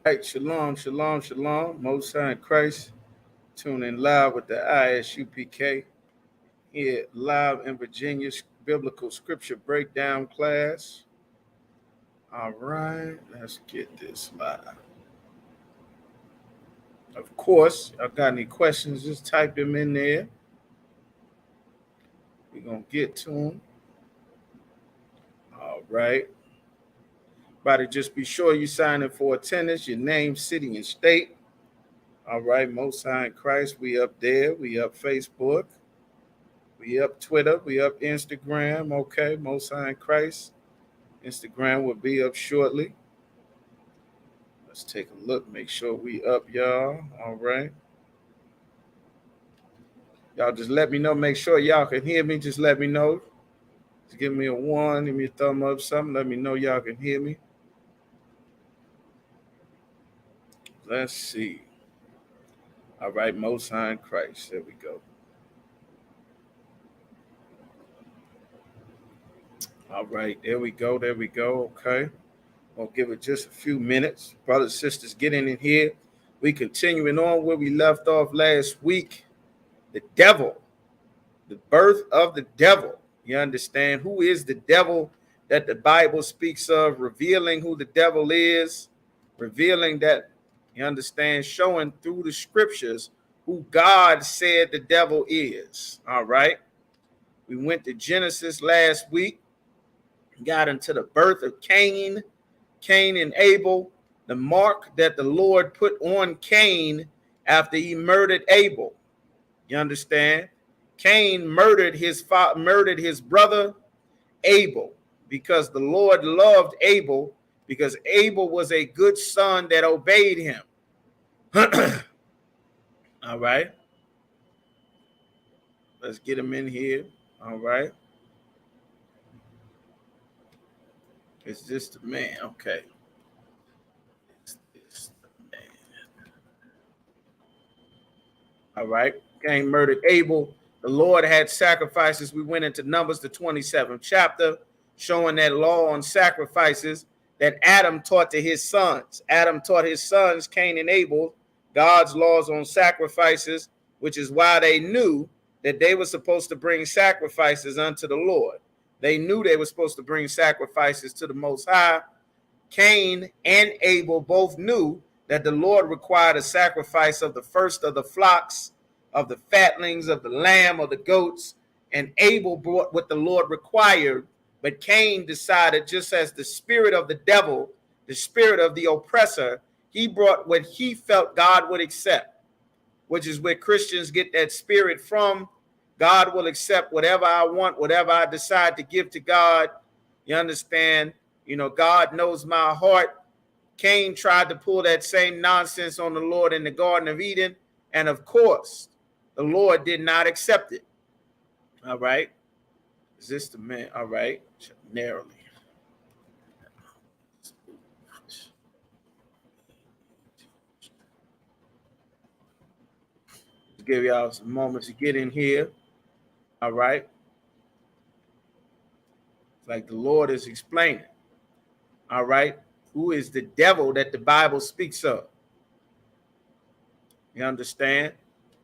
Right, shalom, shalom, shalom. Most High in Christ. Tune in live with the Isupk here live in Virginia's biblical scripture breakdown class. All right, let's get this live. Of course, y'all got any questions, just type them in there. We're going to get to them. All right. Everybody, just be sure you sign in for attendance, your name, city, and state. All right, Most High in Christ, we up there. We up Facebook. We up Twitter. We up Instagram. Okay, Most High in Christ. Instagram will be up shortly. Let's take a look. Make sure we up, y'all. All right. Y'all just let me know. Make sure y'all can hear me. Just let me know. Just give me a 1. Give me a thumb up, something. Let me know y'all can hear me. Let's see. All right, Most High in Christ. There we go. All right, there we go. There we go. Okay. I'll give it just a few minutes. Brothers and sisters, get in here. We continuing on where we left off last week. The devil, the birth of the devil. You understand? Who is the devil that the Bible speaks of? Revealing who the devil is. Revealing that, you understand, showing through the scriptures who God said the devil is. All right. We went to Genesis last week. Got into the birth of Cain and Abel, the mark that the Lord put on Cain after he murdered Abel. You understand? Cain murdered his brother Abel because the Lord loved Abel because Abel was a good son that obeyed him. All right. Let's get him in here. All right. Is this the man? Okay. Is this the man? All right. Cain murdered Abel. The Lord had sacrifices. We went into Numbers, the 27th chapter, showing that law on sacrifices that Adam taught to his sons. Adam taught his sons, Cain and Abel, God's laws on sacrifices, which is why they knew that they were supposed to bring sacrifices unto the Lord. They knew they were supposed to bring sacrifices to the Most High. Cain and Abel both knew that the Lord required a sacrifice of the first of the flocks, of the fatlings, of the lamb, of the goats, and Abel brought what the Lord required, but Cain decided, just as the spirit of the devil, the spirit of the oppressor, he brought what he felt God would accept, which is where Christians get that spirit from. God will accept whatever I want, whatever I decide to give to God. You understand? You know, God knows my heart. Cain tried to pull that same nonsense on the Lord in the Garden of Eden. And of course, the Lord did not accept it. All right. Is this the man? All right. Narrowly. Give y'all some moments to get in here. All right. Like the Lord is explaining. All right. Who is the devil that the Bible speaks of? You understand?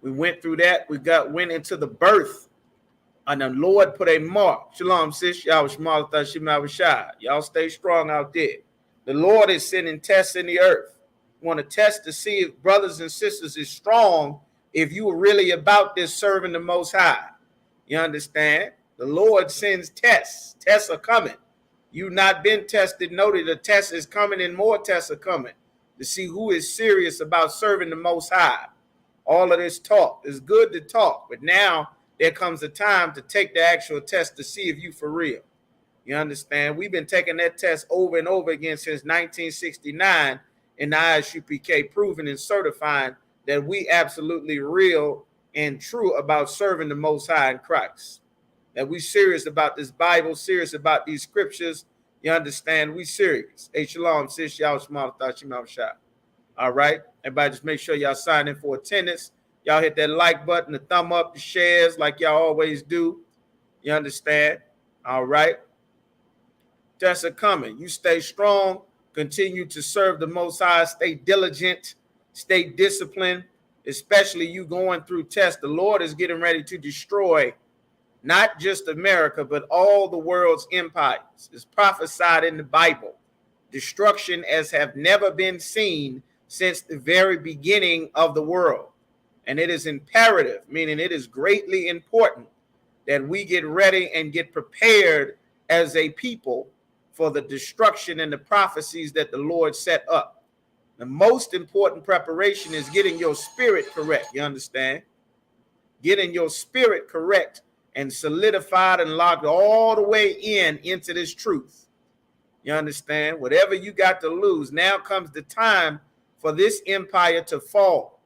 We went through that. We went into the birth. And the Lord put a mark. Shalom, sis. Y'all stay strong out there. The Lord is sending tests in the earth. You want to test to see if brothers and sisters is strong, if you are really about this serving the Most High. You understand? The Lord sends tests. Tests are coming. You've not been tested. Know that the test is coming and more tests are coming to see who is serious about serving the Most High. All of this talk is good to talk, but now there comes a time to take the actual test to see if you for real. You understand? We've been taking that test over and over again since 1969 in the Isupk, proving and certifying that we absolutely real and true about serving the Most High in Christ. That we serious about this Bible, serious about these scriptures. You understand? We serious. Hey, shalom, sis, y'all small shot. All right. Everybody just make sure y'all sign in for attendance. Y'all hit that like button, the thumb up, the shares like y'all always do. You understand? All right. Tests are coming. You stay strong. Continue to serve the Most High. Stay diligent. Stay disciplined, especially you going through tests. The Lord is getting ready to destroy not just America, but all the world's empires. It's prophesied in the Bible. Destruction as have never been seen since the very beginning of the world. And it is imperative, meaning it is greatly important that we get ready and get prepared as a people for the destruction and the prophecies that the Lord set up. The most important preparation is getting your spirit correct. You understand? Getting your spirit correct and solidified and locked all the way into this truth. You understand? Whatever you got to lose, now comes the time for this empire to fall.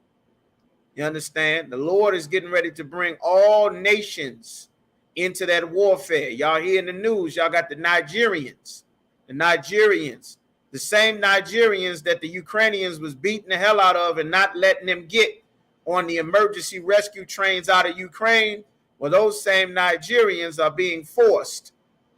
You understand? The Lord is getting ready to bring all nations into that warfare. Y'all hear in the news, y'all got the Nigerians, the same Nigerians that the Ukrainians was beating the hell out of and not letting them get on the emergency rescue trains out of Ukraine. Well, those same Nigerians are being forced.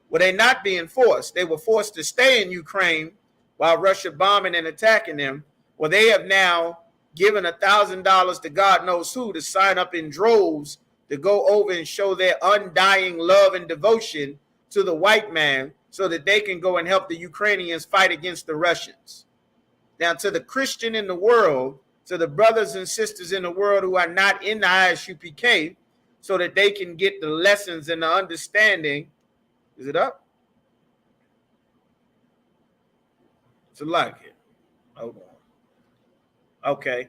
Well, they're not being forced. They were forced to stay in Ukraine while Russia bombing and attacking them. Well, they have now given $1,000 to God knows who to sign up in droves to go over and show their undying love and devotion to the white man so that they can go and help the Ukrainians fight against the Russians. Now, to the Christian in the world, to the brothers and sisters in the world who are not in the Isupk, so that they can get the lessons and the understanding. Is it up? It's a like it. Hold on. Okay.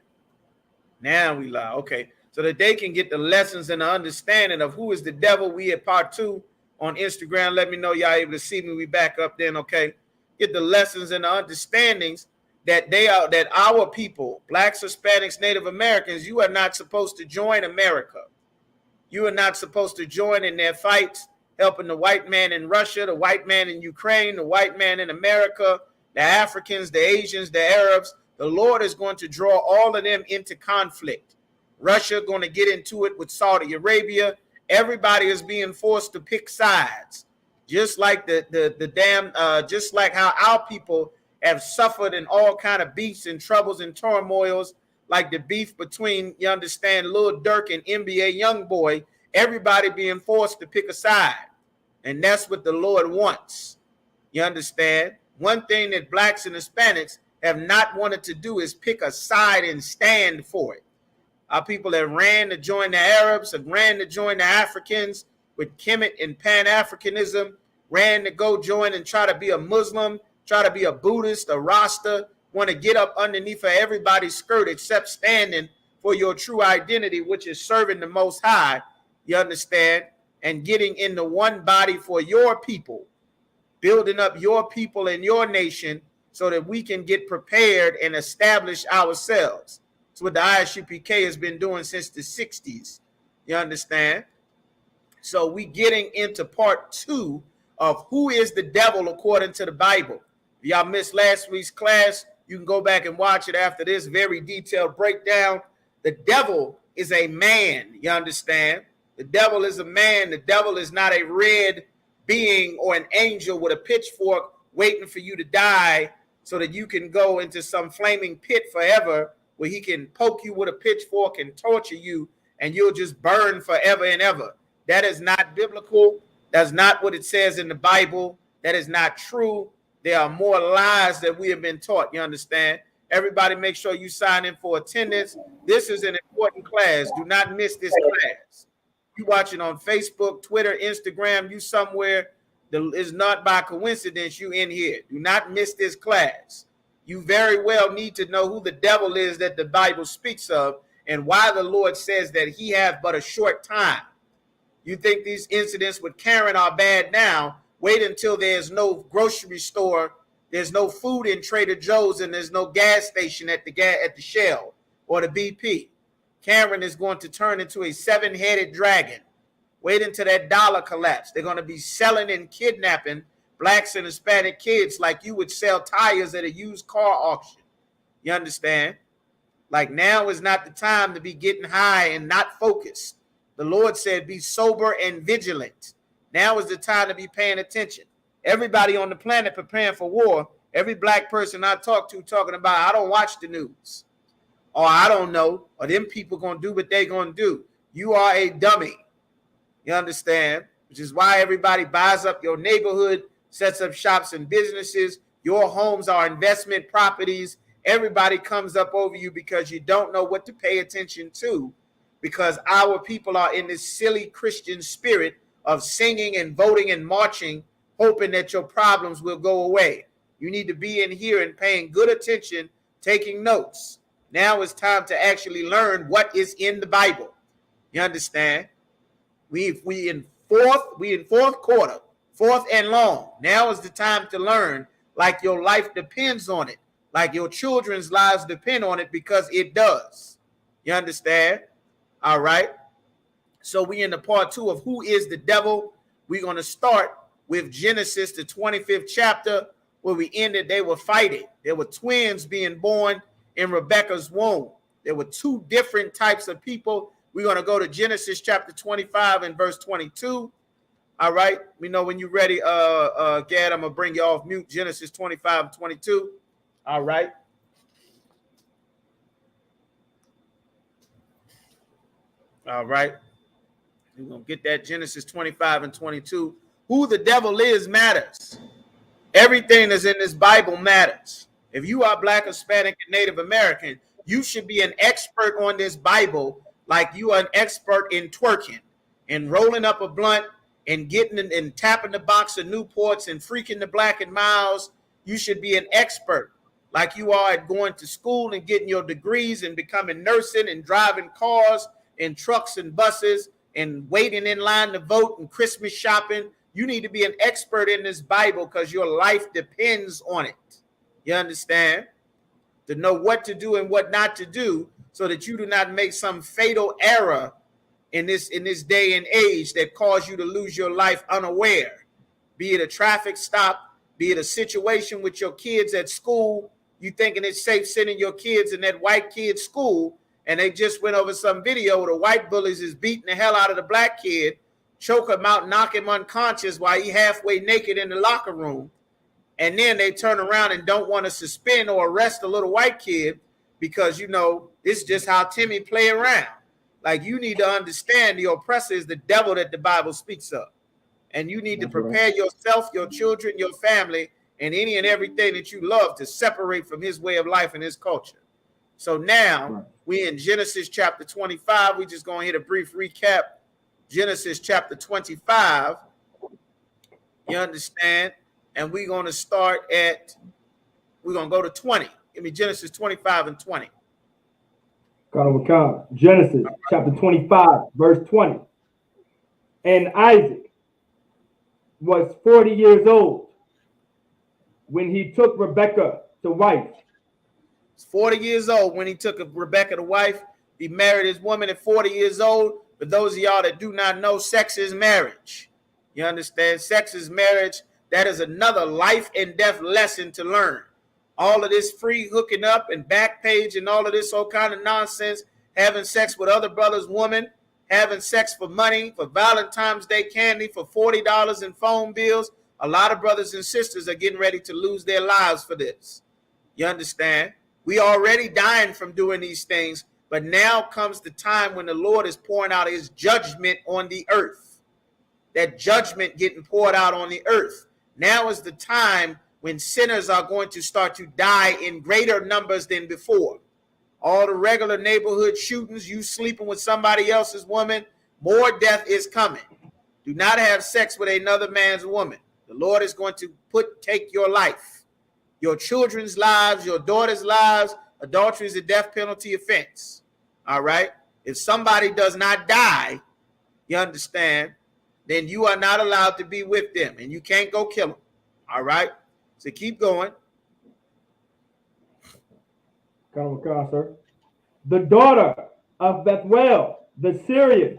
Now we lie. Okay. So that they can get the lessons and the understanding of who is the devil. We at part 2 on Instagram. Let me know y'all able to see me. We back up then. Okay. Get the lessons and the understandings that that our people, blacks, Hispanics, Native Americans, you are not supposed to join America. You are not supposed to join in their fights, helping the white man in Russia, the white man in Ukraine, the white man in America, the Africans, the Asians, the Arabs. The Lord is going to draw all of them into conflict. Russia going to get into it with Saudi Arabia. Everybody is being forced to pick sides, just like just like how our people have suffered in all kind of beefs and troubles and turmoils, like the beef between, you understand, Lil Durk and NBA Youngboy. Everybody being forced to pick a side, and that's what the Lord wants. You understand? One thing that blacks and Hispanics have not wanted to do is pick a side and stand for it. Our people have ran to join the Arabs, have ran to join the Africans with Kemet and Pan-Africanism, ran to go join and try to be a Muslim, try to be a Buddhist, a Rasta, want to get up underneath of everybody's skirt except standing for your true identity, which is serving the Most High, you understand, and getting in the one body for your people, building up your people and your nation so that we can get prepared and establish ourselves. It's what the Isupk has been doing since the 60s. You understand? So we getting into part 2 of who is the devil according to the Bible. If y'all missed last week's class, you can go back and watch it after this very detailed breakdown. The devil is a man, you understand? The devil is a man. The devil is not a red being or an angel with a pitchfork waiting for you to die so that you can go into some flaming pit forever where he can poke you with a pitchfork and torture you and you'll just burn forever and ever. That is not biblical. That's not what it says in the Bible. That is not true. There are more lies that we have been taught. You understand? Everybody make sure you sign in for attendance. This is an important class. Do not miss this class. You watching on Facebook, Twitter, Instagram, you somewhere. It's not by coincidence you in here. Do not miss this class. You very well need to know who the devil is that the Bible speaks of and why the Lord says that he hath but a short time. You think these incidents with Karen are bad now? Wait until there's no grocery store, there's no food in Trader Joe's, and there's no gas station at the Shell or the BP. Karen is going to turn into a 7-headed dragon. Wait until that dollar collapse. They're going to be selling and kidnapping blacks and Hispanic kids like you would sell tires at a used car auction. You understand? Like now is not the time to be getting high and not focused. The Lord said, be sober and vigilant. Now is the time to be paying attention. Everybody on the planet preparing for war, Every black person I talk to talking about, I don't watch the news, or I don't know, or them people gonna do what they gonna do. You are a dummy. You understand? Which is why everybody buys up your neighborhood, sets up shops and businesses. Your homes are investment properties. Everybody comes up over you because you don't know what to pay attention to, because our people are in this silly Christian spirit of singing and voting and marching, hoping that your problems will go away. You need to be in here and paying good attention, taking notes. Now it's time to actually learn what is in the Bible. You understand? We in fourth quarter, fourth and long. Now is the time to learn, like your life depends on it, like your children's lives depend on it, because it does. You understand? All right. So we in the part 2 of who is the devil. We're going to start with Genesis, the 25th chapter, where we ended. They were fighting. There were twins being born in Rebekah's womb. There were 2 different types of people. We're going to go to Genesis chapter 25 and verse 22. All right. We know when you're ready, Gad, I'm going to bring you off mute. Genesis 25 and 22. All right. All right. We're going to get that Genesis 25 and 22. Who the devil is matters. Everything that's in this Bible matters. If you are Black, Hispanic, and Native American, you should be an expert on this Bible, like you are an expert in twerking and rolling up a blunt and getting in, and tapping the box of Newports and freaking the Black and Miles. You should be an expert, like you are at going to school and getting your degrees and becoming nursing and driving cars and trucks and buses and waiting in line to vote and Christmas shopping. You need to be an expert in this Bible because your life depends on it. You understand? To know what to do and what not to do, so that you do not make some fatal error in this day and age that cause you to lose your life unaware. Be it a traffic stop, be it a situation with your kids at school. You thinking it's safe sending your kids in that white kid's school, and they just went over some video where the white bullies is beating the hell out of the black kid, choke him out, knock him unconscious while he halfway naked in the locker room. And then they turn around and don't want to suspend or arrest a little white kid because, you know, it's just how Timmy play around. Like, you need to understand the oppressor is the devil that the Bible speaks of. And you need to prepare yourself, your children, your family, and any and everything that you love to separate from his way of life and his culture. So now we in Genesis chapter 25. We just going to hit a brief recap. Genesis chapter 25. You understand? And we're going to start at, we're going to go to 20. Give me Genesis 25 and 20. Genesis chapter 25, verse 20. And Isaac was 40 years old when he took Rebekah to wife. He's 40 years old when he took Rebekah to wife. He married his woman at 40 years old. For those of y'all that do not know, sex is marriage. You understand? Sex is marriage. That is another life and death lesson to learn. All of this free hooking up and back page and all of this whole kind of nonsense, having sex with other brothers' women, having sex for money, for Valentine's Day candy, for $40 in phone bills. A lot of brothers and sisters are getting ready to lose their lives for this. You understand? We already dying from doing these things, but now comes the time when the Lord is pouring out his judgment on the earth. That judgment getting poured out on the earth. Now is the time when sinners are going to start to die in greater numbers than before. All the regular neighborhood shootings, you sleeping with somebody else's woman, more death is coming. Do not have sex with another man's woman. The Lord is going to take your life, your children's lives, your daughter's lives. Adultery is a death penalty offense. All right. If somebody does not die, you understand, then you are not allowed to be with them and you can't go kill them. All right. So keep going. Sir. The daughter of Bethuel, the Syrian,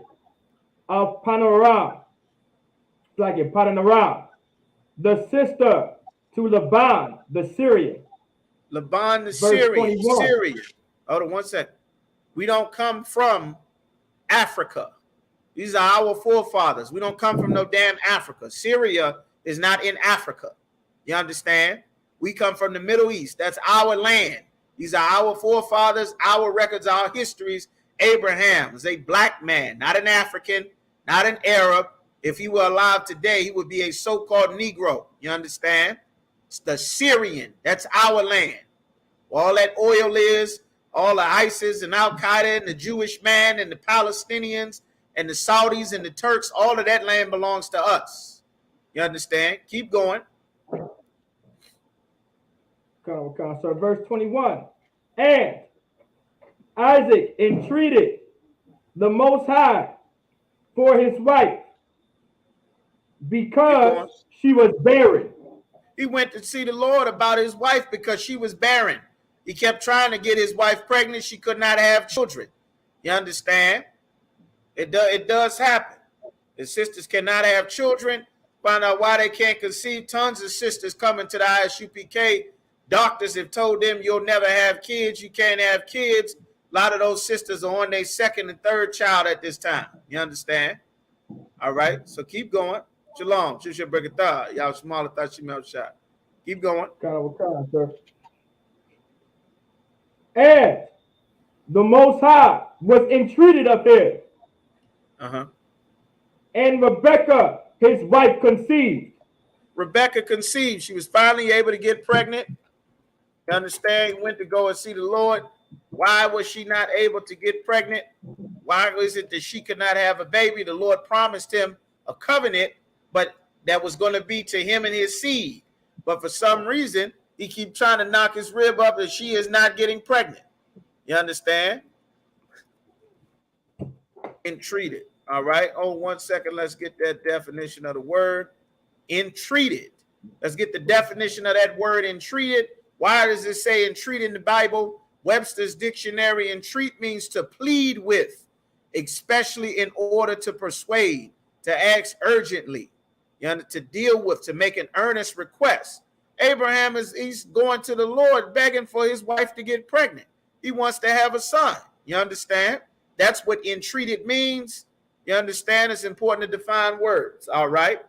of Panaram, the sister to Laban, the Syrian. Laban, the Syrian. Hold on 1 second. We don't come from Africa. These are our forefathers. We don't come from no damn Africa. Syria is not in Africa. You understand? We come from the Middle East. That's our land. These are our forefathers, our records, our histories. Abraham was a black man, not an African, not an Arab. If he were alive today, he would be a so-called Negro. You understand? It's the Syrian. That's our land. All that oil is, all the ISIS and Al-Qaeda and the Jewish man and the Palestinians and the Saudis and the Turks, all of that land belongs to us. You understand? Keep going. So verse 21. And Isaac entreated the Most High for his wife because she was barren. He went to see the Lord about his wife because she was barren. He kept trying to get his wife pregnant. She could not have children. You understand? It does happen. The sisters cannot have children. Find out why they can't conceive. Tons of sisters coming to the Isupk. Doctors have told them you'll never have kids. You can't have kids. A lot of those sisters are on their second and third child at this time. You understand? All right. So keep going. Shalom. Y'all smaller thought she melt shot. Keep going. Sir. And the Most High was entreated of him. And Rebekah, his wife, conceived. Rebekah conceived. She was finally able to get pregnant. You understand? He went to go and see the Lord. Why was she not able to get pregnant? Why was it that she could not have a baby? The Lord promised him a covenant, but that was going to be to him and his seed. But for some reason, he keeps trying to knock his rib up and she is not getting pregnant. You understand? Entreated. All right. Oh, 1 second. Let's get that definition of the word. Entreated. Let's get the definition of that word entreated. Why does it say entreat in the Bible? Webster's dictionary, entreat means to plead with, especially in order to persuade, to ask urgently, to deal with, to make an earnest request. Abraham he's going to the Lord begging for his wife to get pregnant. He wants to have a son. You understand? That's what entreated means. You understand? It's important to define words. All right.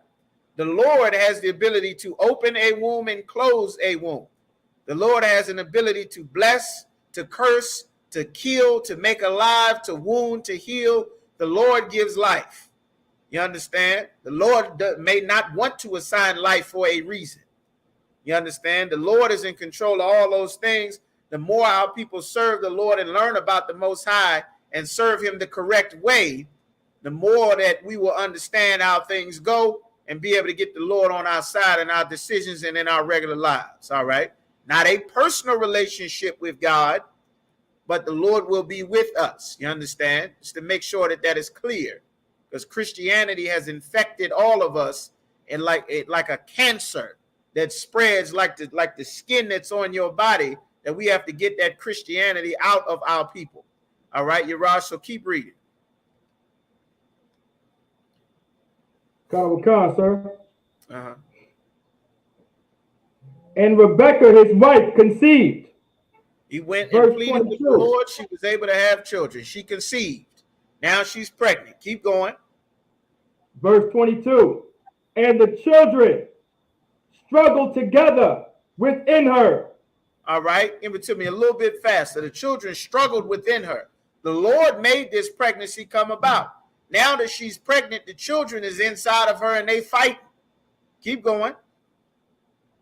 The Lord has the ability to open a womb and close a womb. The Lord has an ability to bless, to curse, to kill, to make alive, to wound, to heal. The Lord gives life. You understand? The Lord may not want to assign life for a reason. You understand? The Lord is in control of all those things. The more our people serve the Lord and learn about the Most High and serve him the correct way, the more that we will understand how things go and be able to get the Lord on our side in our decisions and in our regular lives. All right. Not a personal relationship with God, but the Lord will be with us. You understand? Just to make sure that that is clear, because Christianity has infected all of us and like a cancer that spreads like the skin that's on your body, that we have to get that Christianity out of our people. All right, Yaraj, so keep reading. Sir. And Rebekah, his wife, conceived. He went and pleaded with the Lord. She was able to have children. She conceived. Now she's pregnant. Keep going. Verse 22. And the children struggled together within her. All right. Give it to me a little bit faster. The children struggled within her. The Lord made this pregnancy come about. Now that she's pregnant, the children is inside of her and they fight. Keep going.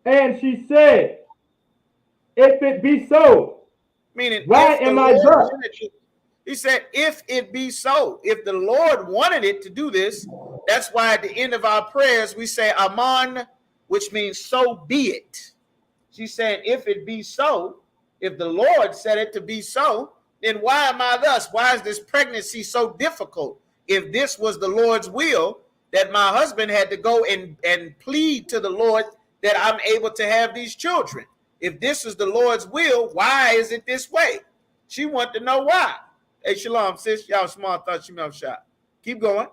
And she said, if it be so, meaning, why am I thus? He said, if it be so, if the Lord wanted it to do this, that's why at the end of our prayers, we say Amen, which means so be it. She's saying, if it be so, if the Lord said it to be so, then why am I thus? Why is this pregnancy so difficult? If this was the Lord's will, that my husband had to go and plead to the Lord that I'm able to have these children. If this is the Lord's will, why is it this way? She wanted to know why. Hey, shalom, sis. Y'all smart thought she mouth shot. Keep going.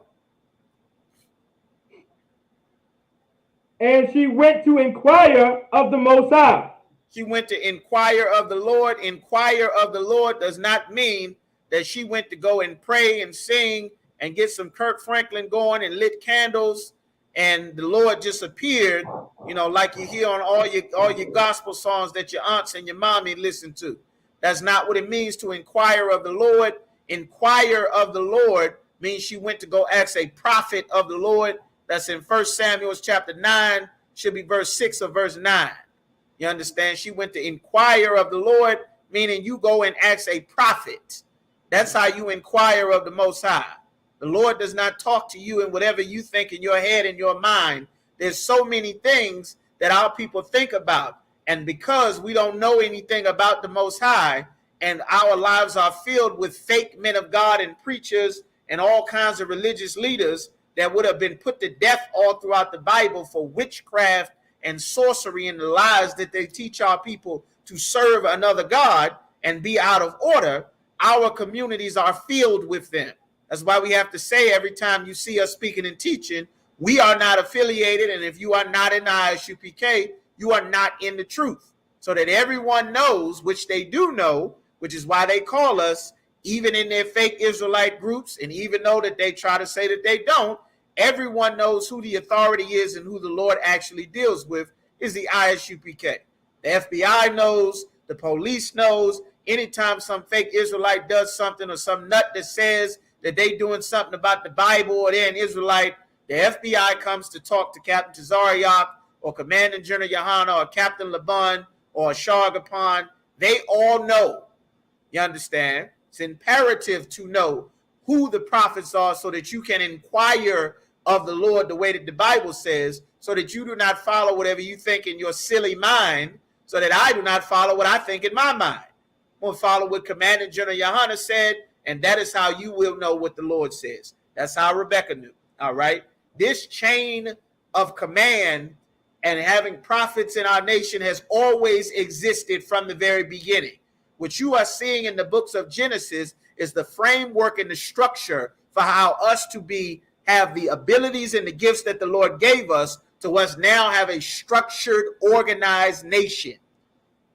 And she went to inquire of the Most High. She went to inquire of the Lord. Inquire of the Lord does not mean that she went to go and pray and sing and get some Kirk Franklin going and lit candles and the Lord just appeared, like you hear on all your gospel songs that your aunts and your mommy listen to. That's not what it means to inquire of the Lord. Inquire of the Lord means she went to go ask a prophet of the Lord. That's in 1 Samuel chapter 9, should be verse 6 or verse 9. You understand? She went to inquire of the Lord, meaning you go and ask a prophet. That's how you inquire of the Most High. The Lord does not talk to you in whatever you think in your head and your mind. There's so many things that our people think about. And because we don't know anything about the Most High, and our lives are filled with fake men of God and preachers and all kinds of religious leaders that would have been put to death all throughout the Bible for witchcraft and sorcery and the lies that they teach our people to serve another God and be out of order, our communities are filled with them. That's why we have to say every time you see us speaking and teaching, we are not affiliated, and if you are not in the Isupk, you are not in the truth. So that everyone knows, which they do know, which is why they call us, even in their fake Israelite groups, and even though that they try to say that they don't, everyone knows who the authority is and who the Lord actually deals with is the Isupk. The FBI knows, the police knows. Anytime some fake Israelite does something, or some nut that says that they doing something about the Bible or they're an Israelite, the FBI comes to talk to Captain Tazariak or Commanding General Yohana or Captain Laban or Shargapan. They all know. You understand? It's imperative to know who the prophets are so that you can inquire of the Lord the way that the Bible says, so that you do not follow whatever you think in your silly mind, so that I do not follow what I think in my mind. I'm going to follow what Commander General Yohana said, and that is how you will know what the Lord says. That's how Rebecca knew. All right? This chain of command and having prophets in our nation has always existed from the very beginning. What you are seeing in the books of Genesis is the framework and the structure for how us to have the abilities and the gifts that the Lord gave us to us now have a structured, organized nation.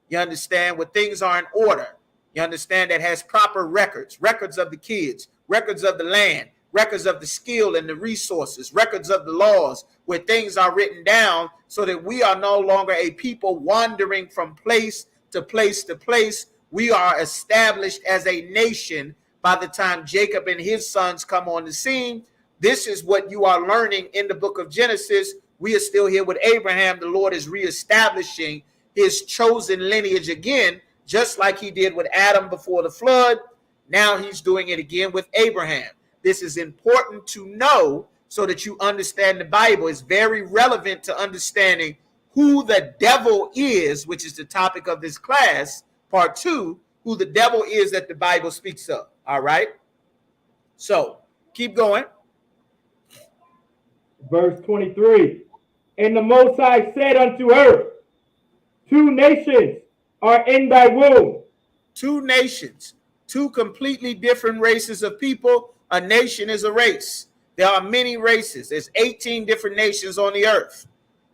You understand? Where things are in order. You understand? That has proper records of the kids, records of the land, records of the skill and the resources, records of the laws, where things are written down so that we are no longer a people wandering from place to place to place. We are established as a nation by the time Jacob and his sons come on the scene. This is what you are learning in the book of Genesis. We are still here with Abraham. The Lord is reestablishing his chosen lineage again, just like he did with Adam before the flood. Now he's doing it again with Abraham. This is important to know so that you understand the Bible. It's very relevant to understanding who the devil is, which is the topic of this class, part 2, who the devil is that the Bible speaks of. All right? So, keep going. Verse 23. And the Most High said unto her, 2 nations are in thy womb. 2 nations, 2 completely different races of people. A nation is a race. There are many races. There's 18 different nations on the earth.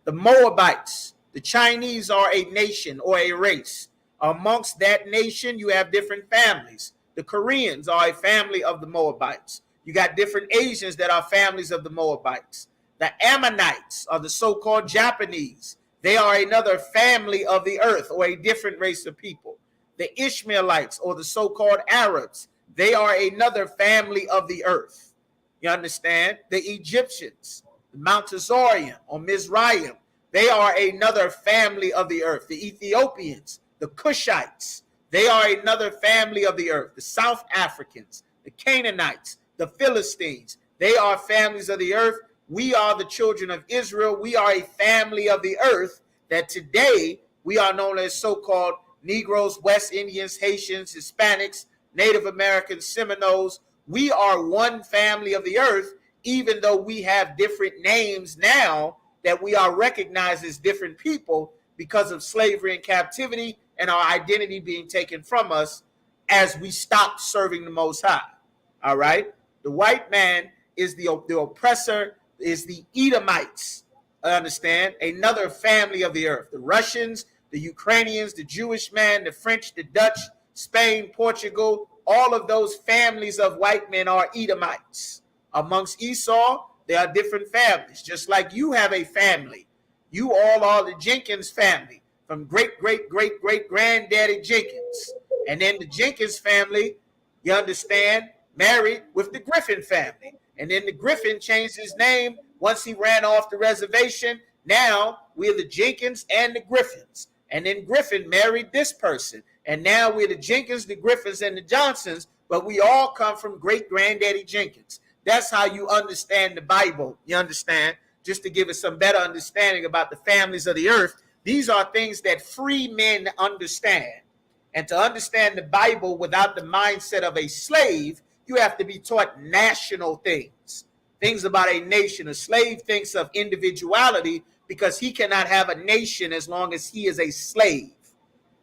The Moabites, the Chinese are a nation or a race. Amongst that nation, you have different families. The Koreans are a family of the Moabites. You got different Asians that are families of the Moabites. The Ammonites are the so-called Japanese. They are another family of the earth or a different race of people. The Ishmaelites or the so-called Arabs, they are another family of the earth. You understand? The Egyptians, the Montezorian or Mizraim, they are another family of the earth. The Ethiopians, the Cushites, they are another family of the earth. The South Africans, the Canaanites, the Philistines, they are families of the earth. We are the children of Israel. We are a family of the earth that today we are known as so-called Negroes, West Indians, Haitians, Hispanics, Native Americans, Seminoles. We are one family of the earth, even though we have different names now that we are recognized as different people because of slavery and captivity and our identity being taken from us as we stop serving the Most High. All right? The white man is the oppressor, is the Edomites. Understand? Another family of the earth. The Russians, the Ukrainians, the Jewish man, the French, the Dutch, Spain, Portugal, all of those families of white men are Edomites. Amongst Esau, There are different families, just like you have a family. You all are the Jenkins family, from great-great-great-great-granddaddy Jenkins. And then the Jenkins family, you understand, married with the Griffin family. And then the Griffin changed his name once he ran off the reservation. Now we're the Jenkins and the Griffins. And then Griffin married this person. And now we're the Jenkins, the Griffins, and the Johnsons, but we all come from great-granddaddy Jenkins. That's how you understand the Bible. You understand? Just to give us some better understanding about the families of the earth. These are things that free men understand. And to understand the Bible without the mindset of a slave, you have to be taught national things. Things about a nation. A slave thinks of individuality because he cannot have a nation as long as he is a slave.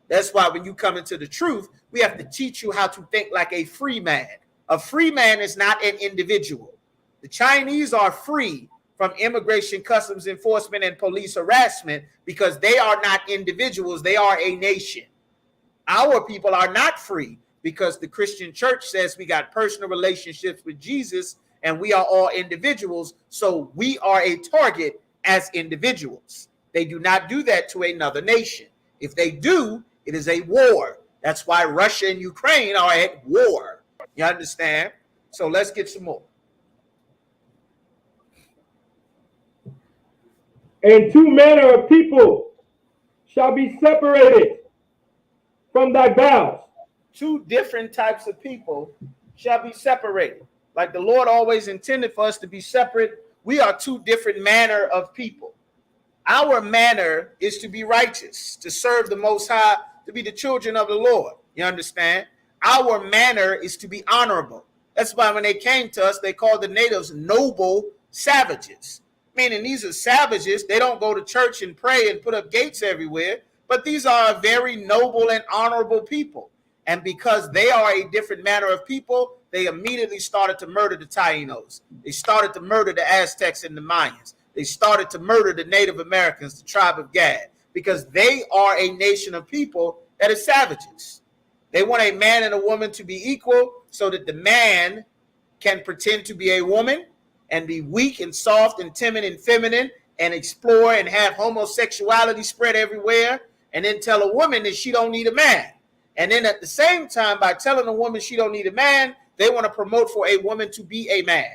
That's why when you come into the truth, we have to teach you how to think like a free man. A free man is not an individual. The Chinese are free from immigration, customs enforcement, and police harassment because they are not individuals. They are a nation. Our people are not free because the Christian church says we got personal relationships with Jesus and we are all individuals. So we are a target as individuals. They do not do that to another nation. If they do, it is a war. That's why Russia and Ukraine are at war. You understand? So let's get some more. And two manner of people shall be separated from thy bowels. Two different types of people shall be separated. Like the Lord always intended for us to be separate, we are two different manner of people. Our manner is to be righteous, to serve the Most High, to be the children of the Lord. You understand? Our manner is to be honorable. That's why when they came to us, they called the natives noble savages. Meaning these are savages. They don't go to church and pray and put up gates everywhere, but these are a very noble and honorable people. And because they are a different manner of people, they immediately started to murder the Tainos. They started to murder the Aztecs and the Mayans. They started to murder the Native Americans, the tribe of Gad, because they are a nation of people that is savages. They want a man and a woman to be equal so that the man can pretend to be a woman and be weak and soft and timid and feminine and explore and have homosexuality spread everywhere, and then tell a woman that she don't need a man. And then at the same time, by telling a woman she don't need a man, they want to promote for a woman to be a man.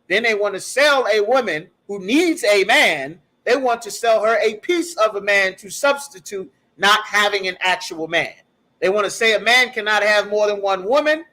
Then they want to sell a woman who needs a man. They want to sell her a piece of a man to substitute not having an actual man. They want to say a man cannot have more than one woman.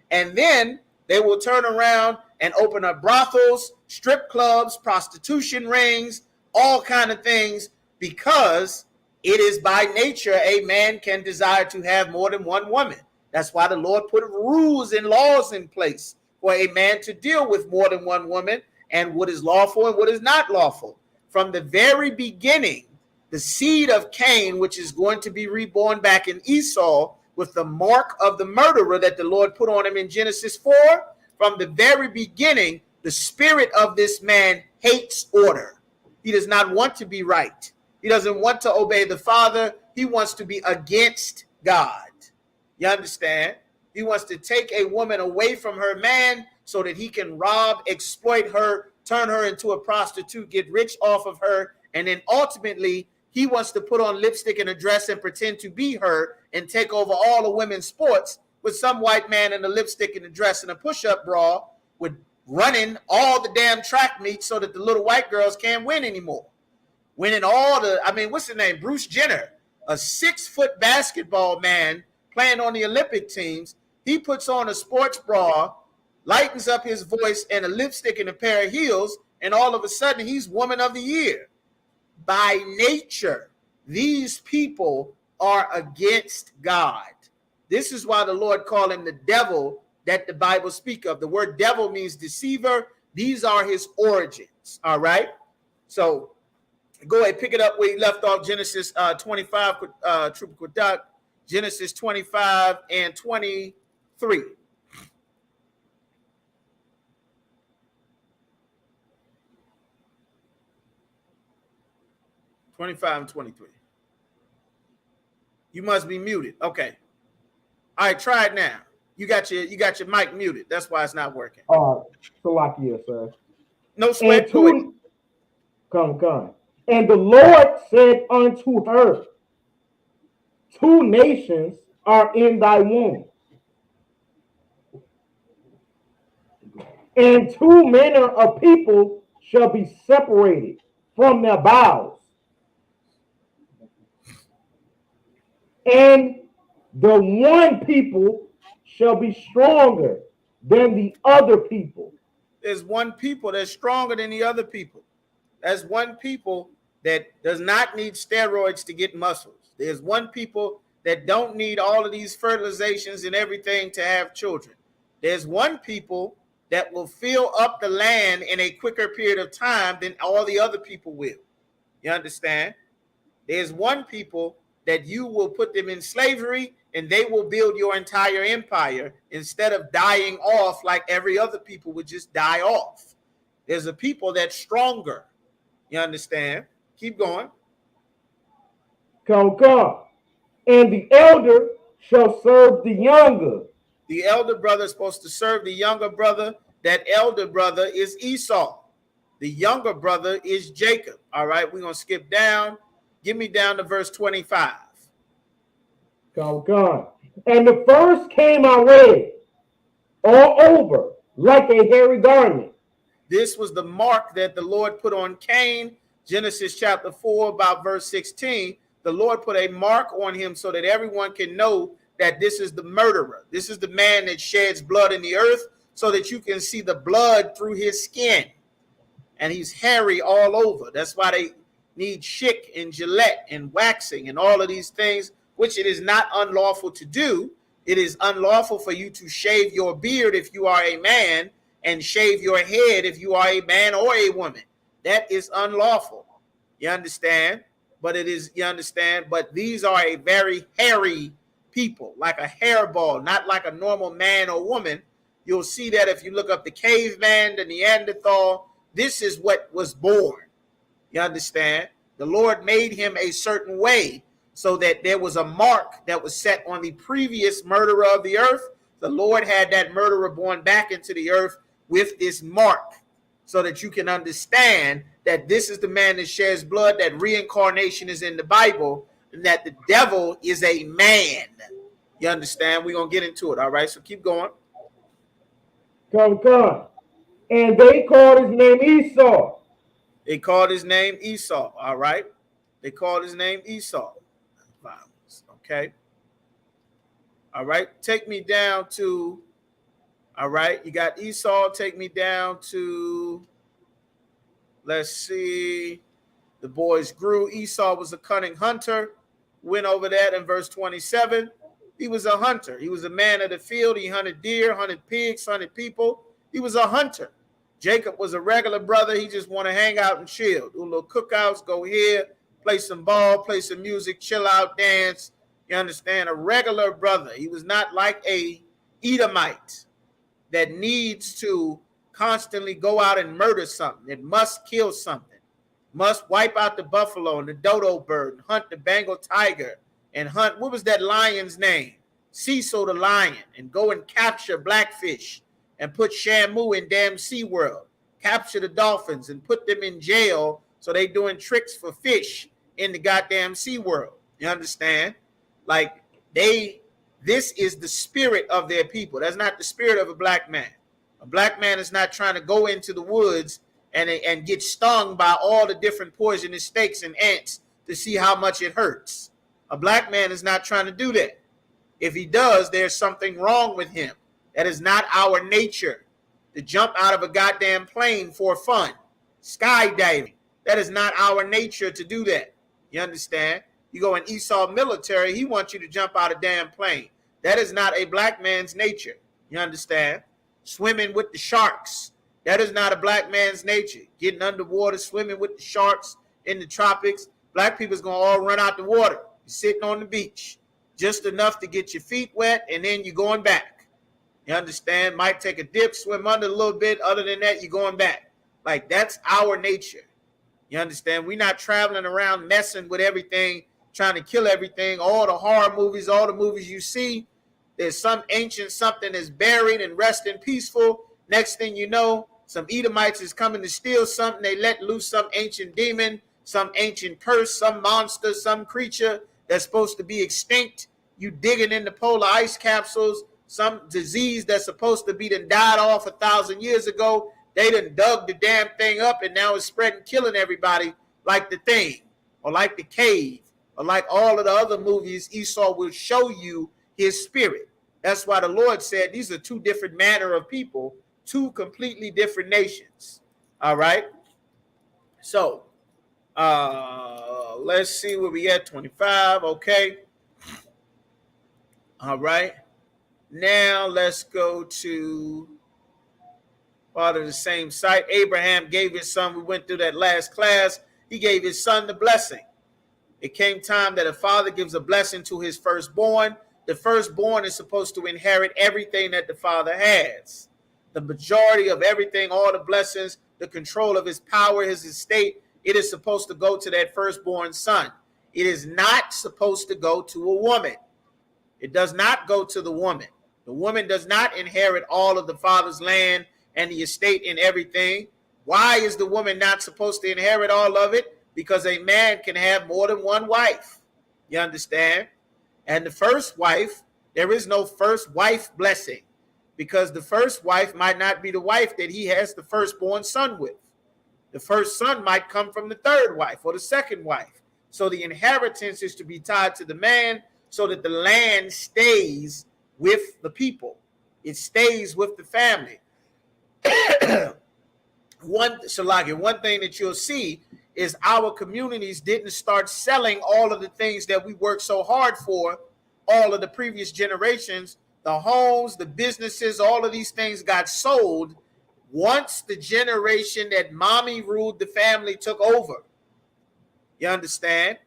And then they will turn around and open up brothels, strip clubs, prostitution rings, all kind of things, because it is by nature a man can desire to have more than one woman. That's why the Lord put rules and laws in place for a man to deal with more than one woman and what is lawful and what is not lawful. From the very beginning, the seed of Cain, which is going to be reborn back in Esau with the mark of the murderer that the Lord put on him in Genesis 4, from the very beginning, the spirit of this man hates order. He does not want to be right. He doesn't want to obey the Father. He wants to be against God. You understand? He wants to take a woman away from her man so that he can rob, exploit her, turn her into a prostitute, get rich off of her, and then ultimately he wants to put on lipstick and a dress and pretend to be her and take over all the women's sports with some white man in a lipstick and a dress and a push-up bra with running all the damn track meets so that the little white girls can't win anymore. Winning all the, what's his name? Bruce Jenner, a 6-foot basketball man playing on the Olympic teams. He puts on a sports bra, lightens up his voice and a lipstick and a pair of heels, and all of a sudden he's woman of the year. By nature, these people are against God. This is why the Lord called him the devil that the Bible speak of. The word devil means deceiver. These are his origins. All right. So go ahead, pick it up where you left off. Genesis 25, Genesis 25 and 23. And 23. You must be muted. Okay. All right, try it now. You got your mic muted. That's why it's not working. Salakia, sir. No And sweat. Go ahead. two, come. And the Lord said unto her, two nations are in thy womb, and two manner of people shall be separated from their bowels, and the one people shall be stronger than the other people. There's one people that's stronger than the other people. There's one people that does not need steroids to get muscles. There's one people that don't need all of these fertilizations and everything to have children. There's one people that will fill up the land in a quicker period of time than all the other people will. You understand? There's one people that you will put them in slavery and they will build your entire empire instead of dying off like every other people would just die off. There's a people that's stronger. You understand? Keep going. Come. And the elder shall serve the younger. The elder brother is supposed to serve the younger brother. That elder brother is Esau. The younger brother is Jacob. All right, we're going to skip down. Give me down to verse 25. Come. And the first came out red all over like a hairy garment. This was the mark that the Lord put on Cain. Genesis chapter 4, about verse 16. The Lord put a mark on him so that everyone can know that this is the murderer. This is the man that sheds blood in the earth, so that you can see the blood through his skin. And he's hairy all over. That's why they need Schick and Gillette and waxing and all of these things, which it is not unlawful to do. It is unlawful for you to shave your beard if you are a man, and shave your head if you are a man or a woman. That is unlawful. You understand? But it is, you understand? But these are a very hairy people, like a hairball, not like a normal man or woman. You'll see that if you look up the caveman, the Neanderthal, this is what was born. You understand? The Lord made him a certain way so that there was a mark that was set on the previous murderer of the earth. The Lord had that murderer born back into the earth with this mark, so that you can understand that this is the man that sheds blood, that reincarnation is in the Bible, and that the devil is a man. You understand? We're going to get into it, all right? So keep going. Come. And they called his name Esau. They called his name Esau, all right? They called his name Esau. Okay? All right? Take me down to... All right, you got Esau. Take me down to, let's see, the boys grew. Esau was a cunning hunter. Went over that in verse 27. He was a hunter. He was a man of the field. He hunted deer, hunted pigs, hunted people. He was a hunter. Jacob was a regular brother. He just want to hang out and chill. Do a little cookouts, go here, play some ball, play some music, chill out, dance. You understand? A regular brother. He was not like a Edomite that needs to constantly go out and murder something. It must kill something. Must wipe out the buffalo and the dodo bird and hunt the Bengal tiger and hunt, what was that lion's name? Cecil the lion, and go and capture blackfish and put Shamu in damn SeaWorld. Capture the dolphins and put them in jail so they doing tricks for fish in the goddamn SeaWorld. You understand? Like this is the spirit of their people. That's not the spirit of a black man. A black man is not trying to go into the woods and get stung by all the different poisonous snakes and ants to see how much it hurts. A black man is not trying to do that. If he does, there's something wrong with him. That is not our nature. To jump out of a goddamn plane for fun. Skydiving. That is not our nature to do that. You understand? You go in Esau military, he wants you to jump out a damn plane. That is not a black man's nature. You understand? Swimming with the sharks. That is not a black man's nature. Getting underwater, swimming with the sharks in the tropics. Black people's going to all run out the water. You're sitting on the beach. Just enough to get your feet wet, and then you're going back. You understand? Might take a dip, swim under a little bit. Other than that, you're going back. Like, that's our nature. You understand? We're not traveling around messing with everything, trying to kill everything. All the horror movies, all the movies you see, there's some ancient something that's buried and resting peaceful. Next thing you know, Some Edomites is coming to steal something. They let loose some ancient demon, some ancient curse, some monster, some creature that's supposed to be extinct. You digging in the polar ice capsules, some disease that's supposed to be done died off 1,000 years ago. They done dug the damn thing up and now it's spreading, killing everybody like The Thing or like The Cave or like all of the other movies. Esau will show you his spirit. That's why the Lord said these are two different manner of people, two completely different nations. All right. So let's see where we at. 25. Okay. All right. Now let's go to part of the same site. Abraham gave his son. We went through that last class. He gave his son the blessing. It came time that a father gives a blessing to his firstborn. The firstborn is supposed to inherit everything that the father has. The majority of everything, all the blessings, the control of his power, his estate, it is supposed to go to that firstborn son. It is not supposed to go to a woman. It does not go to the woman. The woman does not inherit all of the father's land and the estate and everything. Why is the woman not supposed to inherit all of it? Because a man can have more than one wife. You understand? And the first wife, there is no first wife blessing because the first wife might not be the wife that he has the firstborn son with. The first son might come from the third wife or the second wife. So the inheritance is to be tied to the man so that the land stays with the people. It stays with the family. One thing that you'll see is our communities didn't start selling all of the things that we worked so hard for all of the previous generations. The homes, the businesses, all of these things got sold once the generation that mommy ruled the family took over. You understand?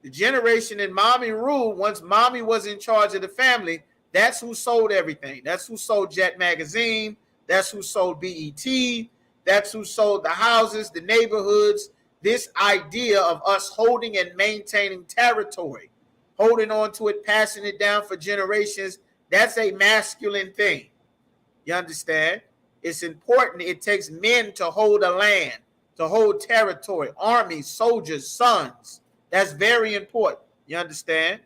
The generation that mommy ruled, once mommy was in charge of the family, that's who sold everything. That's who sold Jet Magazine. That's who sold BET. That's who sold the houses, the neighborhoods. This idea of us holding and maintaining territory, holding on to it, passing it down for generations, that's a masculine thing. You understand? It's important. It takes men to hold a land, to hold territory, armies, soldiers, sons. That's very important. You understand?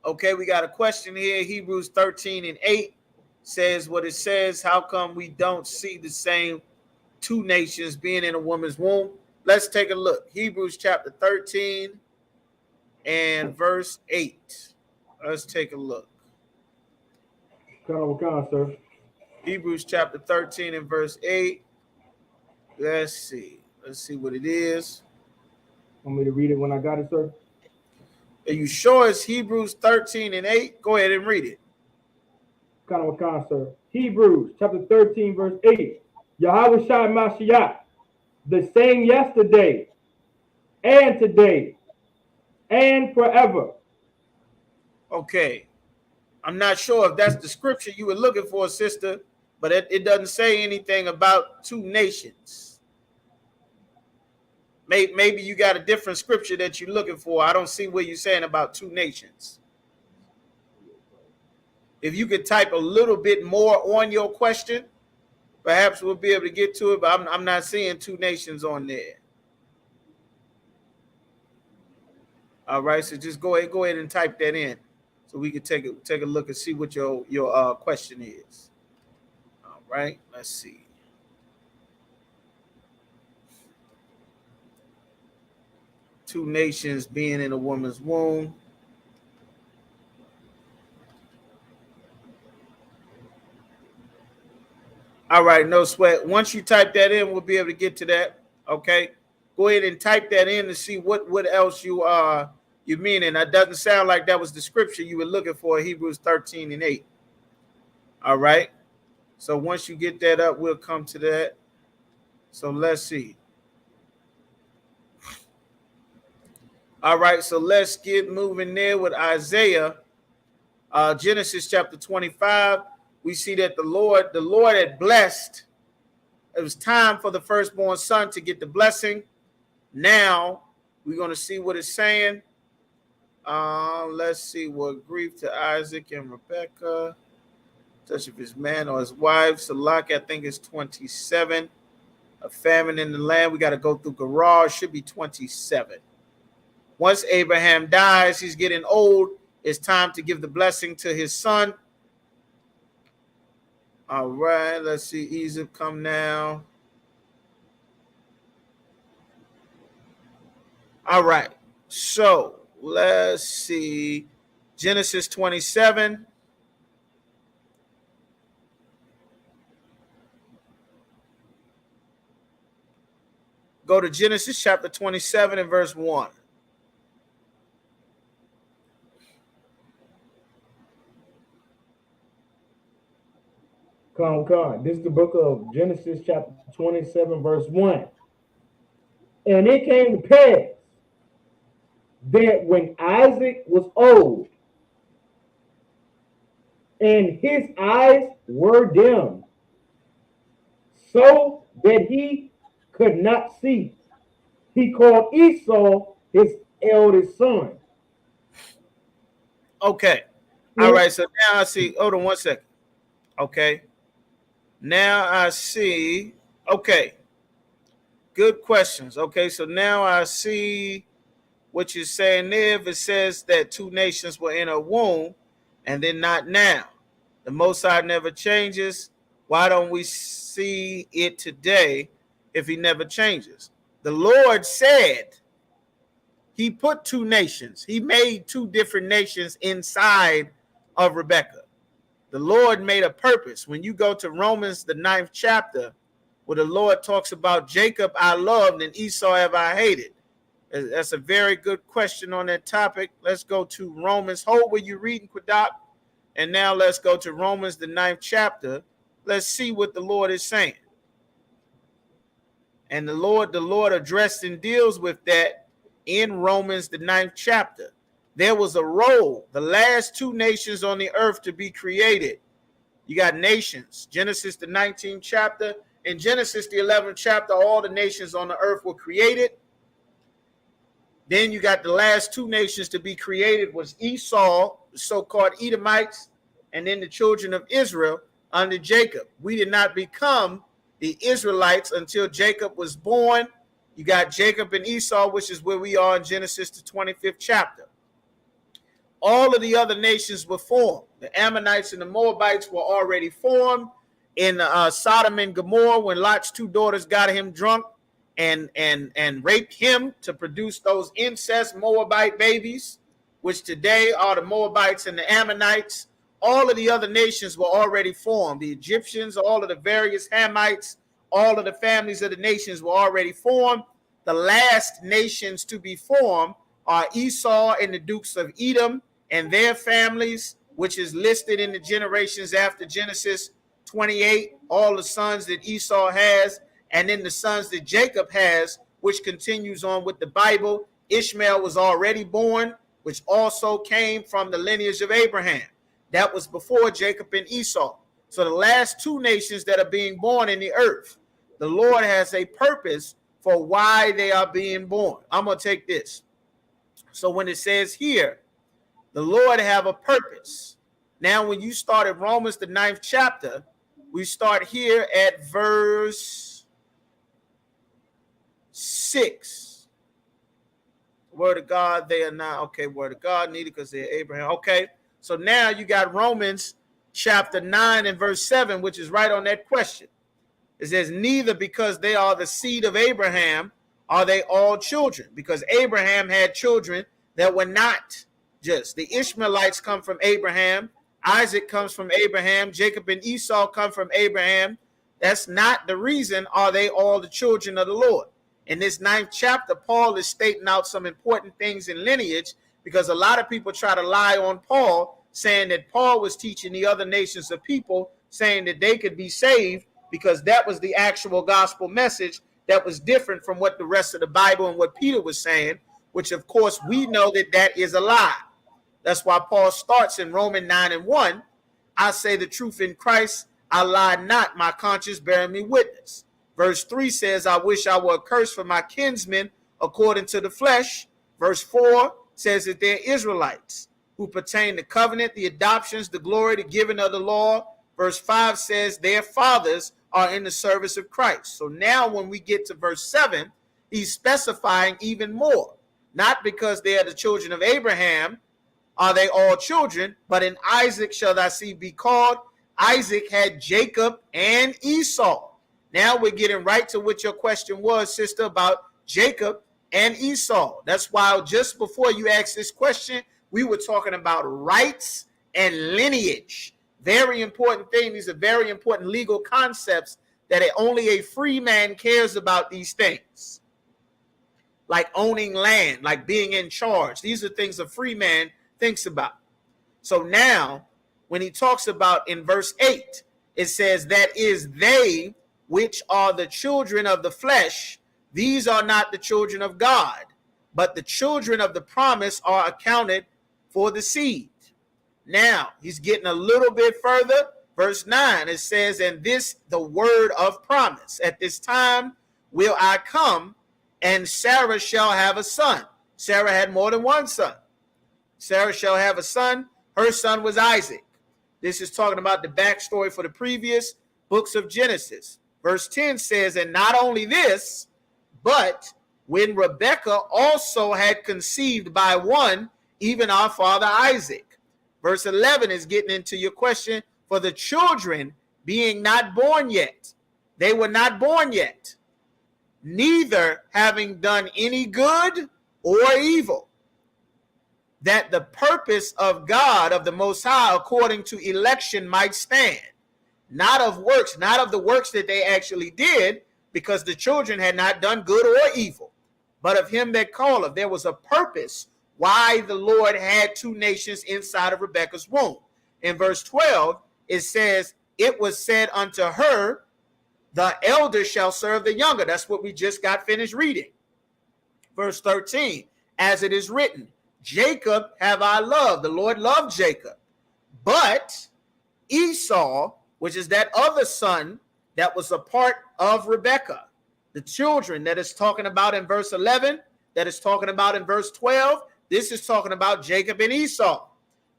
Okay, we got a question here. Hebrews 13:8 says what it says. How come we don't see the same two nations being in a woman's womb? Let's take a look. Hebrews chapter 13 and verse 8. Let's take a look. Sir. Hebrews chapter 13 and verse 8. Let's see. Let's see what it is. Want me to read it when I got it, sir? Are you sure it's Hebrews 13 and 8? Go ahead and read it. Sir. Hebrews chapter 13, verse 8. Yahweh Shai Mashiach, the same yesterday and today and forever. Okay. I'm not sure if that's the scripture you were looking for, sister, but it doesn't say anything about two nations. Maybe you got a different scripture that you're looking for. I don't see what you're saying about two nations. If you could type a little bit more on your question, perhaps we'll be able to get to it, but I'm not seeing two nations on there. All right, so just go ahead and type that in so we can take a look and see what your question is. All right, let's see. Two nations being in a woman's womb. All right, no sweat. Once you type that in, we'll be able to get to that. Okay, go ahead and type that in to see what else you mean. And that doesn't sound like that was the scripture you were looking for, Hebrews 13 and 8. All right. So once you get that up, we'll come to that. So let's see. All right, so let's get moving there with Isaiah. Genesis chapter 25. We see that the Lord had blessed. It was time for the firstborn son to get the blessing. Now we're going to see what it's saying. Let's see what grief to Isaac and Rebekah. touch of his man or his wife. Salaki, I think it's 27. A famine in the land. We got to go through Garage. Should be 27. Once Abraham dies, he's getting old. It's time to give the blessing to his son. All right, let's see. Isupk come now. All right, so let's see. Genesis 27. Go to Genesis chapter 27 and verse 1. Come. This is the book of Genesis, chapter 27, verse 1. And it came to pass that when Isaac was old and his eyes were dim, so that he could not see, he called Esau his eldest son. Okay. All right. So now I see. Hold on 1 second. Okay. Now I see. Okay. Good questions. Okay. So now I see what you're saying there. If it says that two nations were in a womb and then not now, the Most High never changes. Why don't we see it today if he never changes? The Lord said he put two nations. He made two different nations inside of Rebekah. The Lord made a purpose. When you go to Romans, the 9th chapter, where the Lord talks about Jacob I loved and Esau have I hated. That's a very good question on that topic. Let's go to Romans. Hold where you're reading, Quadak. And now let's go to Romans, the 9th chapter. Let's see what the Lord is saying. And the Lord addressed and deals with that in Romans, the 9th chapter. There was a role, the last two nations on the earth to be created. You got nations. Genesis, the 19th chapter. In Genesis, the 11th chapter, all the nations on the earth were created. Then you got the last two nations to be created was Esau, the so-called Edomites, and then the children of Israel under Jacob. We did not become the Israelites until Jacob was born. You got Jacob and Esau, which is where we are in Genesis, the 25th chapter. All of the other nations were formed. The Ammonites and the Moabites were already formed in Sodom and Gomorrah when Lot's two daughters got him drunk and raped him to produce those incest Moabite babies, which today are the Moabites and the Ammonites. All of the other nations were already formed. The Egyptians, all of the various Hamites, all of the families of the nations were already formed. The last nations to be formed are Esau and the Dukes of Edom and their families, which is listed in the generations after Genesis 28, all the sons that Esau has, and then the sons that Jacob has, which continues on with the Bible. Ishmael was already born, which also came from the lineage of Abraham. That was before Jacob and Esau. So the last two nations that are being born in the earth, the Lord has a purpose for why they are being born. I'm going to take this. So when it says here, the Lord have a purpose. Now, when you start at Romans, the 9th chapter, we start here at verse 6. Word of God, they are not. Okay, word of God needed because they're Abraham. Okay, so now you got Romans chapter 9 and verse 7, which is right on that question. It says, neither because they are the seed of Abraham are they all children, because Abraham had children that were not just. The Ishmaelites come from Abraham. Isaac comes from Abraham. Jacob and Esau come from Abraham. That's not the reason are they all the children of the Lord. In this 9th chapter, Paul is stating out some important things in lineage, because a lot of people try to lie on Paul, saying that Paul was teaching the other nations of people, saying that they could be saved because that was the actual gospel message that was different from what the rest of the Bible and what Peter was saying, which of course we know that that is a lie. That's why Paul starts in Romans 9 and 1. I say the truth in Christ, I lie not, my conscience bearing me witness. Verse 3 says, I wish I were accursed for my kinsmen according to the flesh. Verse 4 says that they're Israelites who pertain to covenant, the adoptions, the glory, the giving of the law, Verse 5 says their fathers are in the service of Christ. So now when we get to verse 7, he's specifying even more. Not because they are the children of Abraham, are they all children, but in Isaac shall thy seed be called. Isaac had Jacob and Esau. Now we're getting right to what your question was, sister, about Jacob and Esau. That's why just before you asked this question, we were talking about rights and lineage. Very important thing. These are very important legal concepts that only a free man cares about these things. Like owning land, like being in charge. These are things a free man thinks about. So now, when he talks about in verse 8, it says, that is they which are the children of the flesh, these are not the children of God, but the children of the promise are accounted for the seed. Now, he's getting a little bit further. Verse 9, it says, and this the word of promise. At this time will I come, and Sarah shall have a son. Sarah had more than one son. Sarah shall have a son. Her son was Isaac. This is talking about the backstory for the previous books of Genesis. Verse 10 says, and not only this, but when Rebekah also had conceived by one, even our father Isaac. Verse 11 is getting into your question for the children being not born yet. They were not born yet, neither having done any good or evil, that the purpose of God, of the Most High, according to election might stand. Not of works, not of the works that they actually did, because the children had not done good or evil, but of him that calleth. There was a purpose why the Lord had two nations inside of Rebekah's womb. In verse 12, it says, it was said unto her, the elder shall serve the younger. That's what we just got finished reading. Verse 13, as it is written, Jacob have I loved. The Lord loved Jacob. But Esau, which is that other son that was a part of Rebekah, the children that is talking about in verse 11, that is talking about in verse 12, this is talking about Jacob and Esau.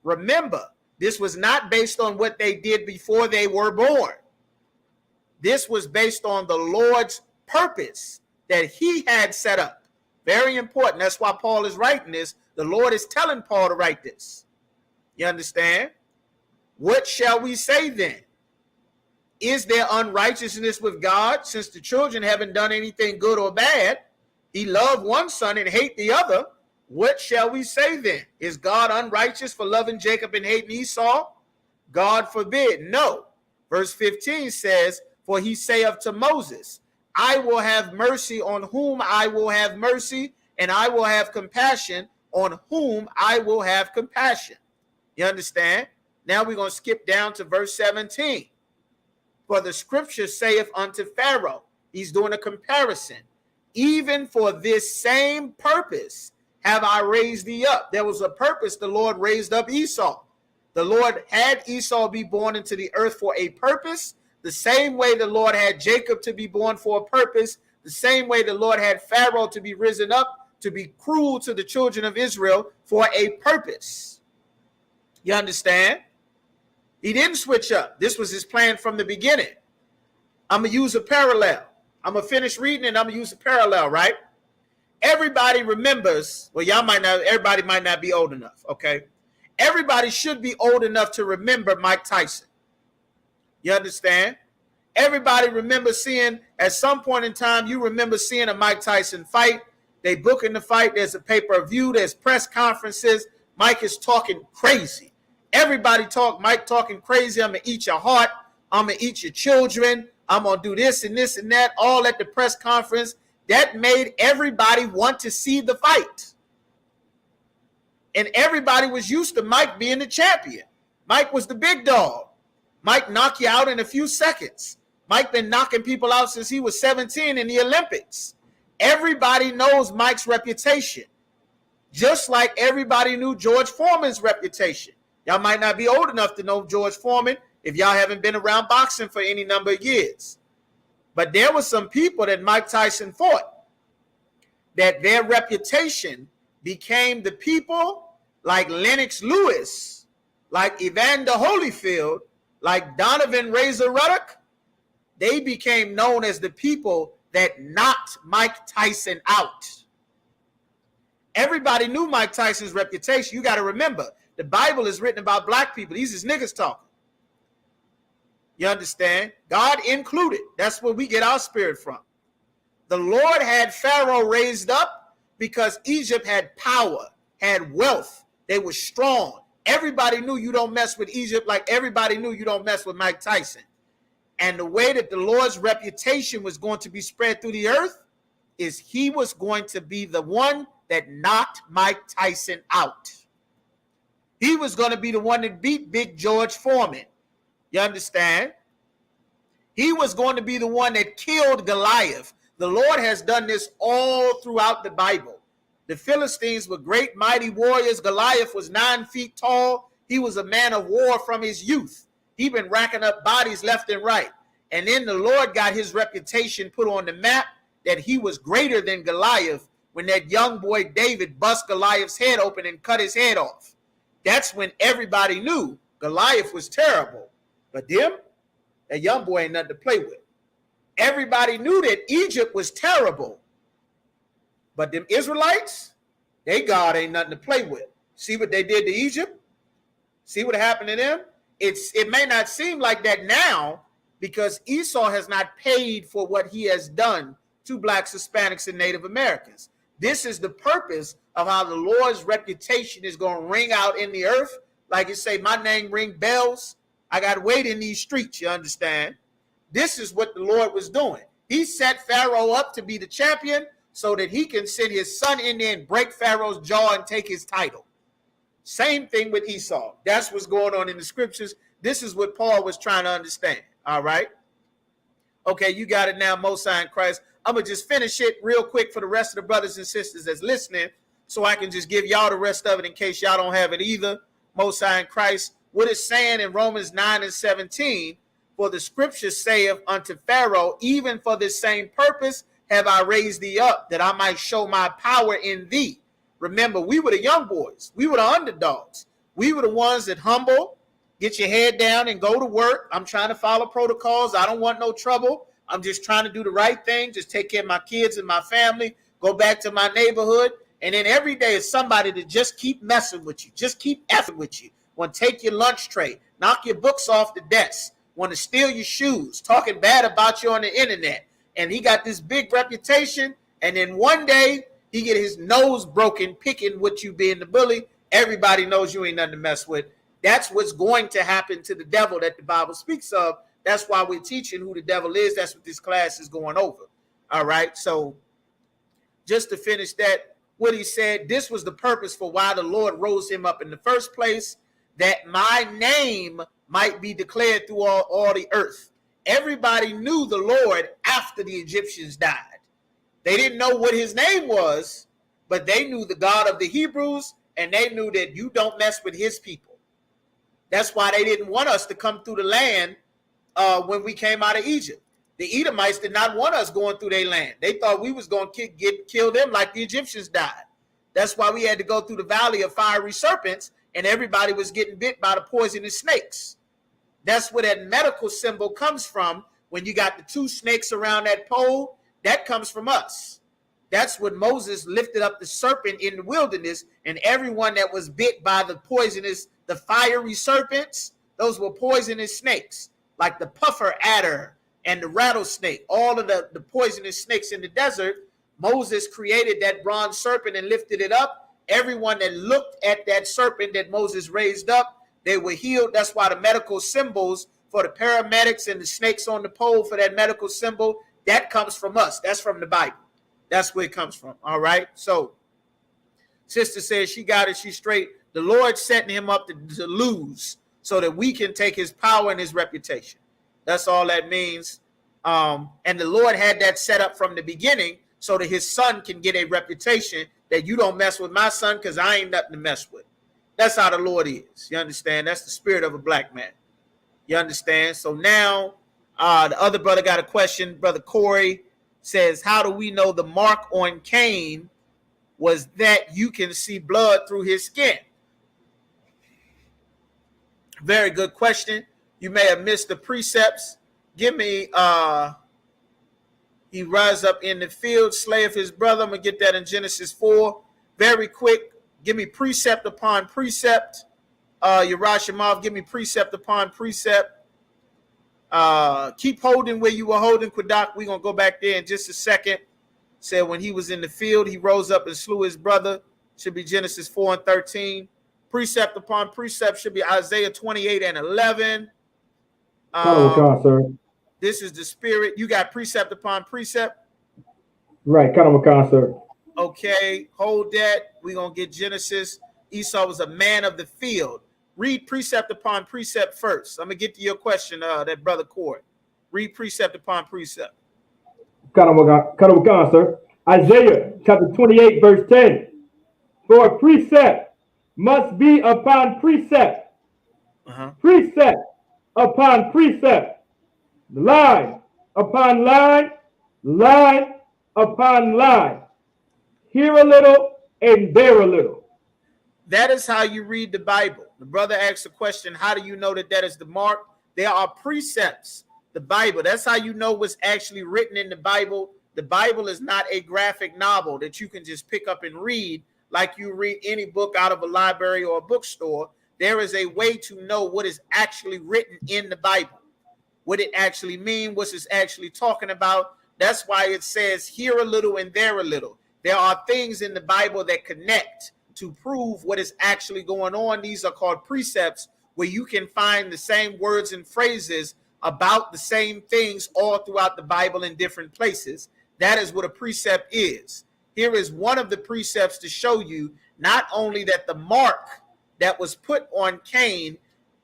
Remember, this was not based on what they did before they were born. This was based on the Lord's purpose that he had set up. Very important. That's why Paul is writing this. The Lord is telling Paul to write this. You understand? What shall we say then? Is there unrighteousness with God, since the children haven't done anything good or bad? He loved one son and hate the other. What shall we say then? Is God unrighteous for loving Jacob and hating Esau? God forbid. No. Verse 15 says, for he saith to Moses, I will have mercy on whom I will have mercy, and I will have compassion on whom I will have compassion. You understand? Now we're going to skip down to verse 17. For the scripture saith unto Pharaoh, he's doing a comparison, even for this same purpose have I raised thee up. There was a purpose the Lord raised up Esau. The Lord had Esau be born into the earth for a purpose, the same way the Lord had Jacob to be born for a purpose, the same way the Lord had Pharaoh to be risen up to be cruel to the children of Israel for a purpose. You understand? He didn't switch up. This was his plan from the beginning. I'm going to use a parallel. I'm going to finish reading and I'm going to use a parallel, right? Everybody remembers, well, everybody might not be old enough, okay? Everybody should be old enough to remember Mike Tyson. You understand? Everybody remembers seeing, at some point in time, you remember seeing a Mike Tyson fight. They booking the fight. There's a pay-per-view. There's press conferences. Mike is talking crazy. Everybody talk, Mike talking crazy. I'm going to eat your heart. I'm going to eat your children. I'm going to do this and this and that, all at the press conference. That made everybody want to see the fight. And everybody was used to Mike being the champion. Mike was the big dog. Mike knocked you out in a few seconds. Mike been knocking people out since he was 17 in the Olympics. Everybody knows Mike's reputation, just like everybody knew George Foreman's reputation. Y'all might not be old enough to know George Foreman if y'all haven't been around boxing for any number of years. But there were some people that Mike Tyson fought that their reputation became the people like Lennox Lewis, like Evander Holyfield, like Donovan Razor Ruddock, they became known as the people that knocked Mike Tyson out. Everybody knew Mike Tyson's reputation. You got to remember, the Bible is written about black people. These is niggas talking. You understand? God included. That's where we get our spirit from. The Lord had Pharaoh raised up because Egypt had power, had wealth. They were strong. Everybody knew you don't mess with Egypt like everybody knew you don't mess with Mike Tyson. And the way that the Lord's reputation was going to be spread through the earth is he was going to be the one that knocked Mike Tyson out. He was going to be the one that beat Big George Foreman. You understand? He was going to be the one that killed Goliath. The Lord has done this all throughout the Bible. The Philistines were great, mighty warriors. Goliath was 9 feet tall. He was a man of war from his youth. He'd been racking up bodies left and right. And then the Lord got his reputation put on the map that he was greater than Goliath when that young boy David bust Goliath's head open and cut his head off. That's when everybody knew Goliath was terrible. But them, that young boy ain't nothing to play with. Everybody knew that Egypt was terrible. But them Israelites, they God ain't nothing to play with. See what they did to Egypt? See what happened to them? It may not seem like that now because Esau has not paid for what he has done to blacks, Hispanics, and Native Americans. This is the purpose of how the Lord's reputation is going to ring out in the earth. Like you say, my name ring bells. I got weight in these streets, you understand? This is what the Lord was doing. He set Pharaoh up to be the champion so that he can send his son in there and break Pharaoh's jaw and take his title. Same thing with Esau. That's what's going on in the scriptures. This is what Paul was trying to understand. All right. Okay, you got it now, Most High in Christ. I'm going to just finish it real quick for the rest of the brothers and sisters that's listening so I can just give y'all the rest of it in case y'all don't have it either. Most High in Christ. What it's saying in Romans 9:17, for the scriptures saith unto Pharaoh, even for this same purpose have I raised thee up, that I might show my power in thee. Remember, we were the young boys. We were the underdogs. We were the ones that humble, get your head down and go to work. I'm trying to follow protocols. I don't want no trouble. I'm just trying to do the right thing, just take care of my kids and my family, go back to my neighborhood. And then every day is somebody to just keep messing with you, just keep effing with you. Want to take your lunch tray, knock your books off the desk, want to steal your shoes, talking bad about you on the internet. And he got this big reputation. And then one day he get his nose broken, picking what you being the bully. Everybody knows you ain't nothing to mess with. That's what's going to happen to the devil that the Bible speaks of. That's why we're teaching who the devil is. That's what this class is going over. All right. So just to finish that, what he said, this was the purpose for why the Lord rose him up in the first place, that my name might be declared through all the earth. Everybody knew the Lord after the Egyptians died. They didn't know what his name was, but they knew the God of the Hebrews, and they knew that you don't mess with his people. That's why they didn't want us to come through the land when we came out of Egypt. The Edomites did not want us going through their land. They thought we was going to kill them like the Egyptians died. That's why we had to go through the valley of fiery serpents, and everybody was getting bit by the poisonous snakes. That's where that medical symbol comes from. When you got the 2 snakes around that pole, that comes from us. That's when Moses lifted up the serpent in the wilderness, and everyone that was bit by the fiery serpents, those were poisonous snakes, like the puffer adder and the rattlesnake, all of the poisonous snakes in the desert. Moses created that bronze serpent and lifted it up. Everyone that looked at that serpent that Moses raised up, they were healed. That's why the medical symbols for the paramedics and the snakes on the pole for that medical symbol, that comes from us. That's from the Bible. That's where it comes from. All right. So sister says she got it. She's straight. The Lord setting him up to lose so that we can take his power and his reputation. That's all that means. And the Lord had that set up from the beginning so that his son can get a reputation that you don't mess with my son because I ain't nothing to mess with. That's how the Lord is. You understand? That's the spirit of a black man. You understand? So now the other brother got a question. Brother Corey says, how do we know the mark on Cain was that you can see blood through his skin? Very good question. You may have missed the precepts. Give me, he rise up in the field, slayeth his brother. I'm going to get that in Genesis 4. Very quick. Give me precept upon precept. Yerashimov, give me precept upon precept. Keep holding where you were holding, Quebec. We're going to go back there in just a second. Said when he was in the field, he rose up and slew his brother. Should be Genesis 4 and 13. Precept upon precept should be Isaiah 28 and 11. Sir. This is the spirit. You got precept upon precept? Right, sir. Okay, hold that. We're going to get Genesis. Esau was a man of the field. Read precept upon precept first. I'm going to get to your question, that brother Cord. Read precept upon precept. Sir. Isaiah chapter 28, verse 10. For precept must be upon precept. Precept upon precept. Line upon line. Line upon line. Here a little and there a little. That is how you read the Bible. The brother asked a question, how do you know that that is the mark? There are precepts. The Bible, that's how you know what's actually written in the Bible. The Bible is not a graphic novel that you can just pick up and read like you read any book out of a library or a bookstore. There is a way to know what is actually written in the Bible, what it actually means, what it's actually talking about. That's why it says here a little and there a little. There are things in the Bible that connect to prove what is actually going on. These are called precepts, where you can find the same words and phrases about the same things all throughout the Bible in different places. That is what a precept is. Here is one of the precepts to show you not only that the mark that was put on Cain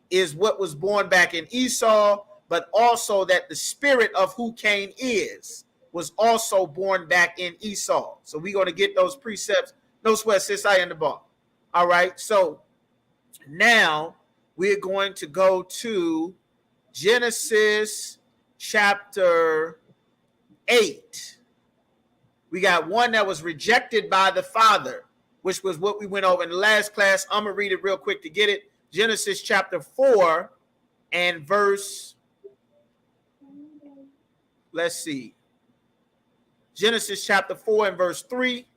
is what was born back in Esau, but also that the spirit of who Cain is was also born back in Esau. So we're going to get those precepts. No sweat, sis, I in the ball. All right, so now we're going to go to Genesis chapter 8. We got one that was rejected by the father, which was what we went over in the last class. I'm going to read it real quick to get it. Genesis chapter 4 and verse, let's see. Genesis chapter 4 and verse 3.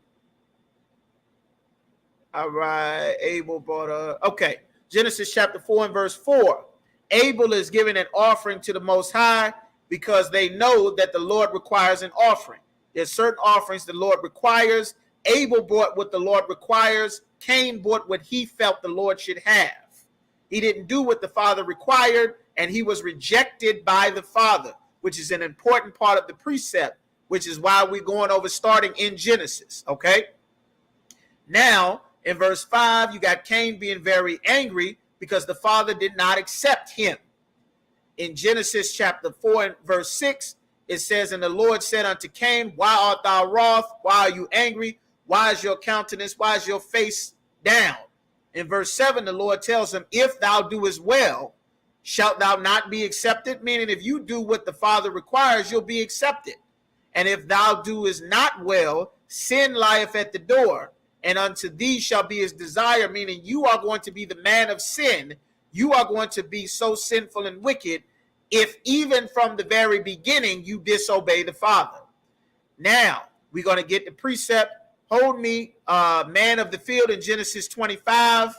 All right, Abel brought up. Okay, Genesis chapter 4 and verse 4. Abel is giving an offering to the Most High because they know that the Lord requires an offering. There's certain offerings the Lord requires. Abel brought what the Lord requires. Cain brought what he felt the Lord should have. He didn't do what the Father required, and he was rejected by the Father, which is an important part of the precept, which is why we're going over starting in Genesis, okay? Now, in verse 5, you got Cain being very angry because the Father did not accept him. In Genesis chapter 4 and verse 6, it says, and the Lord said unto Cain, why art thou wroth? Why are you angry? Why is your countenance? Why is your face down? In verse 7, the Lord tells him, if thou doest well, shalt thou not be accepted? Meaning if you do what the Father requires, you'll be accepted. And if thou doest not well, sin lieth at the door, and unto thee shall be his desire, meaning you are going to be the man of sin. You are going to be so sinful and wicked if even from the very beginning you disobey the Father. Now, we're going to get the precept. Hold me, man of the field in Genesis 25.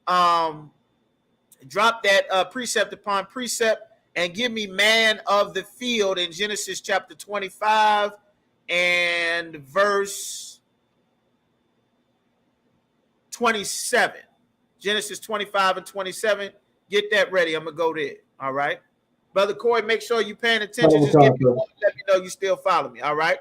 Drop that precept upon precept and give me man of the field in Genesis chapter 25 and verse 27. Genesis 25 and 27. Get that ready. I'm going to go there. All right. Brother Corey, make sure you're paying attention. Just give me one, let me know you still follow me. All right.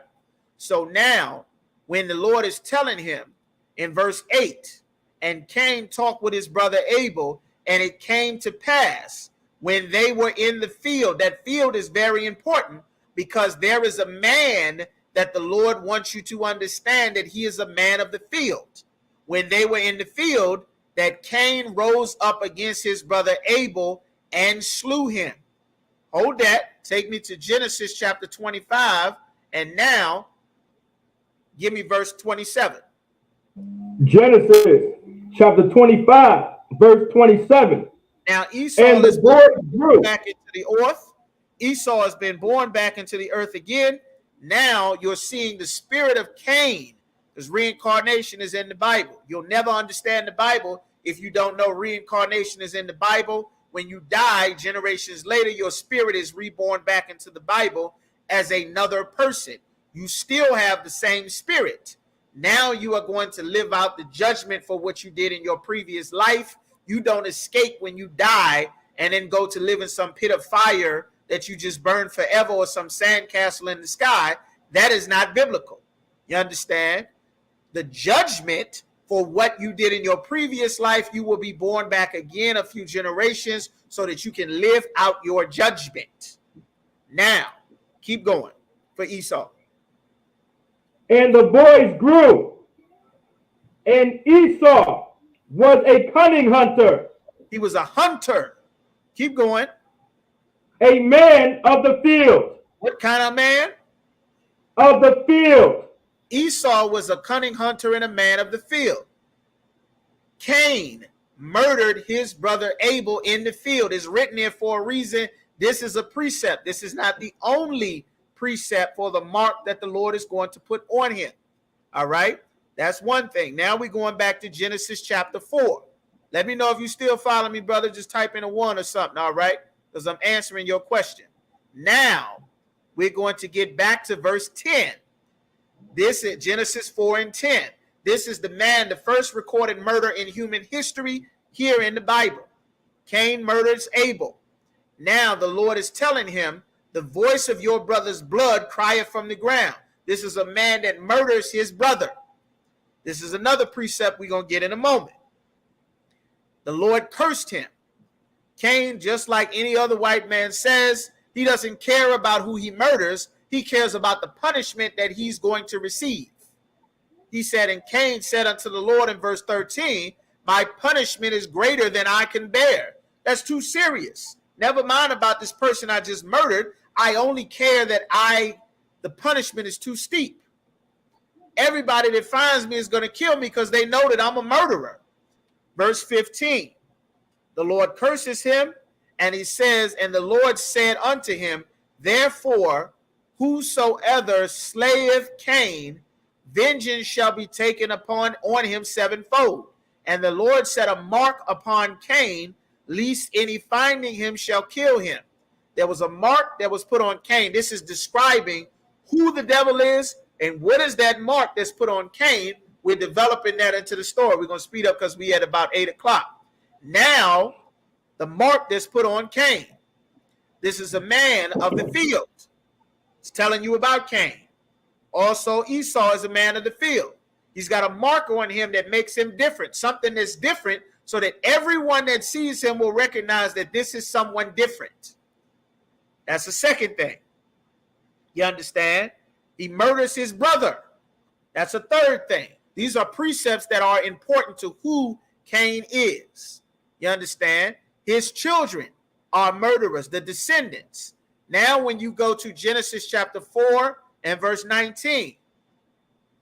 So now, when the Lord is telling him in verse 8, and Cain talked with his brother Abel, and it came to pass when they were in the field. That field is very important because there is a man that the Lord wants you to understand that he is a man of the field. When they were in the field, that Cain rose up against his brother Abel and slew him. Hold that. Take me to Genesis chapter 25. And now, give me verse 27. Genesis chapter 25, verse 27. Now Esau And the is boy grew. back into the earth. Esau has been born back into the earth again. Now you're seeing the spirit of Cain, because reincarnation is in the Bible. You'll never understand the Bible if you don't know reincarnation is in the Bible. When you die, generations later, your spirit is reborn back into the Bible as another person. You still have the same spirit. Now you are going to live out the judgment for what you did in your previous life. You don't escape when you die and then go to live in some pit of fire that you just burn forever, or some sandcastle in the sky. That is not biblical. You understand? The judgment for what you did in your previous life, you will be born back again a few generations so that you can live out your judgment. Now, keep going for Esau. And the boys grew. And Esau was a cunning hunter, He was a hunter. Keep going. a man of the field. What kind of man? Of the field. Esau was a cunning hunter and a man of the field. Cain murdered his brother Abel in the field. It's written there for a reason. This is a precept. This is not the only precept for the mark that the Lord is going to put on him. All right? That's one thing. Now we're going back to Genesis chapter 4. Let me know if you still follow me, brother. Just type in a 1 or something, all right? Because I'm answering your question. Now, we're going to get back to verse 10. This is Genesis 4 and 10. This is the man, the first recorded murder in human history here in the Bible. Cain murders Abel. Now the Lord is telling him, the voice of your brother's blood crieth from the ground. This is a man that murders his brother. This is another precept we're going to get in a moment. The Lord cursed him. Cain, just like any other white man says, he doesn't care about who he murders. He cares about the punishment that he's going to receive. He said, and Cain said unto the Lord in verse 13, my punishment is greater than I can bear. That's too serious. Never mind about this person I just murdered. I only care that the punishment is too steep. Everybody that finds me is going to kill me because they know that I'm a murderer. Verse 15, the Lord curses him, and he says, and the Lord said unto him, therefore, whosoever slayeth Cain, vengeance shall be taken on him sevenfold. And the Lord set a mark upon Cain, lest any finding him shall kill him. There was a mark that was put on Cain. This is describing who the devil is and what is that mark that's put on Cain. We're developing that into the story. We're going to speed up because we at about 8 o'clock. Now, the mark that's put on Cain. This is a man of the field. It's telling you about Cain. Also, Esau is a man of the field. He's got a mark on him that makes him different, something that's different, so that everyone that sees him will recognize that this is someone different. That's the second thing. You understand? He murders his brother. That's a third thing. These are precepts that are important to who Cain is. You understand? His children are murderers, the descendants. Now, when you go to Genesis chapter 4 and verse 19,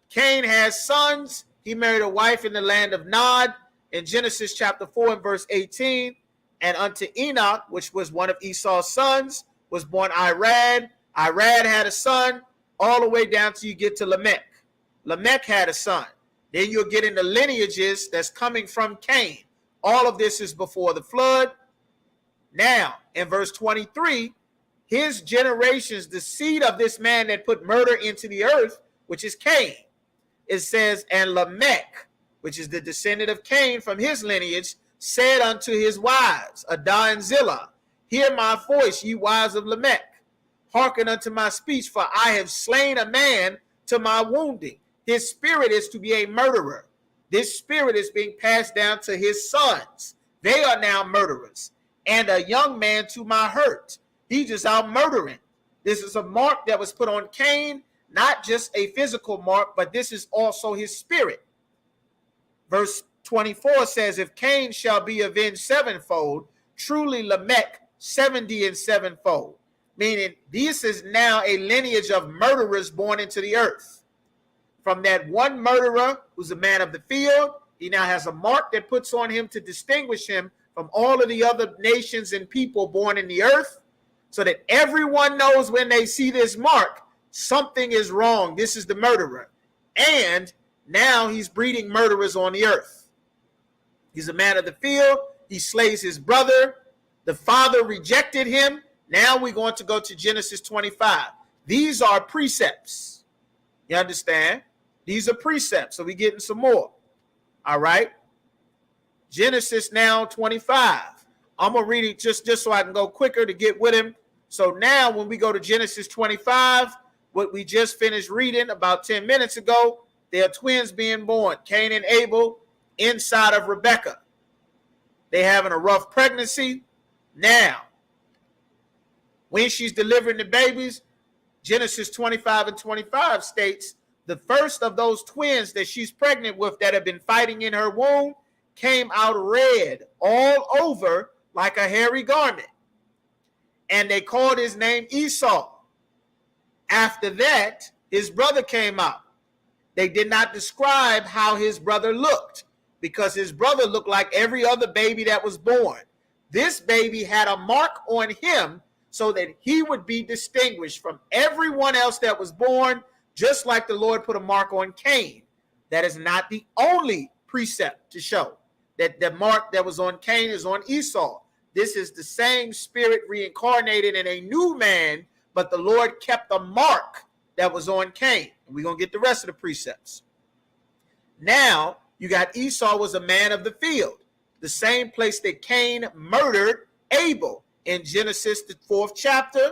Cain has sons. He married a wife in the land of Nod. In Genesis chapter 4 and verse 18, and unto Enoch, which was one of Esau's sons, was born Irad. Irad had a son all the way down till you get to Lamech. Lamech had a son. Then you'll get into lineages that's coming from Cain. All of this is before the flood. Now, in verse 23, his generations, the seed of this man that put murder into the earth, which is Cain, it says, and Lamech, which is the descendant of Cain from his lineage, said unto his wives, Adah and Zillah, hear my voice, ye wives of Lamech. Hearken unto my speech, for I have slain a man to my wounding. His spirit is to be a murderer. This spirit is being passed down to his sons. They are now murderers. And a young man to my hurt. He just out murdering. This is a mark that was put on Cain, not just a physical mark, but this is also his spirit. Verse 24 says, if Cain shall be avenged sevenfold, truly Lamech 70 and sevenfold. Meaning this is now a lineage of murderers born into the earth. From that one murderer who's a man of the field, he now has a mark that puts on him to distinguish him from all of the other nations and people born in the earth, so that everyone knows when they see this mark, something is wrong. This is the murderer. And now he's breeding murderers on the earth. He's a man of the field. He slays his brother. The father rejected him. Now we're going to go to Genesis 25. These are precepts. You understand? These are precepts. So we're getting some more. All right. Genesis now 25. I'm going to read it just so I can go quicker to get with him. So now when we go to Genesis 25, what we just finished reading about 10 minutes ago, there are twins being born, Cain and Abel, inside of Rebekah. They having a rough pregnancy. Now, when she's delivering the babies, Genesis 25 and 25 states the first of those twins that she's pregnant with that have been fighting in her womb came out red all over like a hairy garment. And they called his name Esau. After that, his brother came out. They did not describe how his brother looked because his brother looked like every other baby that was born. This baby had a mark on him so that he would be distinguished from everyone else that was born, just like the Lord put a mark on Cain. That is not the only precept to show that the mark that was on Cain is on Esau. This is the same spirit reincarnated in a new man, but the Lord kept the mark that was on Cain. And we're going to get the rest of the precepts. Now, you got Esau was a man of the field, the same place that Cain murdered Abel in Genesis, the 4th chapter.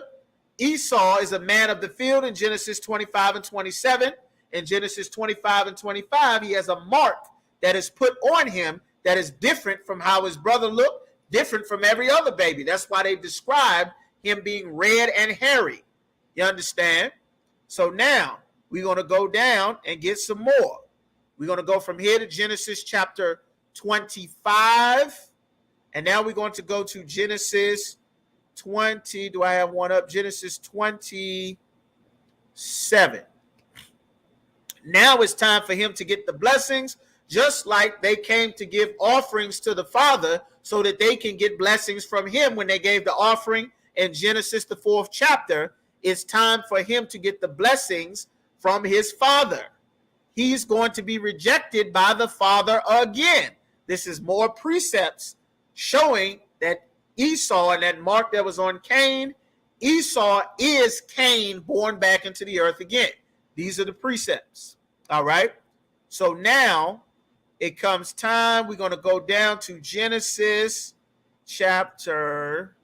Esau is a man of the field in Genesis 25 and 27. In Genesis 25 and 25, he has a mark that is put on him that is different from how his brother looked, different from every other baby. That's why they described him being red and hairy. You understand? So now we're going to go down and get some more. We're going to go from here to Genesis chapter 25. And now we're going to go to Genesis 20. Do I have one up? Genesis 27. Now it's time for him to get the blessings, just like they came to give offerings to the Father so that they can get blessings from him when they gave the offering in Genesis, the 4th chapter. It's time for him to get the blessings from his father. He's going to be rejected by the father again. This is more precepts showing that Esau and that mark that was on Cain, Esau is Cain born back into the earth again. These are the precepts. All right. So now it comes time. We're going to go down to Genesis chapter.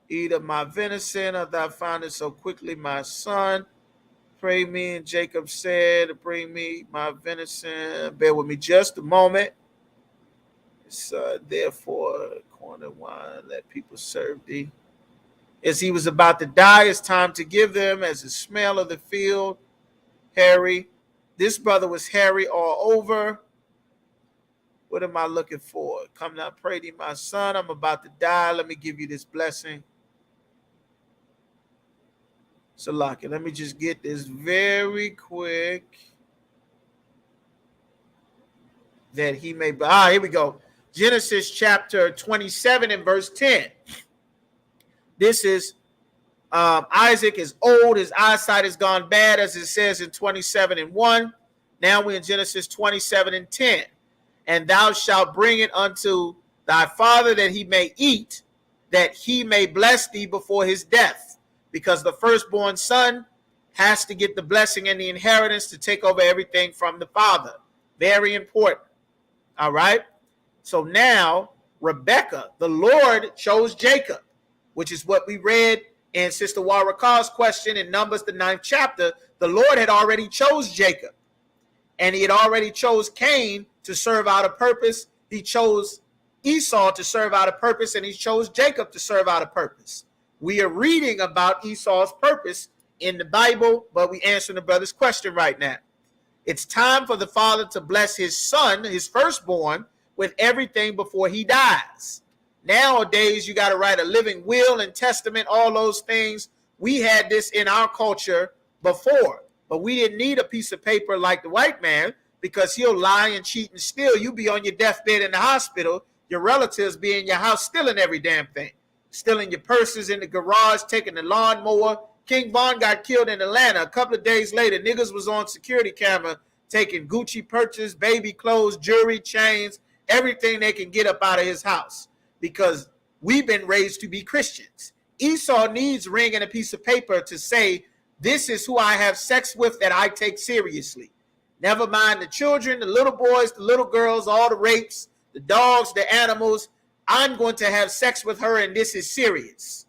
Eat of my venison, of thou findest so quickly my son. Pray me, and Jacob said, bring me my venison. Bear with me just a moment. It's therefore, corn and wine, let people serve thee. As he was about to die, it's time to give them as the smell of the field. Hairy. This brother was hairy all over. What am I looking for? Come now, pray thee, my son. I'm about to die. Let me give you this blessing. So, Lucky, let me just get this very quick. That he may be. Here we go. Genesis chapter 27 and verse 10. This is Isaac is old. His eyesight has gone bad, as it says in 27 and 1. Now we're in Genesis 27 and 10. And thou shalt bring it unto thy father that he may eat, that he may bless thee before his death. Because the firstborn son has to get the blessing and the inheritance to take over everything from the father. Very important. All right. So now Rebekah, the Lord chose Jacob, which is what we read in Sister Waraka's question in Numbers, the 9th chapter. The Lord had already chose Jacob, and he had already chose Cain to serve out a purpose. He chose Esau to serve out a purpose, and he chose Jacob to serve out a purpose. We are reading about Esau's purpose in the Bible, but we answering the brother's question right now. It's time for the father to bless his son, his firstborn, with everything before he dies. Nowadays, you got to write a living will and testament, all those things. We had this in our culture before, but we didn't need a piece of paper like the white man. because he'll lie and cheat and steal. You be on your deathbed in the hospital, your relatives be in your house stealing every damn thing, stealing your purses in the garage, taking the lawnmower. King Von got killed in Atlanta. A couple of days later, niggas was on security camera taking Gucci purchase, baby clothes, jewelry, chains, everything they can get up out of his house, because we've been raised to be Christians. Esau needs ring and a piece of paper to say, this is who I have sex with that I take seriously. Never mind the children, the little boys, the little girls, all the rapes, the dogs, the animals. I'm going to have sex with her, and this is serious.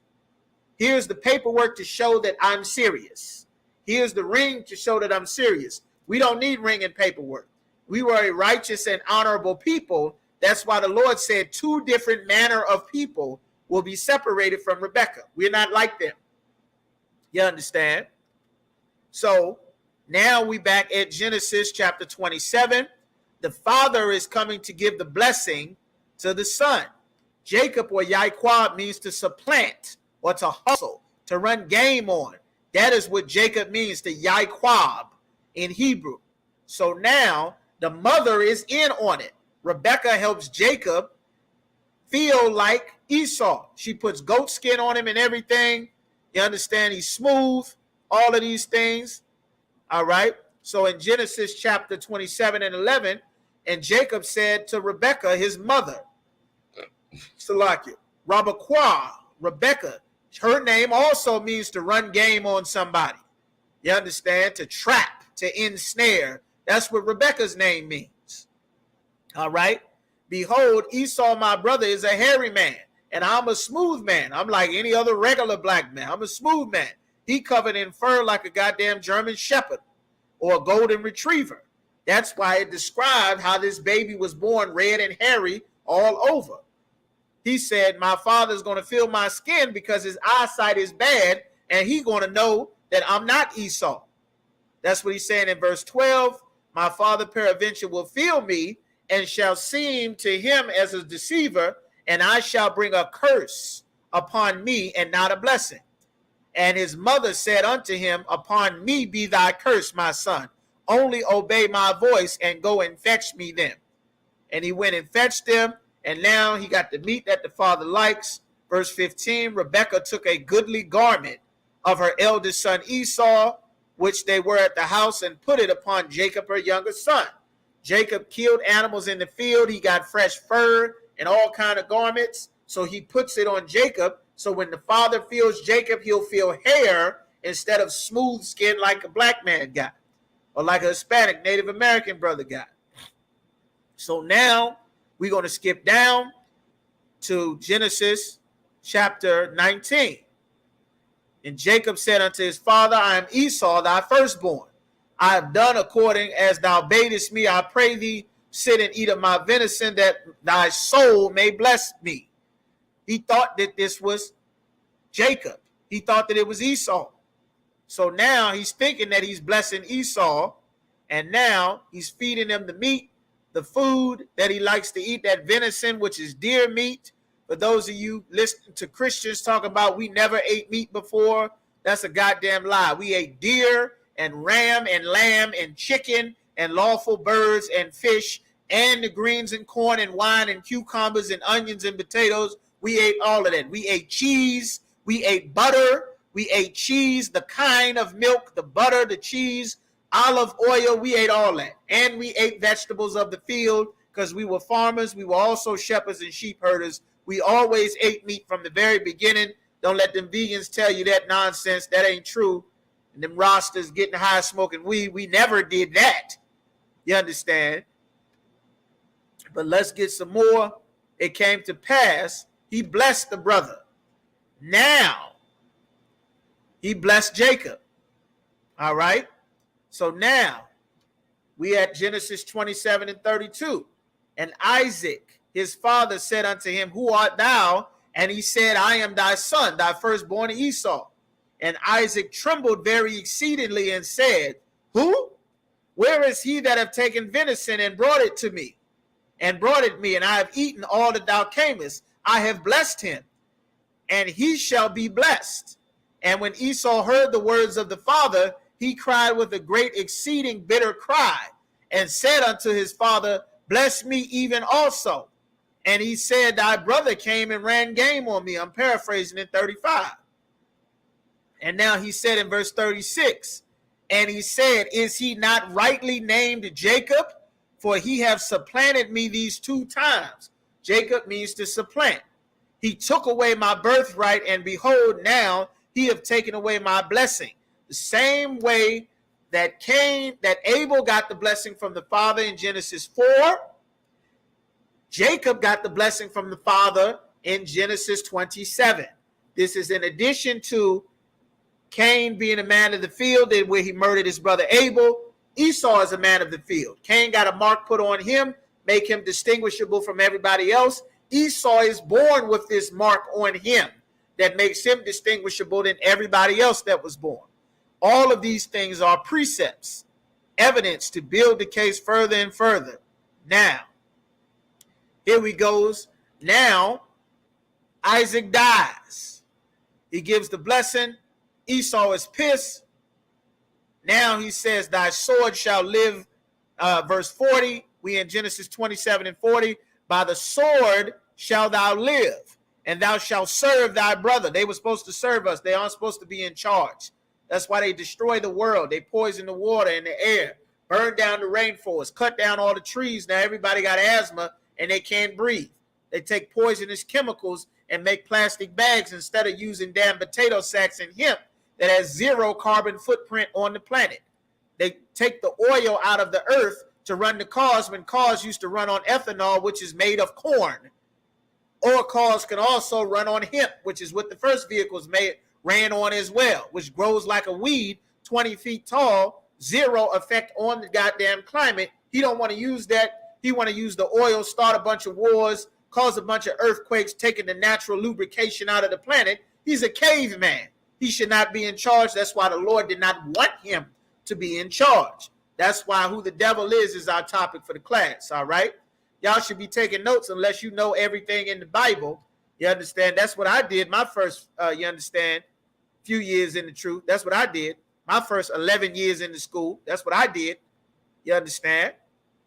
Here's the paperwork to show that I'm serious. Here's the ring to show that I'm serious. We don't need ring and paperwork. We were a righteous and honorable people. That's why the Lord said 2 different manner of people will be separated from Rebekah. We're not like them. You understand? So now we back at Genesis chapter 27. The father is coming to give the blessing to the son. Jacob, or Yaquab, means to supplant or to hustle, to run game on. That is what Jacob means to Yaquab in Hebrew. So now the mother is in on it. Rebekah helps Jacob feel like Esau. She puts goat skin on him and everything. You understand? He's smooth, all of these things. All right. So in Genesis chapter 27 and 11, and Jacob said to Rebekah, his mother, Salakia, Rabakwa, Rebekah, her name also means to run game on somebody. You understand? To trap, to ensnare. That's what Rebekah's name means. All right. Behold, Esau, my brother, is a hairy man, and I'm a smooth man. I'm like any other regular black man. I'm a smooth man. He covered in fur like a goddamn German shepherd or a golden retriever. That's why it described how this baby was born red and hairy all over. He said, my father's going to feel my skin because his eyesight is bad, and he's going to know that I'm not Esau. That's what he's saying in verse 12. My father peradventure will feel me and shall seem to him as a deceiver, and I shall bring a curse upon me and not a blessing. And his mother said unto him, upon me be thy curse, my son. Only obey my voice and go and fetch me them. And he went and fetched them, and now he got the meat that the father likes. Verse 15, Rebekah took a goodly garment of her eldest son Esau, which they were at the house, and put it upon Jacob, her younger son. Jacob killed animals in the field. He got fresh fur and all kind of garments. So he puts it on Jacob. So when the father feels Jacob, he'll feel hair instead of smooth skin like a black man got, or like a Hispanic Native American brother got. So now we're going to skip down to Genesis chapter 19. And Jacob said unto his father, I am Esau, thy firstborn. I have done according as thou badest me. I pray thee, sit and eat of my venison, that thy soul may bless me. He thought that this was Jacob. He thought that it was Esau. So now he's thinking that he's blessing Esau, and now he's feeding him the meat, the food that he likes to eat, that venison, which is deer meat. For those of you listening to Christians talk about we never ate meat before, that's a goddamn lie. We ate deer and ram and lamb and chicken and lawful birds and fish and the greens and corn and wine and cucumbers and onions and potatoes. We ate all of that. We ate cheese. We ate butter. We ate cheese, the kind of milk, the butter, the cheese, olive oil. We ate all that. And we ate vegetables of the field because we were farmers. We were also shepherds and sheep herders. We always ate meat from the very beginning. Don't let them vegans tell you that nonsense. That ain't true. And them rosters getting high smoking weed. We never did that. You understand? But let's get some more. It came to pass, he blessed the brother. Now, he blessed Jacob. All right? So now, we at Genesis 27 and 32. And Isaac, his father, said unto him, who art thou? And he said, I am thy son, thy firstborn Esau. And Isaac trembled very exceedingly and said, who? Where is he that have taken venison and brought it to me? And brought it me, and I have eaten all that thou camest. I have blessed him, and he shall be blessed. And when Esau heard the words of the father, he cried with a great exceeding bitter cry. and said unto his father, bless me even also. And he said, thy brother came and ran game on me. I'm paraphrasing in 35. And now he said in verse 36, and he said, is he not rightly named Jacob? For he have supplanted me these 2 times. Jacob means to supplant. He took away my birthright, and behold, now he have taken away my blessing. The same way that Abel got the blessing from the father in Genesis 4, Jacob got the blessing from the father in Genesis 27. This is in addition to Cain being a man of the field, and where he murdered his brother Abel. Esau is a man of the field. Cain got a mark put on him, make him distinguishable from everybody else. Esau is born with this mark on him that makes him distinguishable than everybody else that was born. All of these things are precepts, evidence to build the case further and further. Now, here we goes. Now, Isaac dies. He gives the blessing. Esau is pissed. Now he says, thy sword shall live, verse 40. We in Genesis 27 and 40. By the sword shall thou live, and thou shalt serve thy brother. They were supposed to serve us. They aren't supposed to be in charge. That's why they destroy the world. They poison the water and the air, burn down the rainforest, cut down all the trees. Now everybody got asthma and they can't breathe. They take poisonous chemicals and make plastic bags instead of using damn potato sacks and hemp that has 0 carbon footprint on the planet. They take the oil out of the earth to run the cars when cars used to run on ethanol, which is made of corn. Or cars can also run on hemp, which is what the first vehicles ran on as well, which grows like a weed, 20 feet tall, 0 effect on the goddamn climate. He don't want to use that. He want to use the oil, start a bunch of wars, cause a bunch of earthquakes, taking the natural lubrication out of the planet. He's a caveman. He should not be in charge. That's why the Lord did not want him to be in charge. That's why who the devil is our topic for the class, all right? Y'all should be taking notes unless you know everything in the Bible. You understand? That's what I did my first, you understand, few years in the truth. That's what I did. My first 11 years in the school. That's what I did. You understand?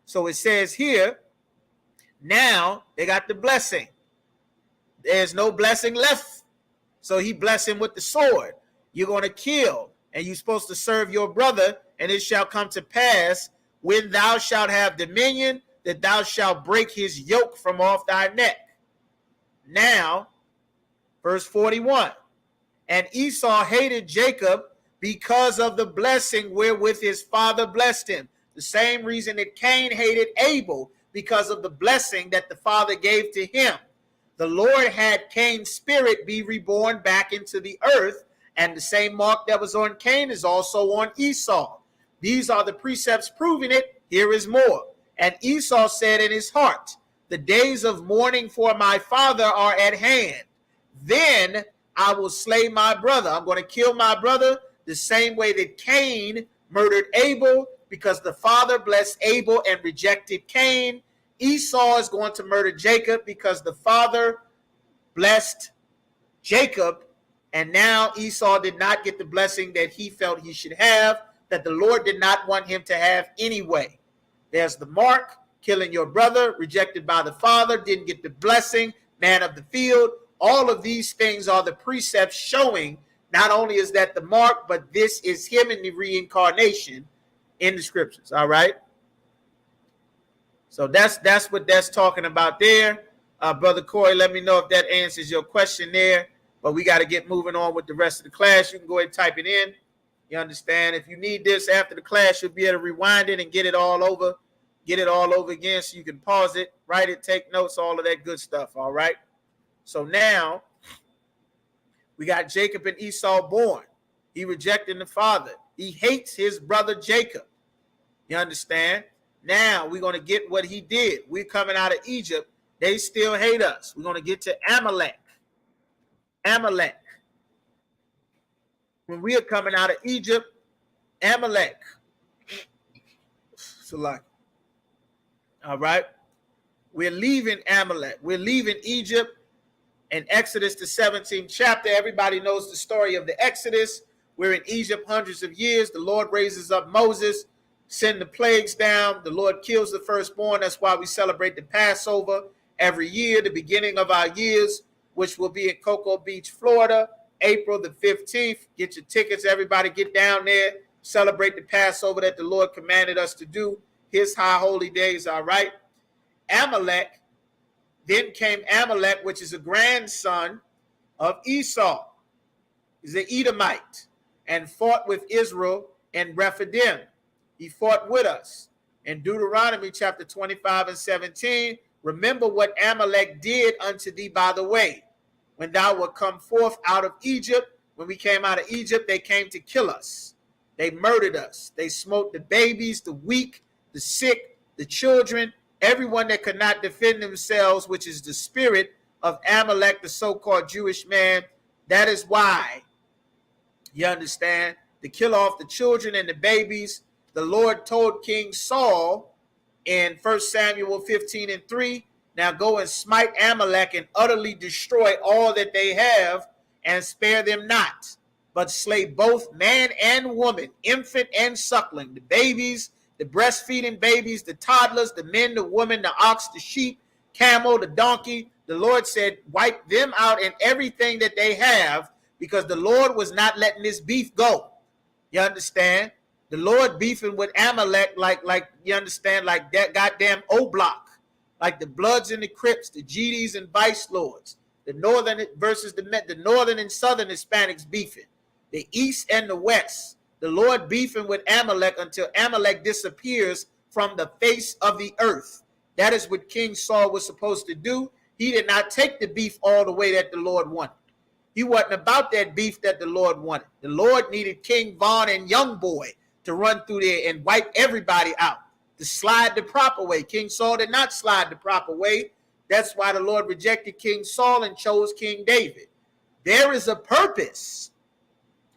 So it says here, now they got the blessing. There's no blessing left. So he blessed him with the sword. You're going to kill, and you're supposed to serve your brother, and it shall come to pass when thou shalt have dominion, that thou shalt break his yoke from off thy neck. Now, verse 41, and Esau hated Jacob because of the blessing wherewith his father blessed him. The same reason that Cain hated Abel, because of the blessing that the father gave to him. The Lord had Cain's spirit be reborn back into the earth, and the same mark that was on Cain is also on Esau. These are the precepts proving it. Here is more. And Esau said in his heart, the days of mourning for my father are at hand. Then I will slay my brother. I'm going to kill my brother the same way that Cain murdered Abel, because the father blessed Abel and rejected Cain. Esau is going to murder Jacob because the father blessed Jacob, and now Esau did not get the blessing that he felt he should have, that the Lord did not want him to have anyway. There's the mark, killing your brother, rejected by the father, didn't get the blessing, man of the field. All of these things are the precepts showing not only is that the mark, but this is him in the reincarnation in the scriptures. All right. So that's what that's talking about there. Brother Corey, let me know if that answers your question there. But we got to get moving on with the rest of the class. You can go ahead and type it in. You understand? If you need this after the class, you'll be able to rewind it and get it all over. Get it all over again so you can pause it, write it, take notes, all of that good stuff. All right. So now we got Jacob and Esau born. He rejected the father. He hates his brother Jacob. You understand? Now we're going to get what he did. We're coming out of Egypt. They still hate us. We're going to get to Amalek. Amalek. When we are coming out of Egypt, Amalek. So like, all right. We're leaving Amalek. We're leaving Egypt. In Exodus, the 17th chapter, everybody knows the story of the Exodus. We're in Egypt hundreds of years. The Lord raises up Moses, send the plagues down. The Lord kills the firstborn. That's why we celebrate the Passover every year, the beginning of our years, which will be in Cocoa Beach, Florida, April the 15th. Get your tickets. Everybody get down there. Celebrate the Passover that the Lord commanded us to do. His high holy days, all right? Amalek, then came Amalek, which is a grandson of Esau. He's an Edomite and fought with Israel in Rephidim. He fought with us. In Deuteronomy chapter 25 and 17, remember what Amalek did unto thee by the way. When thou wert come forth out of Egypt, when we came out of Egypt, they came to kill us. They murdered us. They smote the babies, the weak, the sick, the children, everyone that could not defend themselves, which is the spirit of Amalek, the so-called Jewish man. That is why, you understand, to kill off the children and the babies. The Lord told King Saul in 1 Samuel 15 and 3, now go and smite Amalek and utterly destroy all that they have and spare them not, but slay both man and woman, infant and suckling, the babies, the breastfeeding babies, the toddlers, the men, the women, the ox, the sheep, camel, the donkey. The Lord said, wipe them out and everything that they have, because the Lord was not letting this beef go. You understand? The Lord beefing with Amalek like you understand, like that goddamn O-Block, like the Bloods and the Crips, the GDs and Vice Lords, the Northern versus the Northern and Southern Hispanics beefing, the East and the West. The Lord beefing with Amalek until Amalek disappears from the face of the earth. That is what King Saul was supposed to do. He did not take the beef all the way that the Lord wanted. He wasn't about that beef that the Lord wanted. The Lord needed King Vaughn and Young Boy to run through there and wipe everybody out, to slide the proper way. King Saul did not slide the proper way. That's why the Lord rejected King Saul and chose King David. There is a purpose,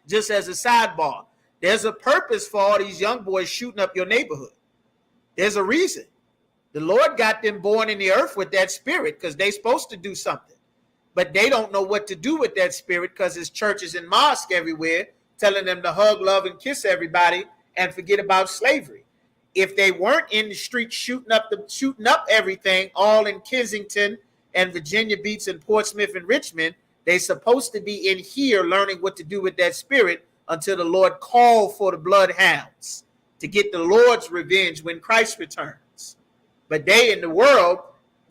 just as a sidebar. There's a purpose for all these young boys shooting up your neighborhood. There's a reason. The Lord got them born in the earth with that spirit because they're supposed to do something. But they don't know what to do with that spirit because there's churches and mosques everywhere telling them to hug, love, and kiss everybody and forget about slavery. If they weren't in the street shooting up everything, all in Kensington and Virginia Beach and Portsmouth and Richmond, they're supposed to be in here learning what to do with that spirit until the Lord called for the bloodhounds to get the Lord's revenge when Christ returns. But they in the world,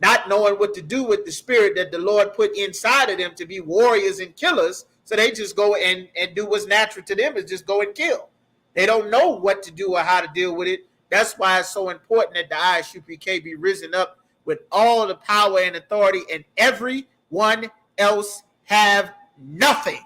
not knowing what to do with the spirit that the Lord put inside of them to be warriors and killers, so they just go and do what's natural to them, is just go and kill. They don't know what to do or how to deal with it. That's why it's so important that the Isupk be risen up with all the power and authority, and everyone else have nothing.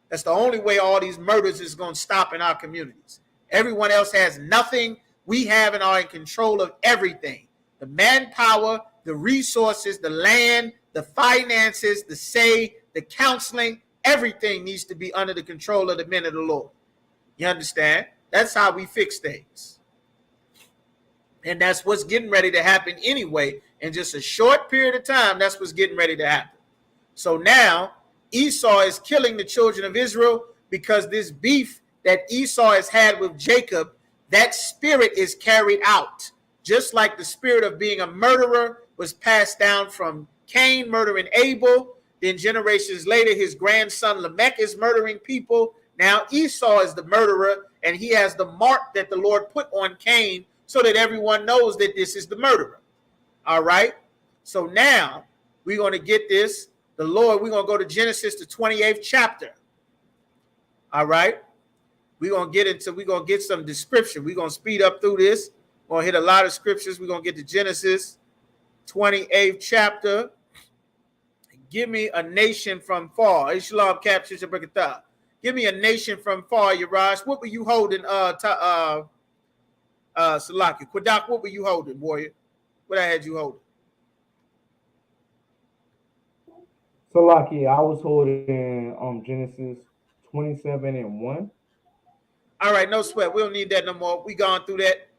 That's the only way all these murders is going to stop in our communities. Everyone else has nothing. We have and are in control of everything. The manpower, the resources, the land, the finances, the say, the counseling, everything needs to be under the control of the men of the Lord. You understand? That's how we fix things. And that's what's getting ready to happen anyway. In just a short period of time, that's what's getting ready to happen. So now Esau is killing the children of Israel because this beef that Esau has had with Jacob, that spirit is carried out. Just like the spirit of being a murderer was passed down from Cain murdering Abel. Then generations later, his grandson Lamech is murdering people. Now Esau is the murderer, and he has the mark that the Lord put on Cain so that everyone knows that this is the murderer. All right? So now we're going to get this. The Lord, we're going to go to Genesis, the 28th chapter. All right? We're going to get some description. We're going to speed up through this. We're going to hit a lot of scriptures. We're going to get to Genesis, 28th chapter. Give me a nation from far. Islam captures a brigatah. Give me a nation from far, Yarash. What were you holding, Salaki? Kwadak, what were you holding, warrior? What I had you holding? Salaki, I was holding Genesis 27 and 1. All right, no sweat. We don't need that no more. We gone through that.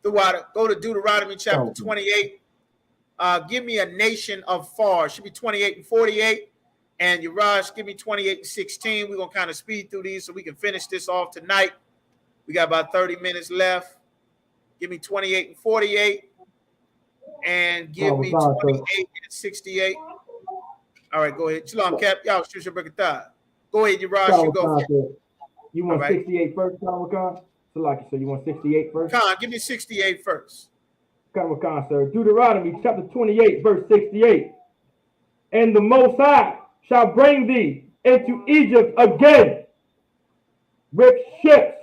Go to Deuteronomy chapter 28. Give me a nation of far. Should be 28 and 48. And Yarash, give me 28 and 16. We're going to kind of speed through these so we can finish this off tonight. We got about 30 minutes left. Give me 28 and 48. And give me 28 and 68. All right, go ahead. Shalom, Cap. Y'all shoot your brother. Go ahead, Urash. You go first. You want 68 first, Khan? So like you said, you want 68 first? Khan, give me 68 first. Khan, sir. Deuteronomy chapter 28, verse 68. And the Most High shall bring thee into Egypt again with ships,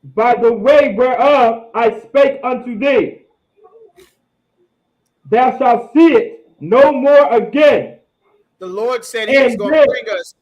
by the way whereof I spake unto thee. Thou shalt see it no more again. The Lord said he was going to bring us,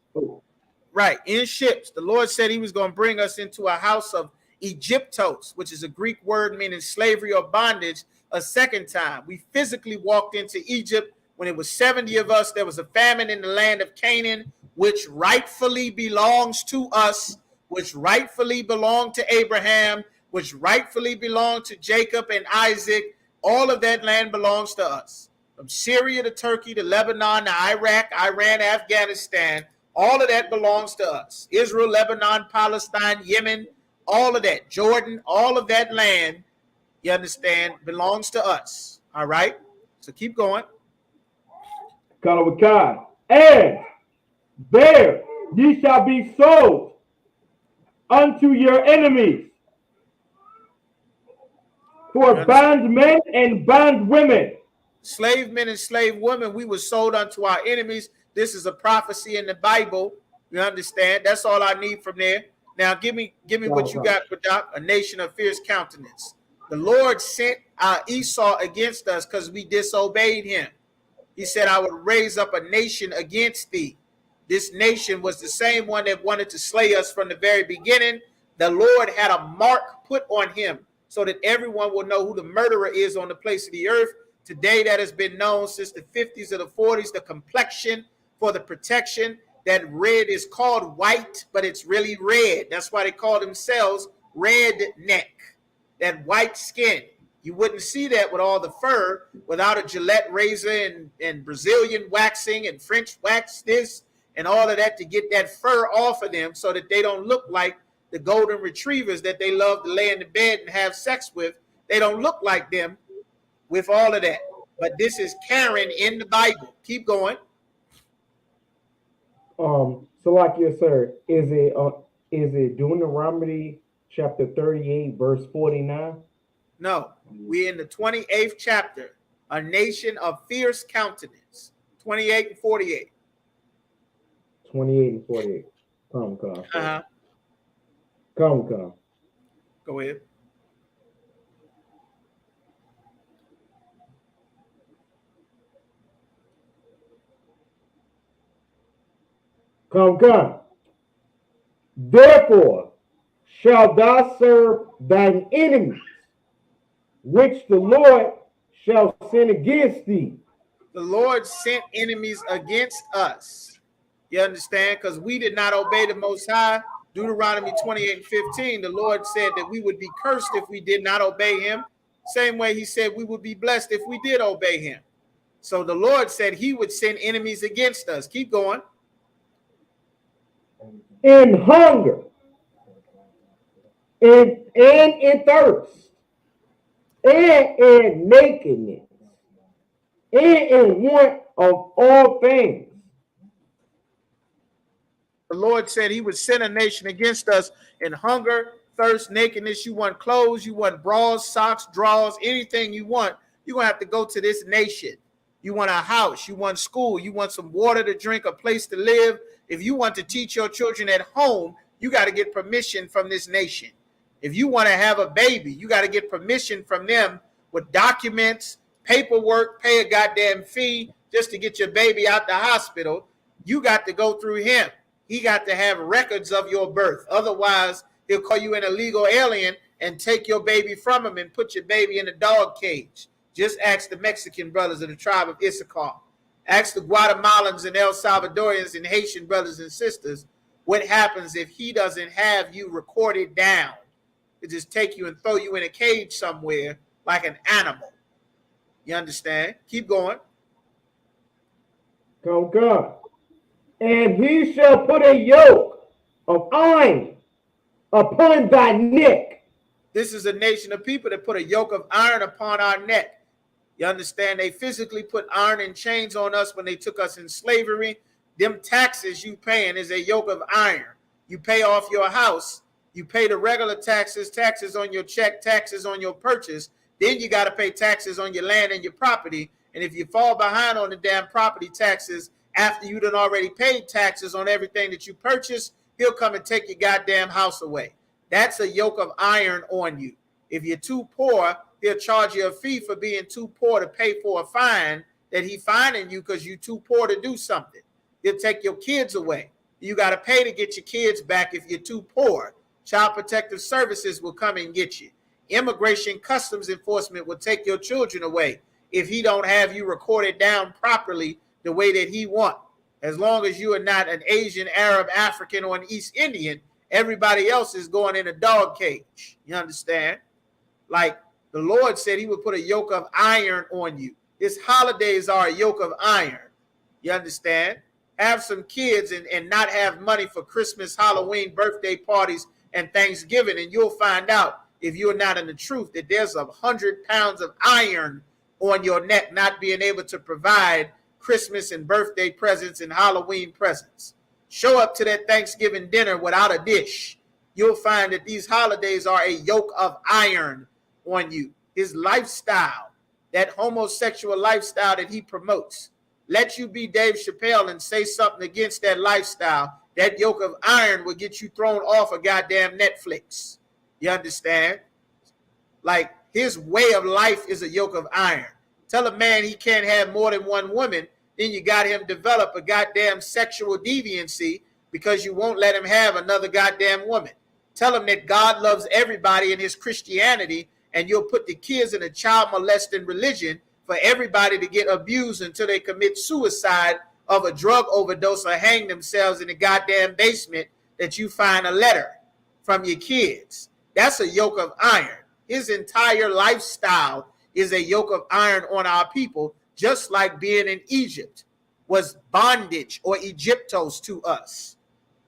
right, in ships. The Lord said he was going to bring us into a house of Egyptos, which is a Greek word meaning slavery or bondage, a second time. We physically walked into Egypt when it was 70 of us. There was a famine in the land of Canaan, which rightfully belongs to us, which rightfully belonged to Abraham, which rightfully belonged to Jacob and Isaac. All of that land belongs to us. From Syria to Turkey to Lebanon to Iraq, Iran, Afghanistan, all of that belongs to us. Israel, Lebanon, Palestine, Yemen, all of that, Jordan, all of that land, you understand, belongs to us. All right? So keep going. And there ye shall be sold unto your enemies for bondmen and bondwomen. Slave men and slave women, we were sold unto our enemies. This is a prophecy in the Bible. You understand? That's all I need from there. Now, give me what you got, Badak, a nation of fierce countenance. The Lord sent Esau against us because we disobeyed him. He said, I would raise up a nation against thee. This nation was the same one that wanted to slay us from the very beginning. The Lord had a mark put on him so that everyone will know who the murderer is on the place of the earth. Today, that has been known since the 50s or the 40s, the complexion for the protection. That red is called white, but it's really red. That's why they call themselves redneck, that white skin. You wouldn't see that with all the fur, without a Gillette razor and Brazilian waxing and French wax this and all of that to get that fur off of them so that they don't look like the golden retrievers that they love to lay in the bed and have sex with. They don't look like them with all of that. But this is Karen in the Bible. Keep going. Salakia, sir, is it Deuteronomy chapter 38, verse 49? No, we're in the 28th chapter, a nation of fierce countenance. 28 and 48. 28 and 48. Come. Come. Go ahead. Come. Therefore shalt thou serve thine enemies, which the Lord shall send against thee. The Lord sent enemies against us. You understand? Because we did not obey the Most High. Deuteronomy 28 and 15, the Lord said that we would be cursed if we did not obey him. Same way he said we would be blessed if we did obey him. So the Lord said he would send enemies against us. Keep going. In hunger, and in thirst, and in nakedness, and in want of all things. The Lord said he would send a nation against us in hunger, thirst, nakedness. You want clothes, you want bras, socks, drawers, anything you want. You're going to have to go to this nation. You want a house, you want school, you want some water to drink, a place to live. If you want to teach your children at home, you got to get permission from this nation. If you want to have a baby, you got to get permission from them with documents, paperwork, pay a goddamn fee just to get your baby out the hospital. You got to go through him. He got to have records of your birth. Otherwise, he'll call you an illegal alien and take your baby from him and put your baby in a dog cage. Just ask the Mexican brothers of the tribe of Isupk. Ask the Guatemalans and El Salvadorians and Haitian brothers and sisters what happens if he doesn't have you recorded down. It just take you and throw you in a cage somewhere like an animal. You understand? Keep going. Come. And he shall put a yoke of iron upon thy neck. This is a nation of people that put a yoke of iron upon our neck. You understand? They physically put iron and chains on us when they took us in slavery. Them taxes you paying is a yoke of iron. You pay off your house. You pay the regular taxes, taxes on your check, taxes on your purchase. Then you got to pay taxes on your land and your property. And if you fall behind on the damn property taxes after you done already paid taxes on everything that you purchased, he'll come and take your goddamn house away. That's a yoke of iron on you. If you're too poor, he'll charge you a fee for being too poor to pay for a fine that he fining you because you're too poor to do something. He'll take your kids away. You got to pay to get your kids back if you're too poor. Child Protective Services will come and get you. Immigration Customs Enforcement will take your children away if he don't have you recorded down properly the way that he want. As long as you are not an Asian, Arab, African, or an East Indian, everybody else is going in a dog cage. You understand? Like the Lord said he would put a yoke of iron on you. His holidays are a yoke of iron. You understand? Have some kids and not have money for Christmas, Halloween, birthday parties, and Thanksgiving, and you'll find out, if you're not in the truth, that there's 100 pounds of iron on your neck not being able to provide Christmas and birthday presents and Halloween presents. Show up to that Thanksgiving dinner without a dish. You'll find that these holidays are a yoke of iron on you. His lifestyle, that homosexual lifestyle that he promotes, let you be Dave Chappelle and say something against that lifestyle, that yoke of iron will get you thrown off of goddamn Netflix. You understand? Like, his way of life is a yoke of iron. Tell a man he can't have more than one woman, then you got him develop a goddamn sexual deviancy because you won't let him have another goddamn woman. Tell him that God loves everybody in his Christianity, and you'll put the kids in a child molesting religion for everybody to get abused until they commit suicide of a drug overdose or hang themselves in the goddamn basement that you find a letter from your kids. That's a yoke of iron. His entire lifestyle is a yoke of iron on our people, just like being in Egypt was bondage or Egyptos to us.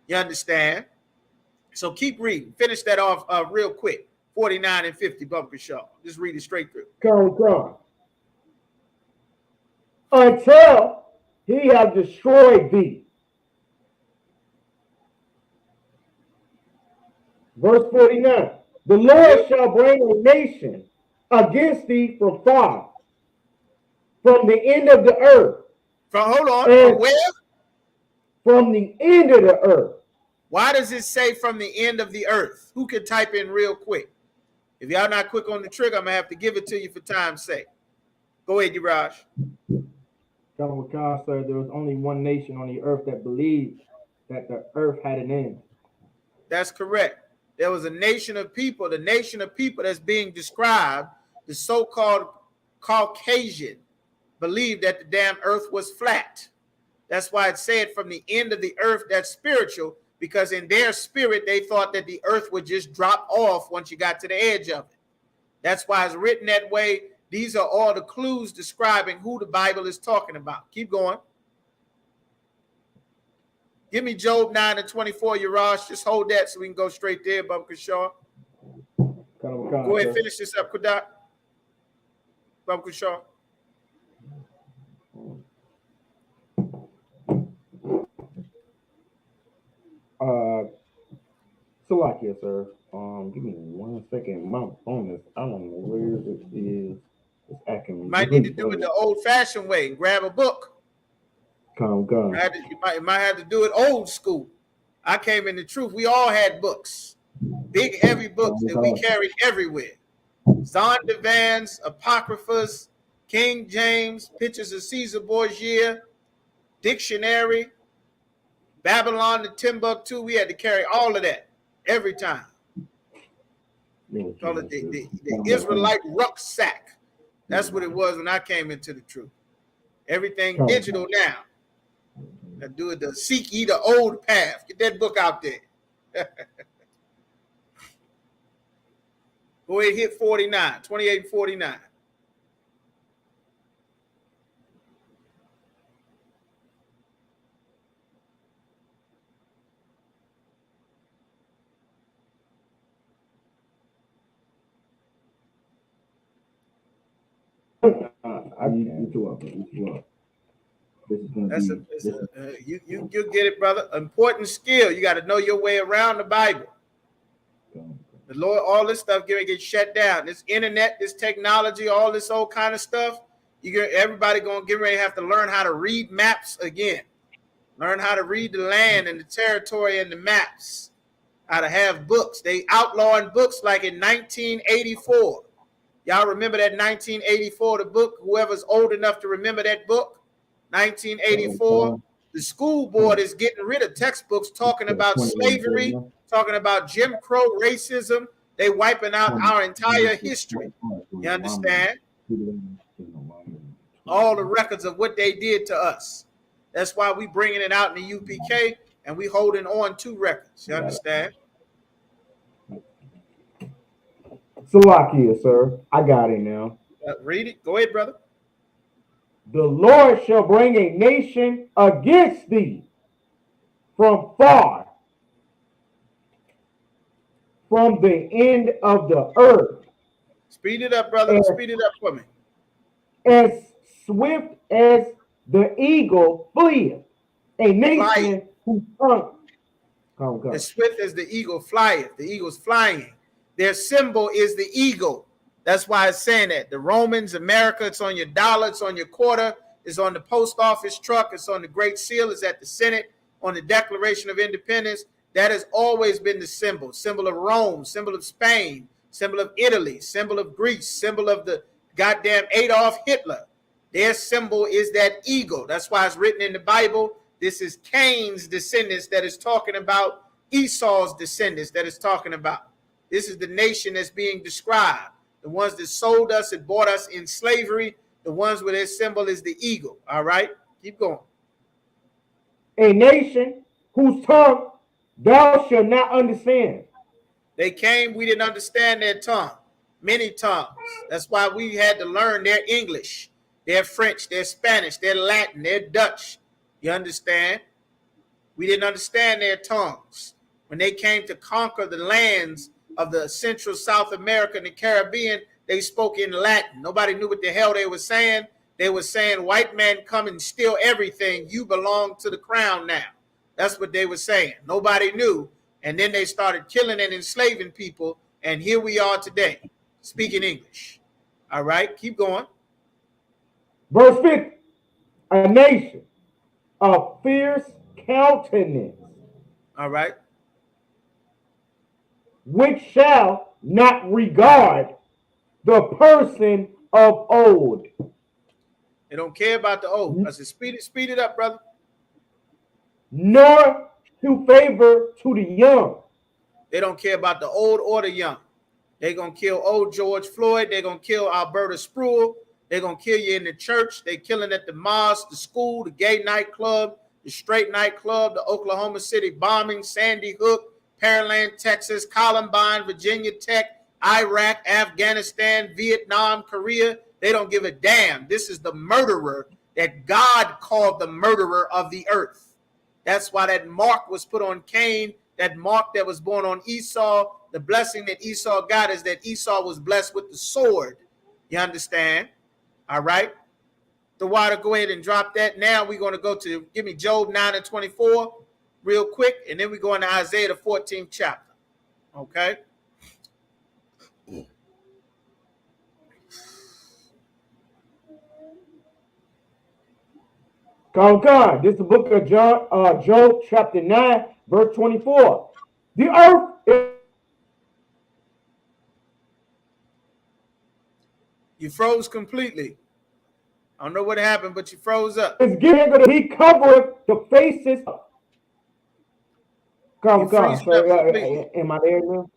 You understand? So keep reading. Finish that off real quick. 49 and 50, Bumper Shaw. Just read it straight through. Come. Until he have destroyed thee. Verse 49. The Lord shall bring a nation against thee from far, from the end of the earth. From where? From the end of the earth. Why does it say from the end of the earth? Who can type in real quick? If y'all not quick on the trigger, I'm going to have to give it to you for time's sake. Go ahead, Uraj. Come God, sir, there was only one nation on the earth that believed that the earth had an end. That's correct. There was a nation of people, the nation of people that's being described, the so-called Caucasian, believed that the damn earth was flat. That's why it said from the end of the earth, that's spiritual, because in their spirit, they thought that the earth would just drop off once you got to the edge of it. That's why it's written that way. These are all the clues describing who the Bible is talking about. Keep going. Give me Job 9 and 24, Urash. Just hold that so we can go straight there, Bumper Shaw. Go ahead, finish this up, Kudat. Bumper Shaw. Salakia, sir. Give me 1 second. My phone is, I don't know where it is. It's acting. Might need to do it the old-fashioned way and grab a book. You might have to do it old school. I came in the truth. We all had books, big, heavy books that we carried everywhere. Zondervan's, Apocryphas, King James, pictures of Caesar Borgia, dictionary, Babylon to Timbuktu. We had to carry all of that every time. Call it the Israelite rucksack. That's what it was when I came into the truth. Everything digital now. I do it the seek ye the old path. Get that book out there. Go ahead, hit 49, 28 and 49. I need you up. This is gonna That's be. you get it, brother. Important skill. You got to know your way around the Bible. The Lord, all this stuff gonna get shut down. This internet, this technology, all this old kind of stuff. Everybody gonna get ready to have to learn how to read maps again. Learn how to read the land and the territory and the maps. How to have books. They outlawing books like in 1984. Y'all remember that 1984, the book? Whoever's old enough to remember that book, 1984. The school board is getting rid of textbooks talking about slavery, talking about Jim Crow racism. They wiping out our entire history. You understand? All the records of what they did to us. That's why we bringing it out in the UPK and we holding on to records. You understand? Salakia, sir. I got it now. Read it. Go ahead, brother. The Lord shall bring a nation against thee from far, from the end of the earth. Speed it up, brother. Speed it up for me. As swift as the eagle fleeth. A nation whose tongue. As swift as the eagle flieth. The eagle's flying. Their symbol is the eagle. That's why it's saying that. The Romans, America, it's on your dollar, it's on your quarter, it's on the post office truck, it's on the Great Seal, it's at the Senate, on the Declaration of Independence. That has always been the symbol. Symbol of Rome, symbol of Spain, symbol of Italy, symbol of Greece, symbol of the goddamn Adolf Hitler. Their symbol is that eagle. That's why it's written in the Bible. This is Cain's descendants that is talking about, Esau's descendants that is talking about. This is the nation that's being described. The ones that sold us and bought us in slavery, the ones where their symbol is the eagle. All right? Keep going. A nation whose tongue thou shalt not understand. They came, we didn't understand their tongue. Many tongues. That's why we had to learn their English, their French, their Spanish, their Latin, their Dutch. You understand? We didn't understand their tongues. When they came to conquer the lands of the Central South America and the Caribbean, they spoke in Latin. Nobody knew what the hell they were saying. They were saying, white man, come and steal everything. You belong to the crown now. That's what they were saying. Nobody knew. And then they started killing and enslaving people. And here we are today, speaking English. All right, keep going. Verse 50, a nation of fierce countenance. All right. Which shall not regard the person of old. They don't care about the old. I said, speed it up, brother. Nor to favor to the young. They don't care about the old or the young. They're going to kill old George Floyd. They're going to kill Alberta Spruill. They're going to kill you in the church. They're killing at the mosque, the school, the gay nightclub, the straight nightclub, the Oklahoma City bombing, Sandy Hook, Pearland, Texas, Columbine, Virginia Tech, Iraq, Afghanistan, Vietnam, Korea. They don't give a damn. This is the murderer that God called the murderer of the earth. That's why that mark was put on Cain, that mark that was born on Esau. The blessing that Esau got is that Esau was blessed with the sword. You understand? All right. The water, go ahead and drop that. Now we're going to go to, give me Job 9:24 real quick, and then we go into Isaiah the 14th chapter. Okay. God, this is the book of Job, chapter 9, verse 24. The earth is... You froze completely. I don't know what happened, but you froze up. It's given, he covered the faces. God. Am I there now?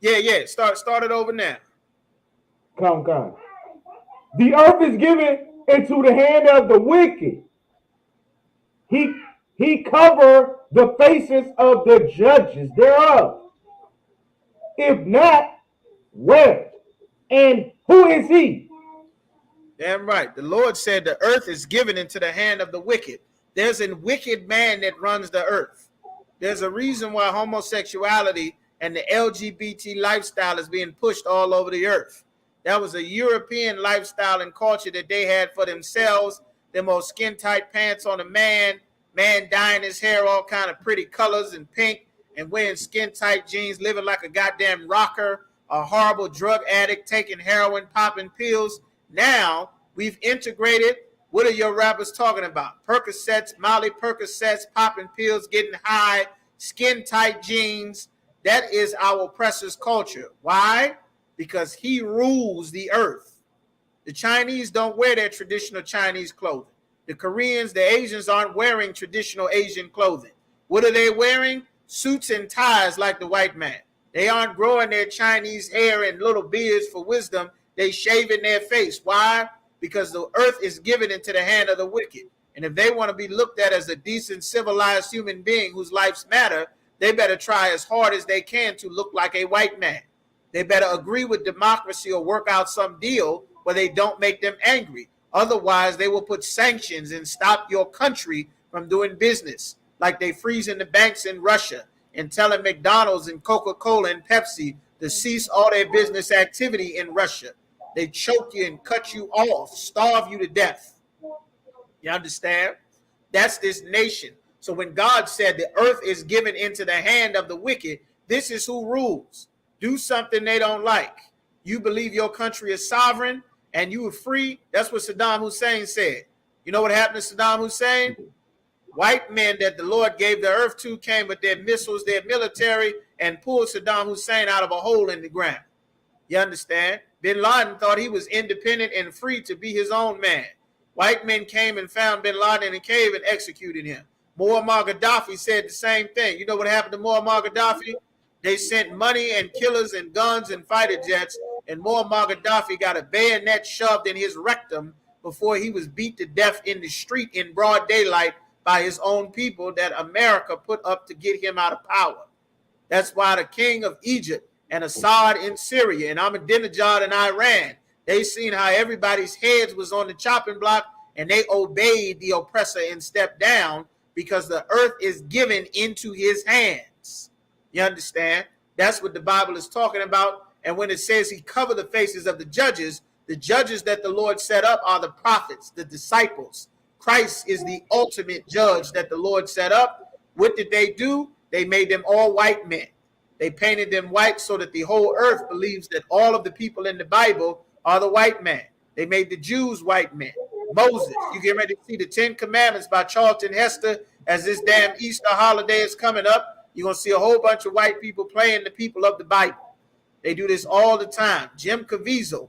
Yeah. Start it over now. God. The earth is given into the hand of the wicked. He covered the faces of the judges thereof. If not, where? And who is he? Damn right. The Lord said the earth is given into the hand of the wicked. There's a wicked man that runs the earth. There's a reason why homosexuality and the LGBT lifestyle is being pushed all over the earth. That was a European lifestyle and culture that they had for themselves. Them old skin tight pants on a man dyeing his hair all kind of pretty colors and pink, and wearing skin tight jeans, living like a goddamn rocker, a horrible drug addict, taking heroin, popping pills. Now we've integrated. What are your rappers talking about? Percocets, Molly Percocets, popping pills, getting high, skin tight jeans. That is our oppressor's culture. Why? Because he rules the earth. The Chinese don't wear their traditional Chinese clothing. The Koreans, the Asians aren't wearing traditional Asian clothing. What are they wearing? Suits and ties like the white man. They aren't growing their Chinese hair and little beards for wisdom. They shaving their face. Why? Because the earth is given into the hand of the wicked. And if they want to be looked at as a decent, civilized human being whose lives matter, they better try as hard as they can to look like a white man. They better agree with democracy or work out some deal where they don't make them angry. Otherwise, they will put sanctions and stop your country from doing business, like they freezing the banks in Russia and telling McDonald's and Coca-Cola and Pepsi to cease all their business activity in Russia. They choke you and cut you off, starve you to death. You understand? That's this nation. So when God said the earth is given into the hand of the wicked, this is who rules. Do something they don't like. You believe your country is sovereign and you are free. That's what Saddam Hussein said. You know what happened to Saddam Hussein? White men that the Lord gave the earth to came with their missiles, their military, and pulled Saddam Hussein out of a hole in the ground. You understand? Bin Laden thought he was independent and free to be his own man. White men came and found Bin Laden in a cave and executed him. Muammar Gaddafi said the same thing. You know what happened to Muammar Gaddafi? They sent money and killers and guns and fighter jets, and Muammar Gaddafi got a bayonet shoved in his rectum before he was beat to death in the street in broad daylight by his own people that America put up to get him out of power. That's why the king of Egypt and Assad in Syria and Ahmadinejad in Iran, they seen how everybody's heads was on the chopping block, and they obeyed the oppressor and stepped down because the earth is given into his hands. You understand? That's what the Bible is talking about. And when it says he covered the faces of the judges that the Lord set up are the prophets, the disciples. Christ is the ultimate judge that the Lord set up. What did they do? They made them all white men. They painted them white so that the whole earth believes that all of the people in the Bible are the white man. They made the Jews white men. Moses, you get ready to see the 10 Commandments by Charlton Heston as this damn Easter holiday is coming up. You're going to see a whole bunch of white people playing the people of the Bible. They do this all the time. Jim Caviezel,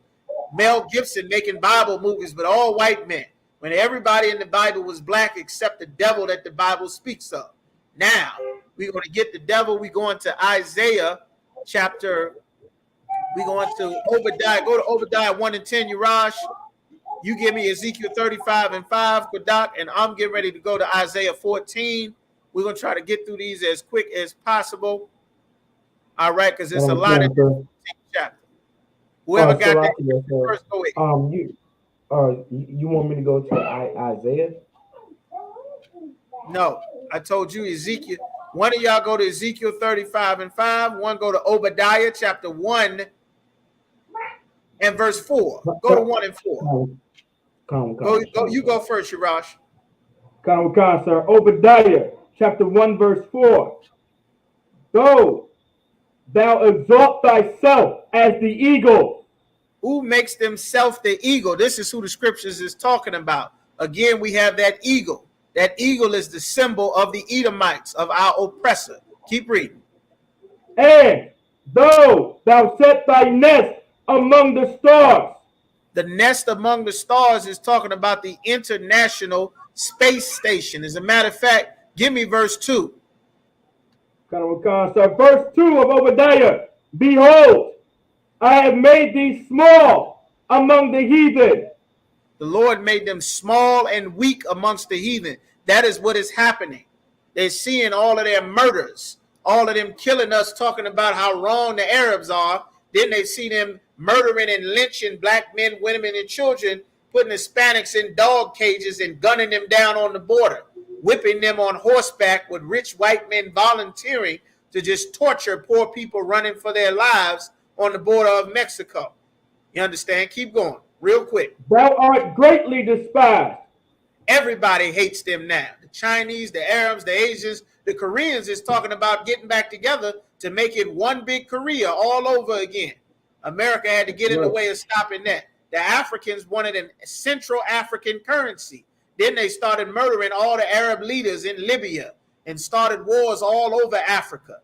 Mel Gibson making Bible movies, but all white men. When everybody in the Bible was black except the devil that the Bible speaks of. Now, we're going to get the devil. We're going to Isaiah chapter. We're going to Obadiah. Go to Obadiah 1 and 10, Urash. You give me Ezekiel 35 and 5, Kodak, and I'm getting ready to go to Isaiah 14. We're going to try to get through these as quick as possible. All right, because it's a lot of chapters. Whoever got that first, go ahead. You want me to go to Isaiah? No, I told you Ezekiel. One of y'all go to Ezekiel 35 and 5. One go to Obadiah chapter 1 and verse 4. Go to 1 and 4. You go first, Shirash. Come, sir. Obadiah chapter 1 verse 4. Go, thou exalt thyself as the eagle. Who makes themselves the eagle? This is who the scriptures is talking about. Again, we have that eagle. That eagle is the symbol of the Edomites, of our oppressor. Keep reading. And though thou set thy nest among the stars. The nest among the stars is talking about the International Space Station. As a matter of fact, give me verse 2. Verse 2 of Obadiah. Behold, I have made thee small among the heathen. The Lord made them small and weak amongst the heathen. That is what is happening. They're seeing all of their murders, all of them killing us, talking about how wrong the Arabs are. Then they see them murdering and lynching black men, women, and children, putting Hispanics in dog cages and gunning them down on the border, whipping them on horseback with rich white men volunteering to just torture poor people running for their lives on the border of Mexico. You understand? Keep going real quick. Thou art greatly despised. Everybody hates them now. The Chinese, the Arabs, the Asians, the Koreans is talking about getting back together to make it one big Korea all over again. America had to get in the way of stopping that. The Africans wanted a Central African currency. Then they started murdering all the Arab leaders in Libya and started wars all over Africa.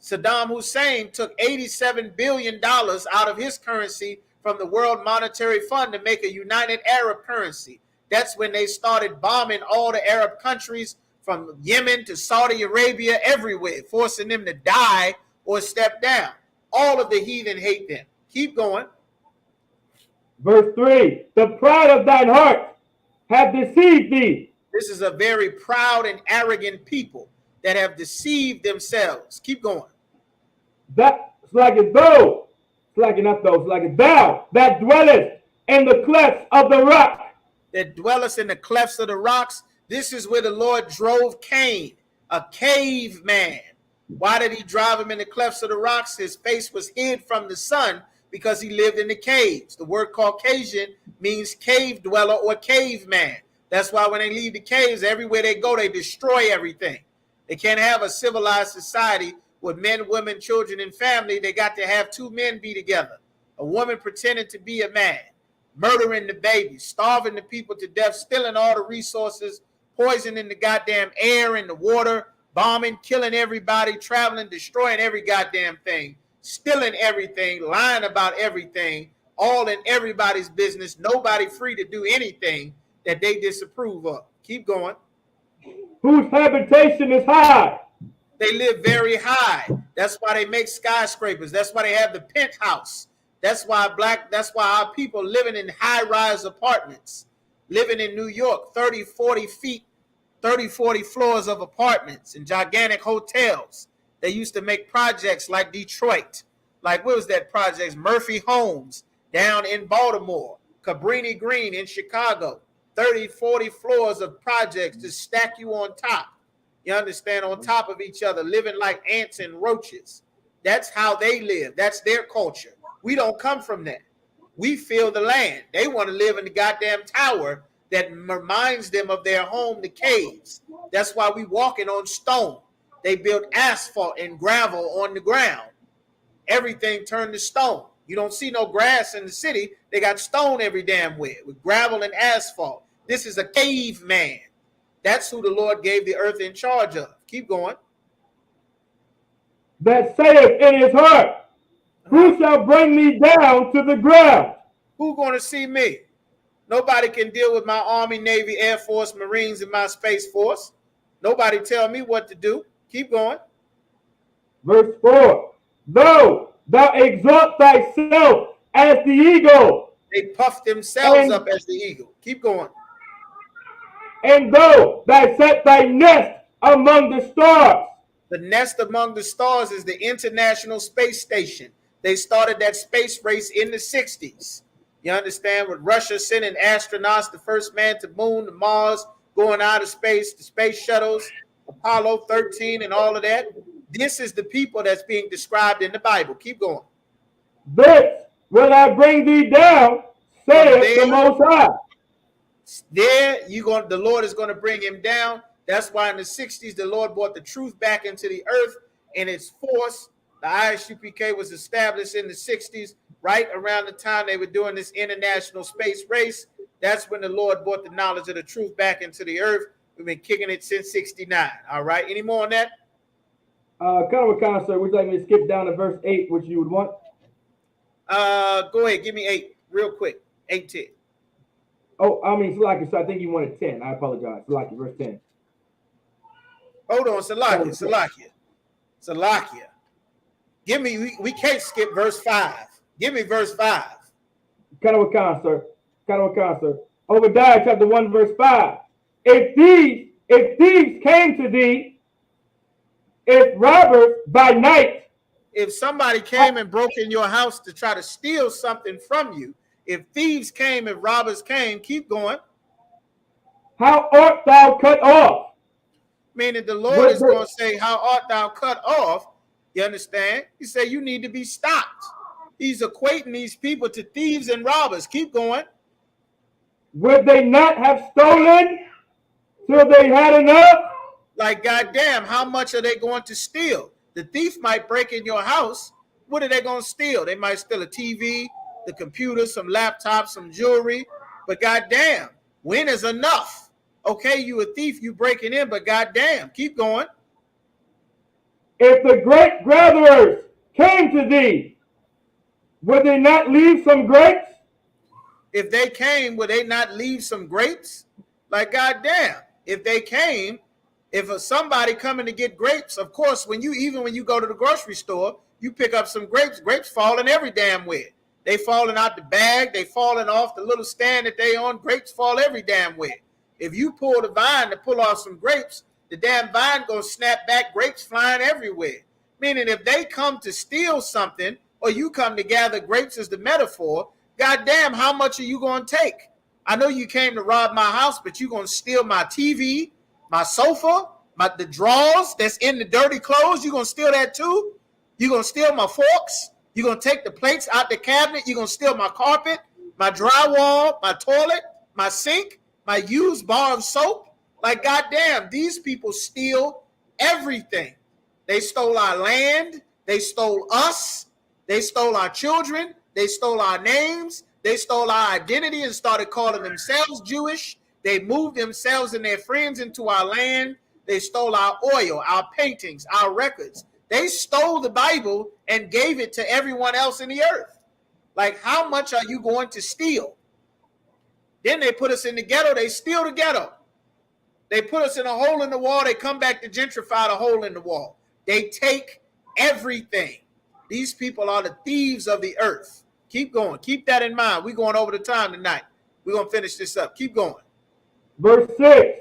Saddam Hussein took $87 billion out of his currency from the World Monetary Fund to make a united Arab currency. That's when they started bombing all the Arab countries from Yemen to Saudi Arabia, everywhere, forcing them to die or step down. All of the heathen hate them. Keep going. Verse 3, the pride of thine heart hath deceived thee. This is a very proud and arrogant people that have deceived themselves. Keep going. That's like as though, it's like not those, it's like thou that dwellest in the clefts of the rock. That dwellest in the clefts of the rocks. This is where the Lord drove Cain, a caveman. Why did he drive him in the clefts of the rocks? His face was hid from the sun because he lived in the caves. The word Caucasian means cave dweller or caveman. That's why when they leave the caves, everywhere they go, they destroy everything. They can't have a civilized society with men, women, children, and family. They got to have two men be together. A woman pretending to be a man, murdering the babies, starving the people to death, stealing all the resources, poisoning the goddamn air and the water, bombing, killing everybody, traveling, destroying every goddamn thing, stealing everything, lying about everything, all in everybody's business, nobody free to do anything that they disapprove of. Keep going. Whose habitation is high. They live very high. That's why they make skyscrapers. That's why they have the penthouse. That's why our people living in high-rise apartments, living in New York, 30, 40 feet, 30, 40 floors of apartments and gigantic hotels. They used to make projects like Detroit. Like, what was that project? Murphy Homes down in Baltimore, Cabrini Green in Chicago. 30, 40 floors of projects to stack you on top. You understand? On top of each other, living like ants and roaches. That's how they live. That's their culture. We don't come from that. We feel the land. They want to live in the goddamn tower that reminds them of their home, the caves. That's why we walking on stone. They built asphalt and gravel on the ground. Everything turned to stone. You don't see no grass in the city. They got stone every damn where with gravel and asphalt. This is a caveman. That's who the Lord gave the earth in charge of. Keep going. That saith in his heart, who shall bring me down to the ground? Who going to see me? Nobody can deal with my Army, Navy, Air Force, Marines, and my Space Force. Nobody tell me what to do. Keep going. Verse 4, though thou exalt thyself as the eagle. They puff themselves up as the eagle. Keep going. And though thou set thy nest among the stars. The nest among the stars is the International Space Station. They started that space race in the 60s. You understand? With Russia sending astronauts, the first man to moon, to Mars, going out of space, the space shuttles, Apollo 13 and all of that. This is the people that's being described in the Bible. Keep going. This will I bring thee down, saith the Most High. There, the Lord is going to bring him down. That's why in the 60s, the Lord brought the truth back into the earth in its force. The Isupk was established in the 60s, right around the time they were doing this international space race. That's when the Lord brought the knowledge of the truth back into the earth. We've been kicking it since 69. All right. Any more on that? Kind of, sir. Would you like me to skip down to verse 8, which you would want? Go ahead. Give me 8 real quick. 8, 10. Oh, I mean, Salaki, so I think you wanted 10. I apologize. Salaki, verse 10. Hold on, Salakia. Give me, we can't skip verse 5. Give me verse 5. Kind of sir. Obadiah chapter 1, verse 5. If thieves came to thee, if robbers by night. If somebody came and broke in your house to try to steal something from you, if thieves came, if robbers came, keep going. How art thou cut off? Meaning the Lord is going to say, how art thou cut off? You understand? He said, you need to be stopped. He's equating these people to thieves and robbers. Keep going. Would they not have stolen till they had enough? Like, goddamn, how much are they going to steal? The thief might break in your house. What are they going to steal? They might steal a TV, the computer, some laptops, some jewelry. But goddamn, when is enough? Okay, you a thief, you breaking in, but goddamn, keep going. If the great gatherers came to thee, would they not leave some grapes? If they came, would they not leave some grapes? Like, goddamn, if they came, if somebody coming to get grapes, of course, when you go to the grocery store, you pick up some grapes. Grapes falling every damn where. They falling out the bag. They falling off the little stand that they on. Grapes fall every damn where. If you pull the vine to pull off some grapes, the damn vine gonna snap back. Grapes flying everywhere. Meaning, if they come to steal something, or you come to gather grapes as the metaphor, goddamn, how much are you gonna take? I know you came to rob my house, but you gonna steal my TV, my sofa, the drawers that's in the dirty clothes. You gonna steal that too? You gonna steal my forks? You gonna take the plates out the cabinet? You gonna steal my carpet, my drywall, my toilet, my sink, my used bar of soap? Like, goddamn, these people steal everything. They stole our land. They stole us. They stole our children. They stole our names. They stole our identity and started calling themselves Jewish. They moved themselves and their friends into our land. They stole our oil, our paintings, our records. They stole the Bible and gave it to everyone else in the earth. Like, how much are you going to steal? Then they put us in the ghetto. They steal the ghetto. They put us in a hole in the wall. They come back to gentrify the hole in the wall. They take everything. These people are the thieves of the earth. Keep going. Keep that in mind. We're going over the time tonight. We're going to finish this up. Keep going. Verse 6.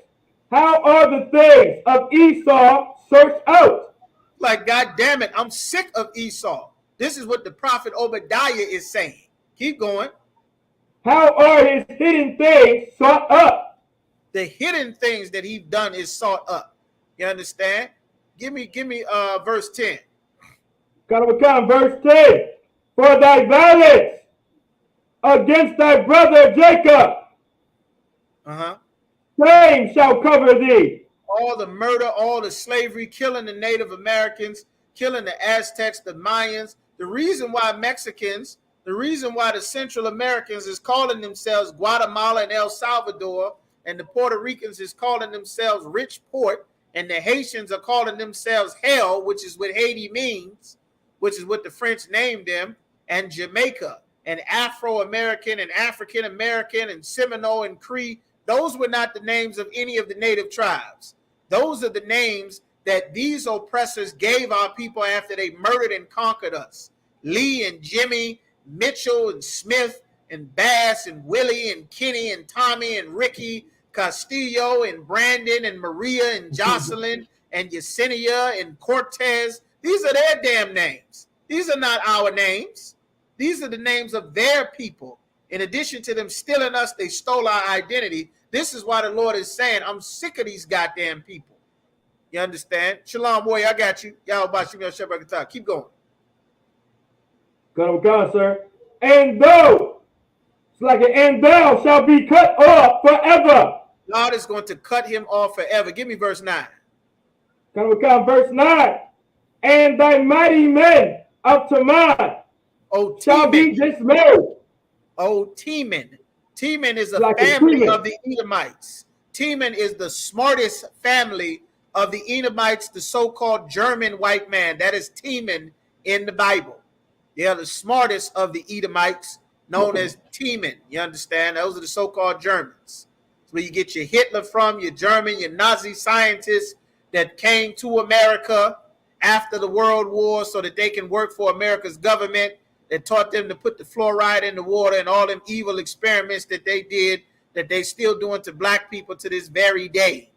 How are the things of Esau searched out? Like, God damn it, I'm sick of Esau. This is what the prophet Obadiah is saying. Keep going. How are his hidden things sought up? The hidden things that he's done is sought up. You understand? Give me verse 10. Come, verse 10. For thy violence against thy brother Jacob, shame shall cover thee. All the murder, all the slavery, killing the Native Americans, killing the Aztecs, the Mayans. The reason why Mexicans, the reason why the Central Americans is calling themselves Guatemala and El Salvador, and the Puerto Ricans is calling themselves Rich Port, and the Haitians are calling themselves Hell, which is what Haiti means, which is what the French named them, and Jamaica, and Afro-American and African-American and Seminole and Cree. Those were not the names of any of the native tribes. Those are the names that these oppressors gave our people after they murdered and conquered us. Lee and Jimmy, Mitchell and Smith and Bass and Willie and Kenny and Tommy and Ricky, Castillo and Brandon and Maria and Jocelyn and Yesenia and Cortez. These are their damn names. These are not our names. These are the names of their people. In addition to them stealing us, they stole our identity. This is why the Lord is saying, I'm sick of these goddamn people. You understand? Shalom, warrior, I got you. Y'all about you, Shepherd Talk. Keep going. Come, sir. And thou shall be cut off forever. God is going to cut him off forever. Give me verse 9. Come, verse 9. And thy mighty men of Teman shall be dismayed. Oh, Teman. Teman is a family of the Edomites. Teman is the smartest family of the Edomites, the so-called German white man. That is Teman in the Bible. They are the smartest of the Edomites, known as Teman. You understand? Those are the so-called Germans. It's where you get your Hitler from, your German, your Nazi scientists that came to America after the World War so that they can work for America's government, that taught them to put the fluoride in the water and all them evil experiments that they did, that they still doing to black people to this very day.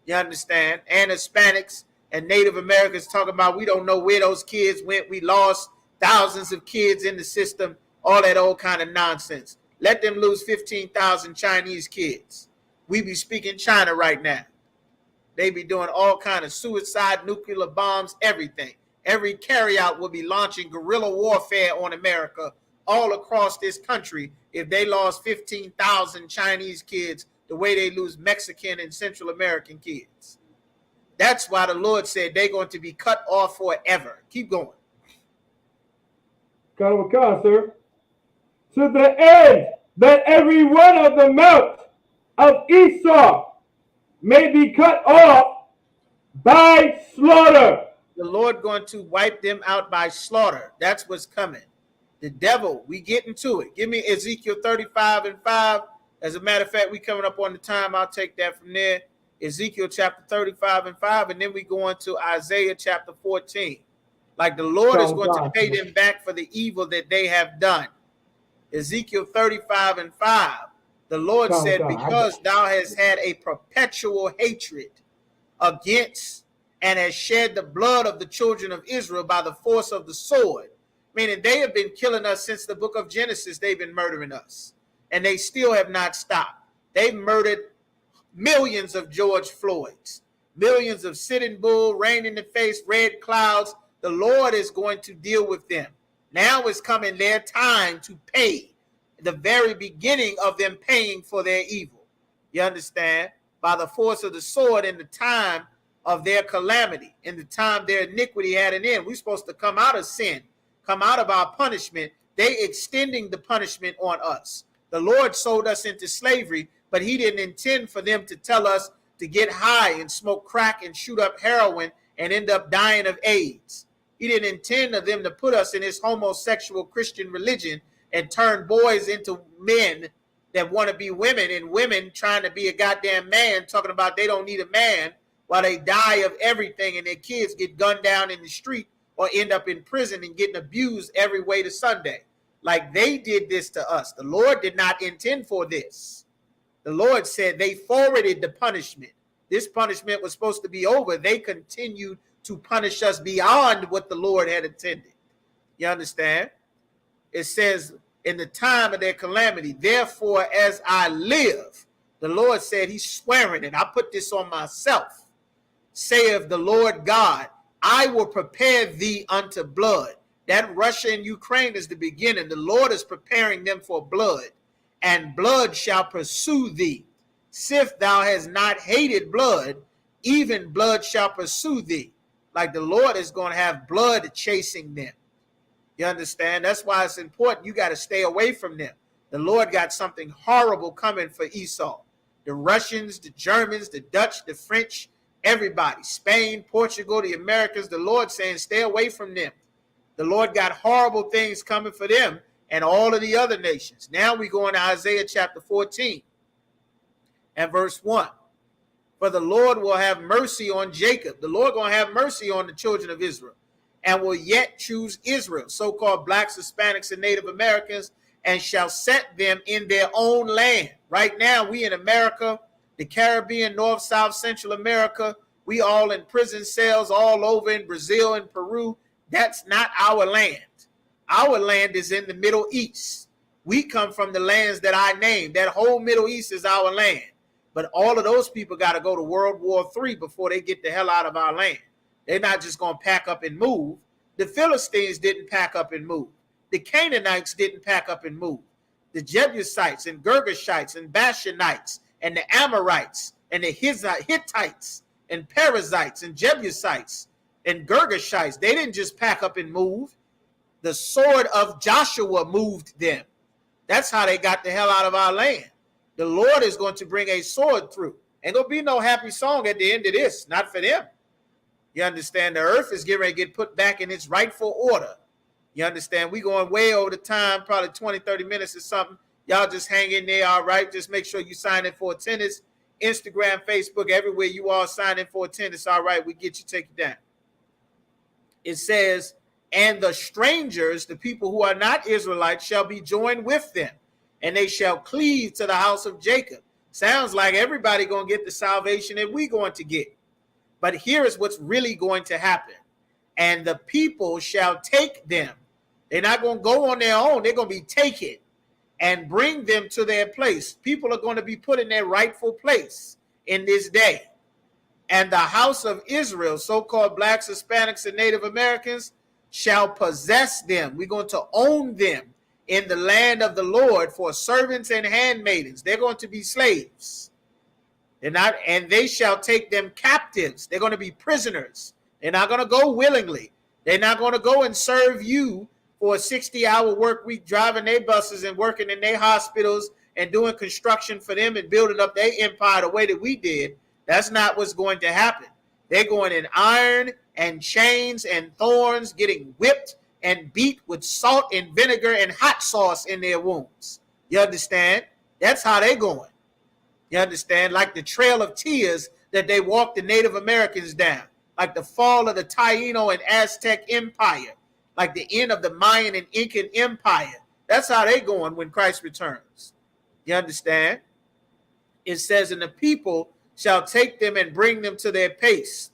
You understand? And Hispanics and Native Americans talking about we don't know where those kids went. We lost thousands of kids in the system, all that old kind of nonsense. Let them lose 15,000 Chinese kids. We be speaking China right now. They be doing all kind of suicide, nuclear bombs, everything. Every carryout will be launching guerrilla warfare on America all across this country if they lost 15,000 Chinese kids the way they lose Mexican and Central American kids. That's why the Lord said they're going to be cut off forever. Keep going. Cut with God, sir. To the end that every one of the mouth of Esau may be cut off by slaughter. The Lord going to wipe them out by slaughter. That's what's coming. The devil, we get into it. Give me Ezekiel 35:5. As a matter of fact, we coming up on the time. I'll take that from there. Ezekiel chapter 35:5, and then we go into Isaiah chapter 14. Like the Lord is going to pay them back for the evil that they have done. Ezekiel 35:5. The Lord said, because thou hast had a perpetual hatred against and has shed the blood of the children of Israel by the force of the sword, meaning they have been killing us since the book of Genesis. They've been murdering us, and they still have not stopped. They've murdered millions of George Floyds, millions of Sitting Bull, rain in the face, red clouds. The Lord is going to deal with them. Now is coming their time to pay, the very beginning of them paying for their evil. You understand? By the force of the sword in the time of their calamity, in the time their iniquity had an end. We're supposed to come out of sin, come out of our punishment. They extending the punishment on us. The Lord sold us into slavery, but he didn't intend for them to tell us to get high and smoke crack and shoot up heroin and end up dying of AIDS. He didn't intend for them to put us in this homosexual Christian religion and turn boys into men that want to be women, and women trying to be a goddamn man, talking about they don't need a man, while they die of everything and their kids get gunned down in the street or end up in prison and getting abused every way to Sunday. Like they did this to us. The Lord did not intend for this. The Lord said they forwarded the punishment. This punishment was supposed to be over. They continued to punish us beyond what the Lord had intended. You understand? It says in the time of their calamity, therefore as I live, the Lord said, he's swearing it. I put this on myself. Saith the Lord God, I will prepare thee unto blood. That Russia and Ukraine is the beginning. The Lord is preparing them for blood, and blood shall pursue thee. Sith thou hast not hated blood, even blood shall pursue thee. Like the Lord is going to have blood chasing them. You understand? That's why it's important. You got to stay away from them. The Lord got something horrible coming for Esau. The Russians, the Germans, the Dutch, the French, everybody, Spain, Portugal, the Americans, the Lord saying, stay away from them. The Lord got horrible things coming for them and all of the other nations. Now we go into Isaiah chapter 14 and verse 1. For the Lord will have mercy on Jacob. The Lord going to have mercy on the children of Israel and will yet choose Israel, so-called blacks, Hispanics, and Native Americans, and shall set them in their own land. Right now, we in America, the Caribbean, North, South, Central America, we all in prison cells all over in Brazil and Peru. That's not our land. Our land is in the Middle East. We come from the lands that I named. That whole Middle East is our land. But all of those people got to go to World War III before they get the hell out of our land. They're not just going to pack up and move. The Philistines didn't pack up and move. The Canaanites didn't pack up and move. The Jebusites and Girgashites and Bashanites and the Amorites and the Hittites and Perizzites and Jebusites and Girgashites, they didn't just pack up and move. The sword of Joshua moved them. That's how they got the hell out of our land. The Lord is going to bring a sword through. Ain't going to be no happy song at the end of this. Not for them. You understand? The earth is getting ready to get put back in its rightful order. You understand? We going way over the time, probably 20, 30 minutes or something. Y'all just hang in there, all right? Just make sure you sign in for attendance. Instagram, Facebook, everywhere you all sign in for attendance, all right? We get you, take you down. It says, and the strangers, the people who are not Israelites, shall be joined with them, and they shall cleave to the house of Jacob. Sounds like everybody going to get the salvation that we going to get. But here is what's really going to happen. And the people shall take them. They're not going to go on their own. They're going to be taken and bring them to their place. People are going to be put in their rightful place in this day. And the house of Israel, so-called blacks, Hispanics, and Native Americans, shall possess them. We're going to own them in the land of the Lord for servants and handmaidens. They're going to be slaves. They're not, and they shall take them captives. They're going to be prisoners. They're not going to go willingly. They're not going to go and serve you for a 60-hour work week, driving their buses and working in their hospitals and doing construction for them and building up their empire the way that we did. That's not what's going to happen. They're going in iron and chains and thorns, getting whipped and beat with salt and vinegar and hot sauce in their wounds. You understand? That's how they're going. You understand? Like the Trail of Tears that they walked the Native Americans down. Like the fall of the Taino and Aztec Empire. Like the end of the Mayan and Incan Empire. That's how they're going when Christ returns. You understand? It says, and the people shall take them and bring them to their place,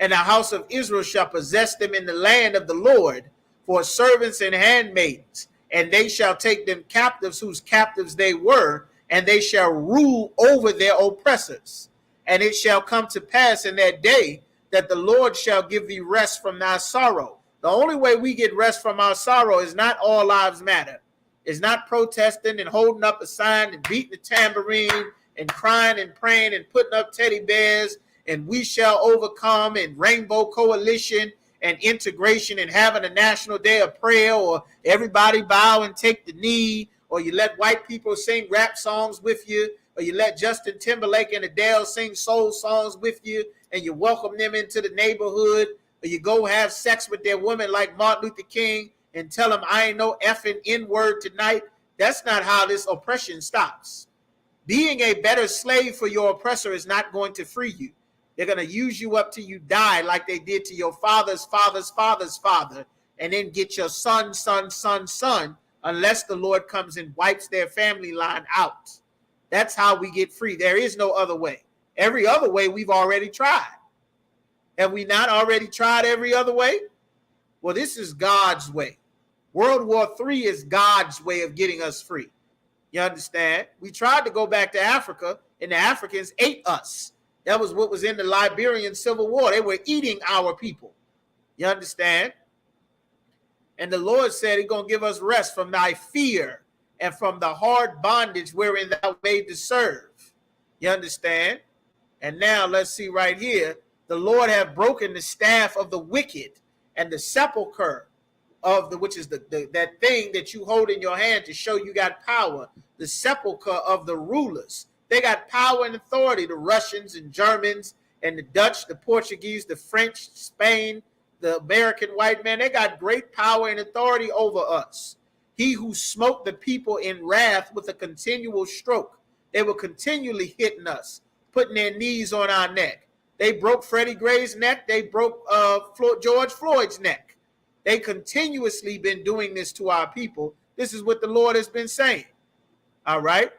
and the house of Israel shall possess them in the land of the Lord for servants and handmaidens, and they shall take them captives whose captives they were, and they shall rule over their oppressors. And it shall come to pass in that day that the Lord shall give thee rest from thy sorrow. The only way we get rest from our sorrow is not all lives matter. It's not protesting and holding up a sign and beating the tambourine and crying and praying and putting up teddy bears and we shall overcome and rainbow coalition and integration and having a national day of prayer, or everybody bow and take the knee, or you let white people sing rap songs with you, or you let Justin Timberlake and Adele sing soul songs with you and you welcome them into the neighborhood, or you go have sex with their woman like Martin Luther King and tell them I ain't no effing N-word tonight. That's not how this oppression stops. Being a better slave for your oppressor is not going to free you. They're going to use you up till you die like they did to your father's father's father's father, and then get your son, unless the Lord comes and wipes their family line out. That's how we get free. There is no other way. Every other way we've already tried. Have we not already tried every other way? Well, this is God's way. World War III is God's way of getting us free. You understand? We tried to go back to Africa, and the Africans ate us. That was what was in the Liberian Civil War. They were eating our people. You understand? And the Lord said he's going to give us rest from thy fear and from the hard bondage wherein thou made to serve. You understand? And now let's see right here. The Lord have broken the staff of the wicked and the sepulcher of the, which is that thing that you hold in your hand to show you got power, the sepulcher of the rulers. They got power and authority, the Russians and Germans and the Dutch, the Portuguese, the French, Spain, the American white man. They got great power and authority over us. He who smote the people in wrath with a continual stroke. They were continually hitting us, putting their knees on our neck. They broke Freddie Gray's neck. They broke George Floyd's neck. They continuously been doing this to our people. This is what the Lord has been saying. All right.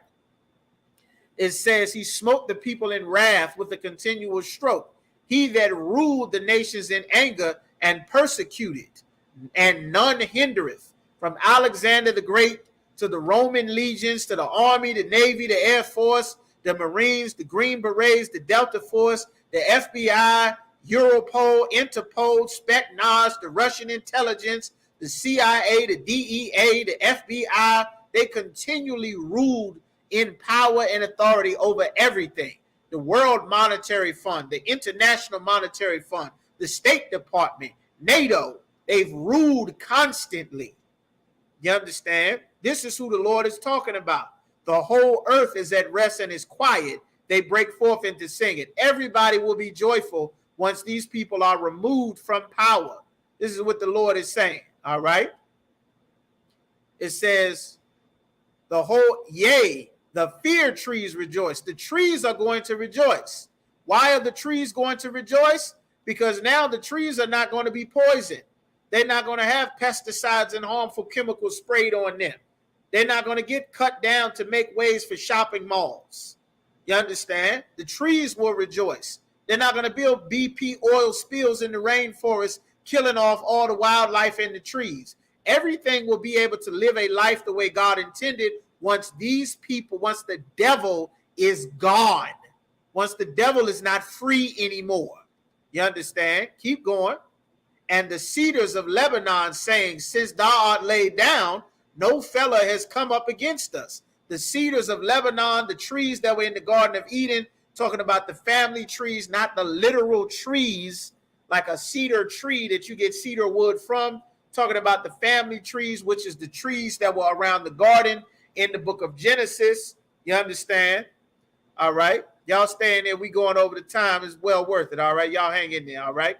It says he smote the people in wrath with a continual stroke. He that ruled the nations in anger and persecuted, and none hindereth. From Alexander the Great to the Roman legions, to the army, the navy, the air force, the Marines, the Green Berets, the Delta Force, the FBI, Europol, Interpol, Spetsnaz, the Russian intelligence, the CIA, the DEA, the FBI. They continually ruled in power and authority over everything. The World Monetary Fund, the International Monetary Fund, the State Department, NATO, they've ruled constantly. You understand? This is who the Lord is talking about. The whole earth is at rest and is quiet. They break forth into singing. Everybody will be joyful once these people are removed from power. This is what the Lord is saying. All right? It says, the fear trees rejoice. The trees are going to rejoice. Why are the trees going to rejoice? Because now the trees are not going to be poisoned. They're not going to have pesticides and harmful chemicals sprayed on them. They're not going to get cut down to make ways for shopping malls. You understand? The trees will rejoice. They're not going to build BP oil spills in the rainforest, killing off all the wildlife in the trees. Everything will be able to live a life the way God intended once the devil is gone. once the devil is not free anymore. You understand? Keep going. And the cedars of Lebanon, saying, since thou art laid down, no fellow has come up against us. The cedars of Lebanon, the trees that were in the Garden of Eden, talking about the family trees, not the literal trees, like a cedar tree that you get cedar wood from, talking about the family trees, which is the trees that were around the garden in the book of Genesis. You understand? All right. Y'all staying there. We going over the time. It's well worth it. All right. Y'all hang in there. All right.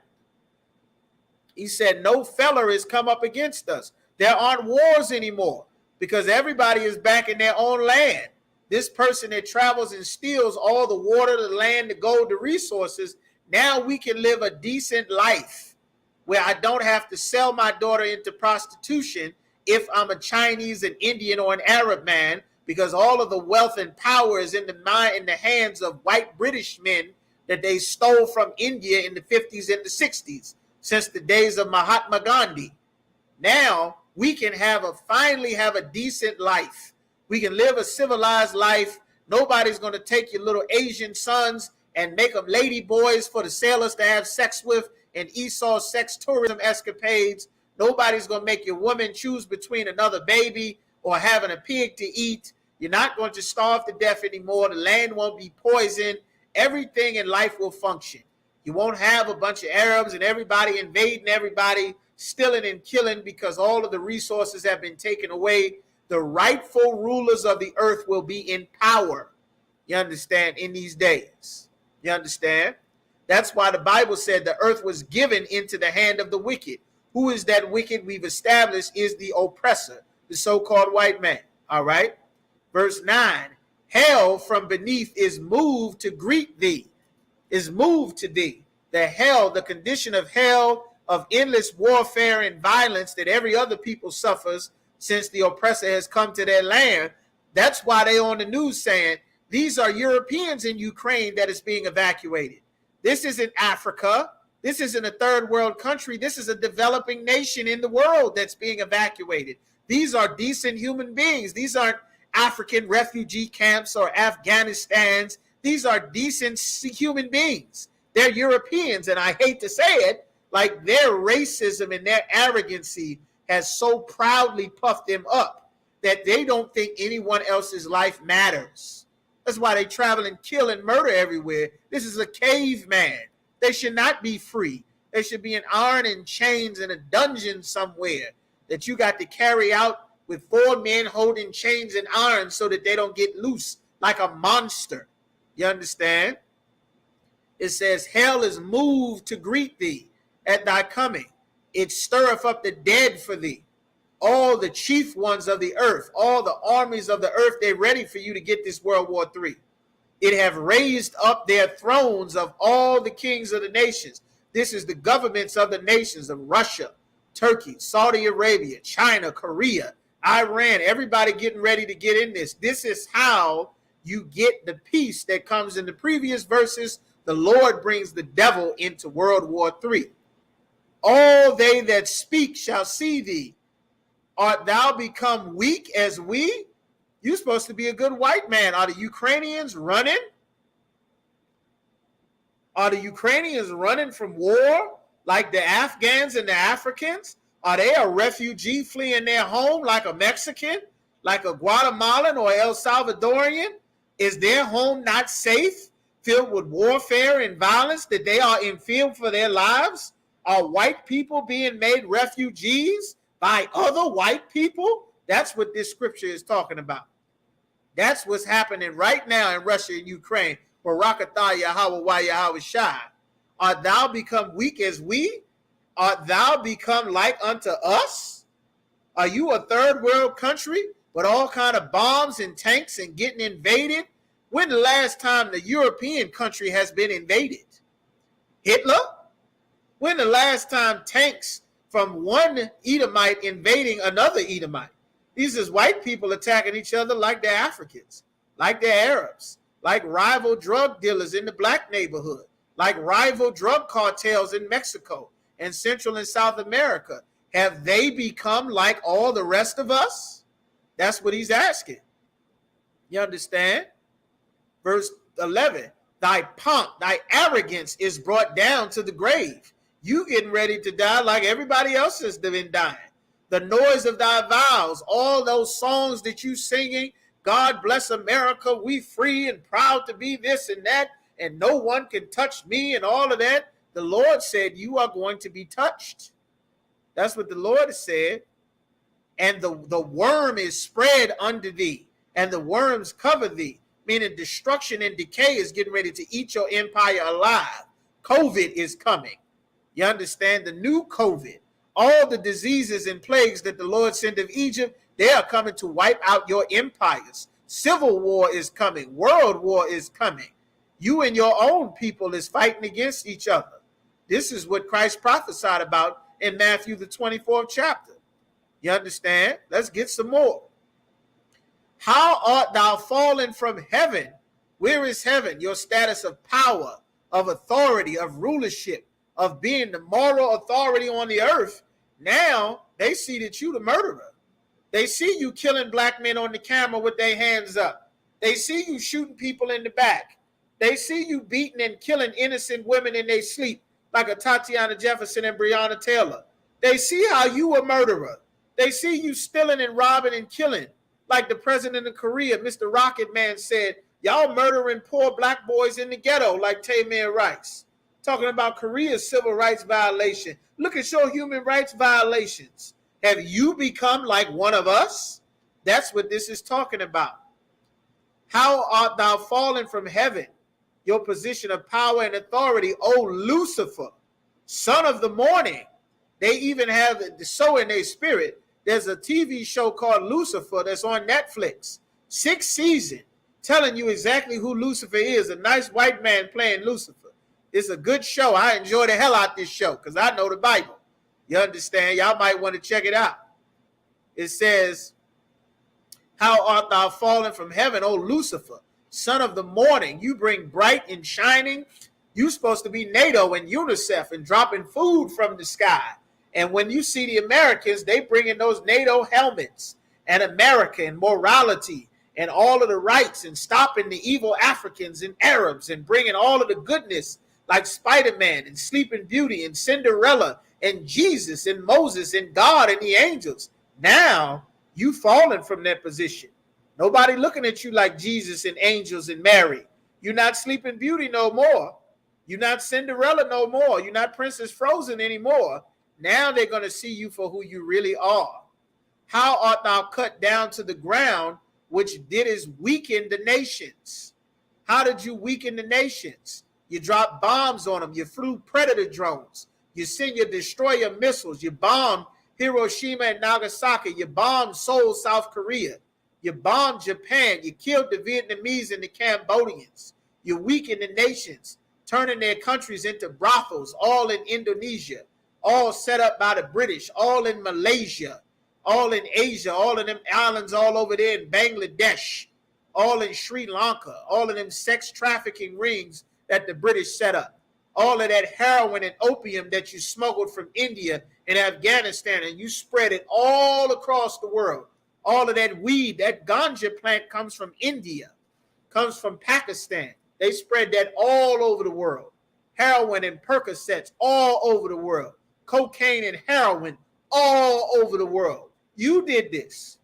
He said, no feller has come up against us. There aren't wars anymore because everybody is back in their own land. This person that travels and steals all the water, the land, the gold, the resources, now we can live a decent life where I don't have to sell my daughter into prostitution if I'm a Chinese, an Indian, or an Arab man, because all of the wealth and power is in the hands of white British men that they stole from India in the 50s and the 60s. Since the days of Mahatma Gandhi. Now we can finally have a decent life. We can live a civilized life. Nobody's going to take your little Asian sons and make them lady boys for the sailors to have sex with and Esau sex tourism escapades. Nobody's going to make your woman choose between another baby or having a pig to eat. You're not going to starve to death anymore. The land won't be poisoned. Everything in life will function. You won't have a bunch of Arabs and everybody invading everybody, stealing and killing because all of the resources have been taken away. The rightful rulers of the earth will be in power, you understand, in these days. You understand? That's why the Bible said the earth was given into the hand of the wicked. Who is that wicked? We've established is the oppressor, the so-called white man. All right? Verse 9, hell from beneath is moved to greet thee. Is moved to thee. The hell, the condition of hell, of endless warfare and violence that every other people suffers since the oppressor has come to their land. That's why they on the news saying these are Europeans in Ukraine that is being evacuated. This isn't Africa. This isn't a third world country. This is a developing nation in the world that's being evacuated. These are decent human beings. These aren't African refugee camps or Afghanistan's. These are decent human beings. They're Europeans, and I hate to say it, like their racism and their arrogancy has so proudly puffed them up that they don't think anyone else's life matters. That's why they travel and kill and murder everywhere. This is a caveman. They should not be free. They should be in iron and chains in a dungeon somewhere that you got to carry out with 4 men holding chains and iron so that they don't get loose like a monster. You understand? It says, hell is moved to greet thee at thy coming. It stirreth up the dead for thee. All the chief ones of the earth, all the armies of the earth, they're ready for you to get this World War III. It have raised up their thrones of all the kings of the nations. This is the governments of the nations of Russia, Turkey, Saudi Arabia, China, Korea, Iran, everybody getting ready to get in this. This is how you get the peace that comes in the previous verses. The Lord brings the devil into World War III. All they that speak shall see thee. Art thou become weak as we? You're supposed to be a good white man. Are the Ukrainians running? Are the Ukrainians running from war like the Afghans and the Africans? Are they a refugee fleeing their home like a Mexican, like a Guatemalan or El Salvadorian? Is their home not safe, filled with warfare and violence, that they are in fear for their lives? Are white people being made refugees by other white people? That's what this scripture is talking about. That's what's happening right now in Russia and Ukraine. Barakatah Yahweh Yahweh Shai. Art thou become weak as we? Art thou become like unto us? Are you a third world country with all kind of bombs and tanks and getting invaded? When the last time the European country has been invaded? Hitler? When the last time tanks from one Edomite invading another Edomite? These is white people attacking each other like they're Africans, like they're Arabs, like rival drug dealers in the black neighborhood, like rival drug cartels in Mexico and Central and South America. Have they become like all the rest of us? That's what he's asking. You understand? Verse 11, Thy pomp, thy arrogance is brought down to the grave. You getting ready to die like everybody else has been dying. The noise of thy vows, all those songs that you singing, God bless America, we free and proud to be this and that, and no one can touch me and all of that. The Lord said you are going to be touched. That's what the Lord has said. And the worm is spread under thee, and the worms cover thee, meaning destruction and decay is getting ready to eat your empire alive. COVID is coming. You understand? The new COVID, all the diseases and plagues that the Lord sent of Egypt, they are coming to wipe out your empires. Civil war is coming. World war is coming. You and your own people is fighting against each other. This is what Christ prophesied about in Matthew, the 24th chapter. You understand? Let's get some more. How art thou fallen from heaven? Where is heaven? Your status of power, of authority, of rulership, of being the moral authority on the earth. Now they see that you the murderer. They see you killing black men on the camera with their hands up. They see you shooting people in the back. They see you beating and killing innocent women in their sleep, like a Tatiana Jefferson and Breonna Taylor. They see how you a murderer. They see you stealing and robbing and killing, like the president of Korea, Mr. Rocket Man, said, y'all murdering poor black boys in the ghetto, like Tamir Rice. Talking about Korea's civil rights violation. Look at your human rights violations. Have you become like one of us? That's what this is talking about. How art thou fallen from heaven, your position of power and authority, O Lucifer, son of the morning. They even have the show in their spirit. There's a TV show called Lucifer that's on Netflix. 6th season, telling you exactly who Lucifer is. A nice white man playing Lucifer. It's a good show. I enjoy the hell out this show because I know the Bible. You understand? Y'all might want to check it out. It says, how art thou fallen from heaven, O Lucifer, son of the morning? You bring bright and shining. You supposed to be NATO and UNICEF and dropping food from the sky. And when you see the Americans, they bring in those NATO helmets and America and morality and all of the rights and stopping the evil Africans and Arabs and bringing all of the goodness like Spider-Man and Sleeping Beauty and Cinderella and Jesus and Moses and God and the angels. Now you fallen from that position. Nobody looking at you like Jesus and angels and Mary. You're not Sleeping Beauty no more. You're not Cinderella no more. You're not Princess Frozen anymore. Now they're going to see you for who you really are. How art thou cut down to the ground, which didst weaken the nations? How did you weaken the nations? You dropped bombs on them. You flew predator drones. You sent your destroyer missiles. You bombed Hiroshima and Nagasaki. You bombed Seoul, South Korea. You bombed Japan. You killed the Vietnamese and the Cambodians. You weakened the nations, turning their countries into brothels, all in Indonesia, all set up by the British, all in Malaysia, all in Asia, all of them islands all over there in Bangladesh, all in Sri Lanka, all of them sex trafficking rings that the British set up, all of that heroin and opium that you smuggled from India and Afghanistan, and you spread it all across the world. All of that weed, that ganja plant comes from India, comes from Pakistan. They spread that all over the world. Heroin and Percocets all over the world. Cocaine and heroin all over the world. You did this.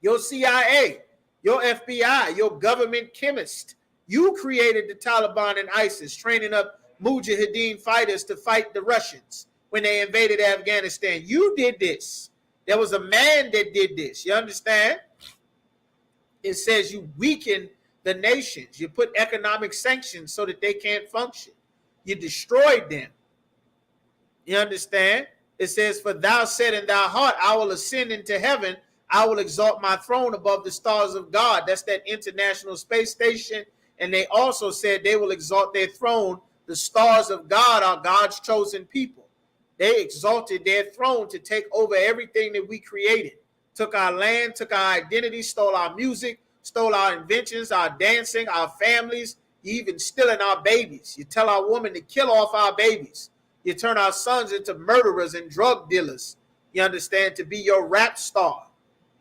Your CIA, your FBI, your government chemist. You created the Taliban and ISIS, training up Mujahideen fighters to fight the Russians when they invaded Afghanistan. You did this. There was a man that did this. You understand? It says you weaken the nations. You put economic sanctions so that they can't function. You destroyed them. You understand? It says, for thou said in thy heart, I will ascend into heaven. I will exalt my throne above the stars of God. That's that International Space Station. And they also said they will exalt their throne. The stars of God are God's chosen people. They exalted their throne to take over everything that we created. Took our land, took our identity, stole our music, stole our inventions, our dancing, our families, even stealing our babies. You tell our women to kill off our babies. You turn our sons into murderers and drug dealers, you understand, to be your rap star.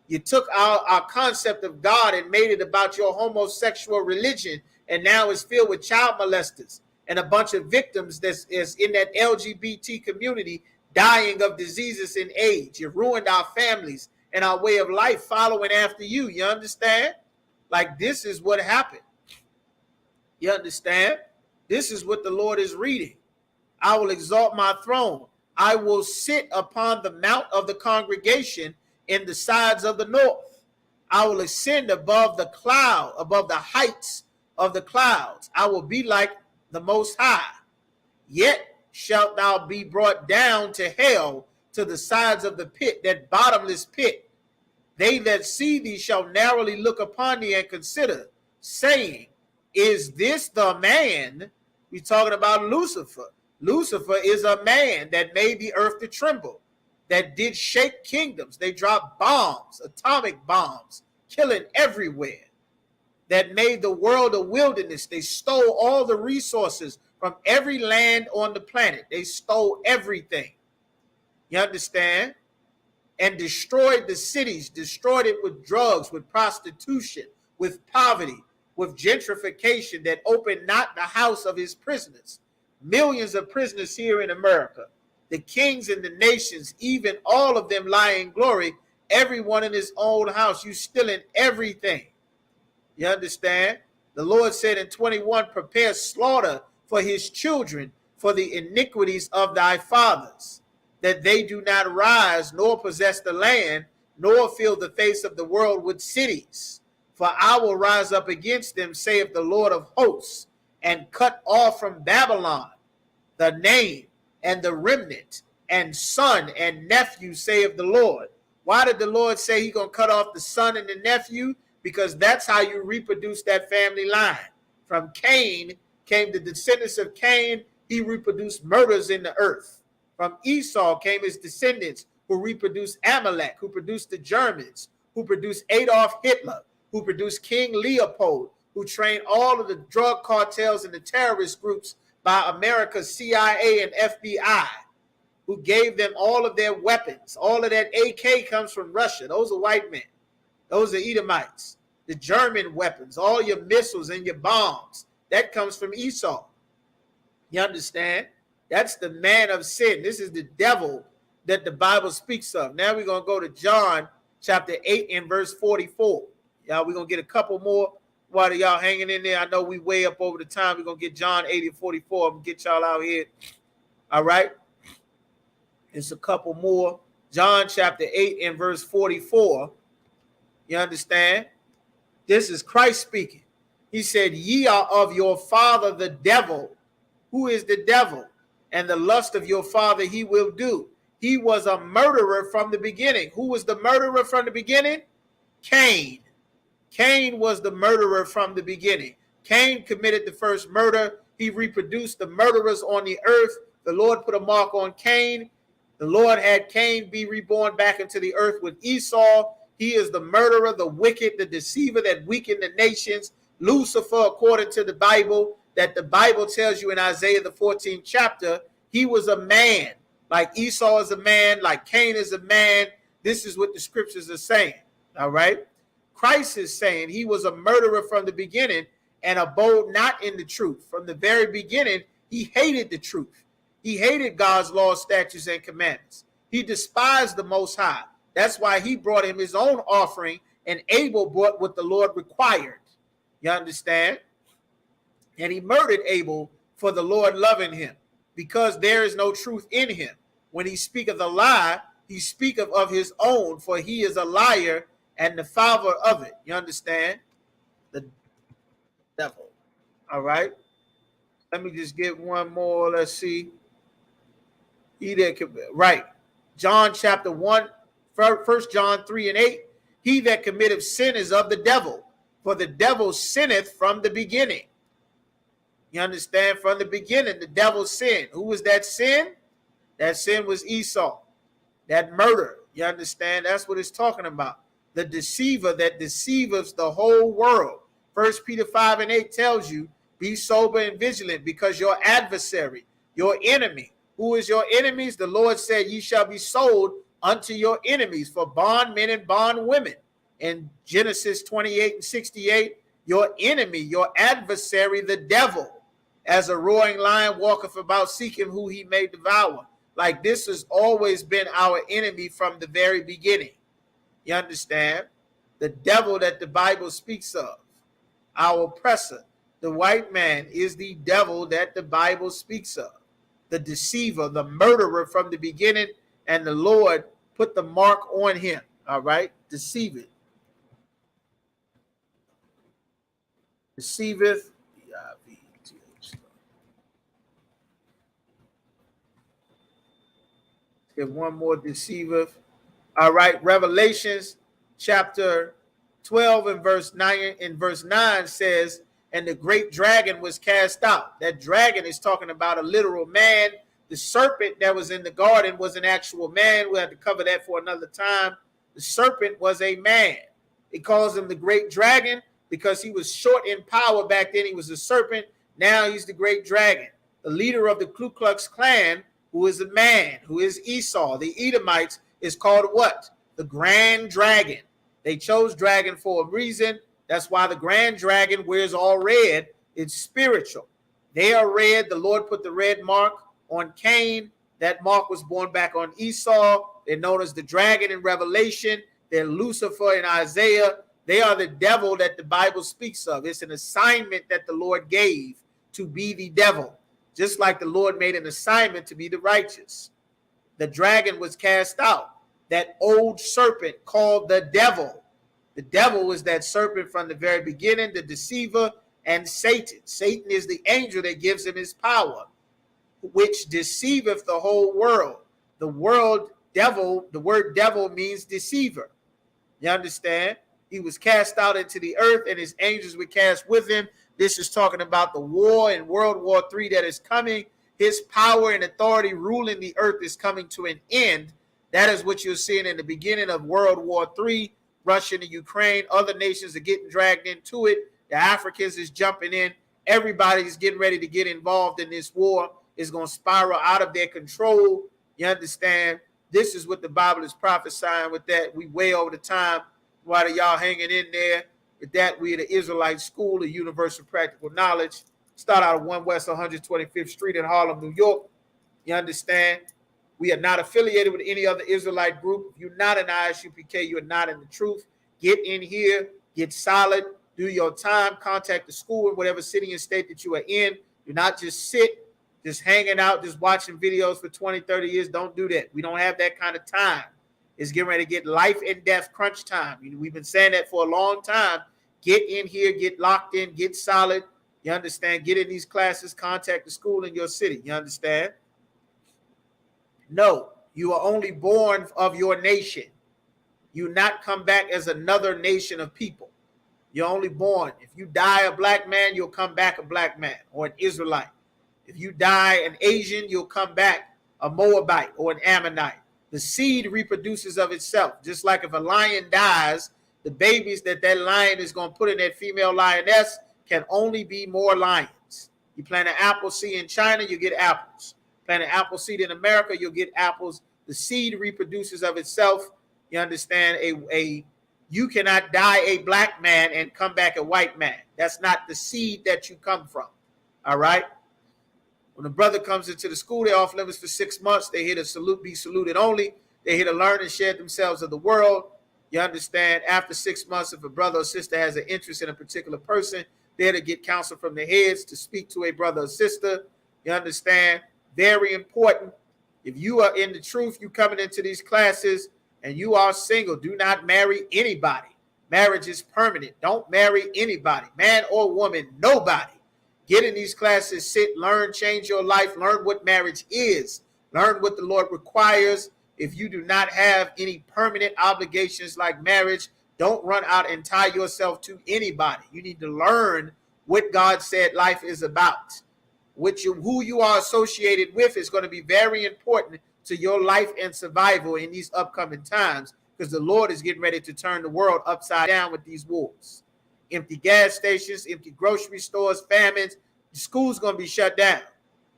You took our concept of God and made it about your homosexual religion and now it's filled with child molesters and a bunch of victims that's is in that LGBT community dying of diseases and age. You ruined our families and our way of life following after you. You understand? Like, this is what happened. You understand? This is what the Lord is reading. I will exalt my throne. I will sit upon the mount of the congregation in the sides of the north. I will ascend above the cloud, above the heights of the clouds. I will be like the Most High. Yet shalt thou be brought down to hell, to the sides of the pit, that bottomless pit. They that see thee shall narrowly look upon thee and consider, saying, is this the man? We're talking about Lucifer. Lucifer is a man that made the earth to tremble, that did shake kingdoms. They dropped bombs, atomic bombs, killing everywhere, that made the world a wilderness. They stole all the resources from every land on the planet. They stole everything. You understand? And destroyed the cities, destroyed it with drugs, with prostitution, with poverty, with gentrification that opened not the house of his prisoners. Millions of prisoners here in America. The kings and the nations, even all of them lie in glory, everyone in his own house. You stealing everything. You understand? The Lord said in 21, prepare slaughter for his children for the iniquities of thy fathers, that they do not rise nor possess the land, nor fill the face of the world with cities. For I will rise up against them, saith the Lord of hosts, and cut off from Babylon the name and the remnant, and son and nephew, saith the Lord. Why did the Lord say he's going to cut off the son and the nephew? Because that's how you reproduce that family line. From Cain came the descendants of Cain. He reproduced murders in the earth. From Esau came his descendants, who reproduced Amalek, who produced the Germans, who produced Adolf Hitler, who produced King Leopold, who trained all of the drug cartels and the terrorist groups by America's CIA and FBI, who gave them all of their weapons. All of that AK comes from Russia. Those are white men. Those are Edomites. The German weapons, all your missiles and your bombs, that comes from Esau. You understand? That's the man of sin. This is the devil that the Bible speaks of. Now we're going to go to John chapter 8 and verse 44. Y'all, we're going to get a couple more while y'all hanging in there. I know we way up over the time. We're going to get John 8 and 44. I'm going to get y'all out here. All right? It's a couple more. John chapter 8 and verse 44. You understand? This is Christ speaking. He said, ye are of your father the devil. Who is the devil? And the lust of your father he will do. He was a murderer from the beginning. Who was the murderer from the beginning? Cain. Cain was the murderer from the beginning. Cain committed the first murder. He reproduced the murderers on the earth. The Lord put a mark on Cain. The Lord had Cain be reborn back into the earth with Esau. He is the murderer, the wicked, the deceiver that weakened the nations. Lucifer, according to the Bible, that the Bible tells you in Isaiah the 14th chapter, he was a man. Like Esau is a man, like Cain is a man. This is what the scriptures are saying. All right. Christ is saying he was a murderer from the beginning and abode not in the truth. From the very beginning, he hated the truth. He hated God's laws, statutes, and commandments. He despised the Most High. That's why he brought him his own offering, and Abel brought what the Lord required. You understand? And he murdered Abel for the Lord loving him, because there is no truth in him. When he speaketh a lie, he speaketh of his own, for he is a liar and the father of it. You understand? The devil. All right. Let me just get one more. Let's see. Right. John chapter 1, 1 John 3 and 8. He that committeth sin is of the devil, for the devil sinneth from the beginning. You understand? From the beginning, the devil sinned. Who was that sin? That sin was Esau. That murder. You understand? That's what it's talking about. The deceiver that deceiveth the whole world. 1 Peter 5 and 8 tells you, be sober and vigilant, because your adversary, your enemy. Who is your enemies? The Lord said, ye shall be sold unto your enemies for bondmen and bondwomen. In Genesis 28 and 68, your enemy, your adversary, the devil, as a roaring lion walketh about seeking who he may devour. Like, this has always been our enemy from the very beginning. You understand? The devil that the Bible speaks of, our oppressor, the white man, is the devil that the Bible speaks of. The deceiver, the murderer from the beginning, and the Lord put the mark on him. All right? Deceiveth. Deceiveth. Get one more, deceiveth. All right, Revelations chapter 12 and verse 9. In verse 9 says, and the great dragon was cast out. That dragon is talking about a literal man. The serpent that was in the garden was an actual man. We'll have to cover that for another time. The serpent was a man. It calls him the great dragon because he was short in power back then. He was a serpent. Now he's the great dragon. The leader of the Ku Klux Klan, who is a man, who is Esau, the Edomites, is called what? The Grand Dragon. They chose dragon for a reason. That's why the Grand Dragon wears all red. It's spiritual. They are red. The Lord put the red mark on Cain. That mark was born back on Esau. They're known as the dragon in Revelation. They're Lucifer in Isaiah. They are the devil that the Bible speaks of. It's an assignment that the Lord gave to be the devil, just like the Lord made an assignment to be the righteous. The dragon was cast out. That old serpent called the devil. The devil was that serpent from the very beginning, the deceiver, and Satan. Satan is the angel that gives him his power, which deceiveth the whole world. The word devil means deceiver. You understand? He was cast out into the earth, and his angels were cast with him. This is talking about the war in World War III that is coming. His power and authority ruling the earth is coming to an end. That is what you're seeing in the beginning of World War III. Russia and Ukraine, other nations are getting dragged into it. The Africans is jumping in. Everybody's getting ready to get involved in this war. It's going to spiral out of their control. You understand? This is what the Bible is prophesying with that. We way over the time. Why are y'all hanging in there? With that, we are the Israelite School of Universal Practical Knowledge. Start out of 1 West 125th Street in Harlem, New York. You understand? We are not affiliated with any other Israelite group. If you're not an ISUPK, you're not in the truth. Get in here, get solid, do your time, contact the school in whatever city and state that you are in. Do not just sit, just hanging out, just watching videos for 20, 30 years. Don't do that. We don't have that kind of time. It's getting ready to get life and death crunch time. We've been saying that for a long time. Get in here, get locked in, get solid. You understand? Get in these classes, contact the school in your city. You understand? No, you are only born of your nation. You not come back as another nation of people. You're only born. If you die a black man, you'll come back a black man or an Israelite. If you die an Asian, you'll come back a Moabite or an Ammonite. The seed reproduces of itself. Just like if a lion dies, the babies that lion is going to put in that female lioness can only be more lions. You plant an apple seed in China, you get apples. Plant an apple seed in America, you'll get apples. The seed reproduces of itself. You understand? You cannot die a black man and come back a white man. That's not the seed that you come from. All right? When a brother comes into the school, they're off limits for 6 months. They're here to be saluted only. They're here to learn and share themselves of the world. You understand? After 6 months, if a brother or sister has an interest in a particular person, they're to get counsel from the heads to speak to a brother or sister. You understand? Very important. If you are in the truth, you coming into these classes and you are single, do not marry anybody. Marriage is permanent. Don't marry anybody, man or woman, nobody. Get in these classes, sit, learn, change your life, learn what marriage is, learn what the Lord requires. If you do not have any permanent obligations like marriage, don't run out and tie yourself to anybody. You need to learn what God said life is about. Who you are associated with is going to be very important to your life and survival in these upcoming times, because the Lord is getting ready to turn the world upside down with these wars. Empty gas stations, empty grocery stores, famines. The school's going to be shut down.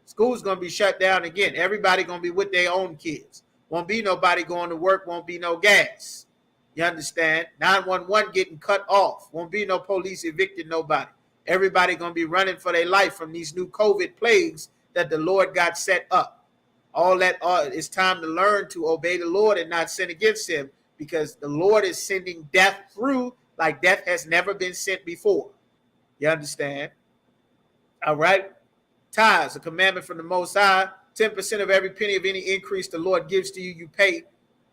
School's going to be shut down again. Everybody going to be with their own kids. Won't be nobody going to work. Won't be no gas. You understand? 911 getting cut off. Won't be no police evicting nobody. Everybody going to be running for their life from these new COVID plagues that the Lord got set up. All that it's time to learn to obey the Lord and not sin against him, because the Lord is sending death through like death has never been sent before. You understand? All right. Tithes, a commandment from the Most High. 10% of every penny of any increase the Lord gives to you, you pay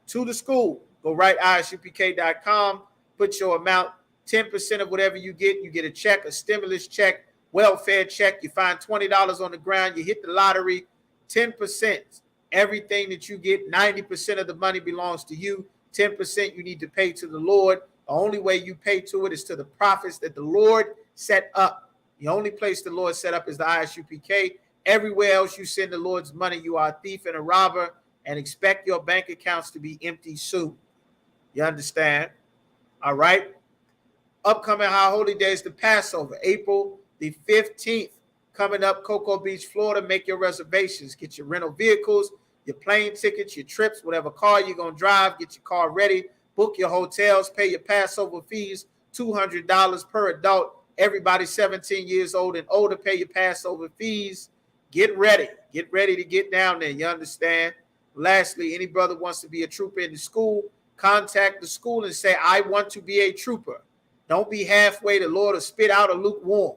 to the school. Go right isupk.com, put your amount. 10% of whatever you get a check, a stimulus check, welfare check. You find $20 on the ground, you hit the lottery. 10%, everything that you get, 90% of the money belongs to you. 10% you need to pay to the Lord. The only way you pay to it is to the prophets that the Lord set up. The only place the Lord set up is the Isupk. Everywhere else you send the Lord's money, you are a thief and a robber, and expect your bank accounts to be empty soon. You understand? All right. Upcoming high holy days, the Passover, April the 15th. Coming up, Cocoa Beach, Florida. Make your reservations. Get your rental vehicles, your plane tickets, your trips, whatever car you're going to drive. Get your car ready. Book your hotels. Pay your Passover fees, $200 per adult. Everybody 17 years old and older, pay your Passover fees. Get ready. Get ready to get down there. You understand? Lastly, any brother wants to be a trooper in the school, contact the school and say, I want to be a trooper. Don't be halfway. The Lord will spit out a lukewarm.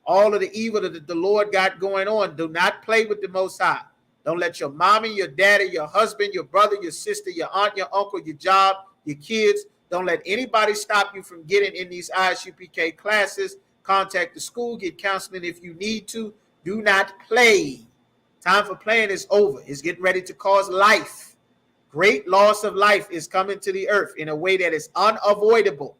All of the evil that the Lord got going on, do not play with the Most High. Don't let your mommy, your daddy, your husband, your brother, your sister, your aunt, your uncle, your job, your kids, don't let anybody stop you from getting in these Isupk classes. Contact the school, get counseling if you need to. Do not play. Time for playing is over. It's getting ready to cause life. Great loss of life is coming to the earth in a way that is unavoidable.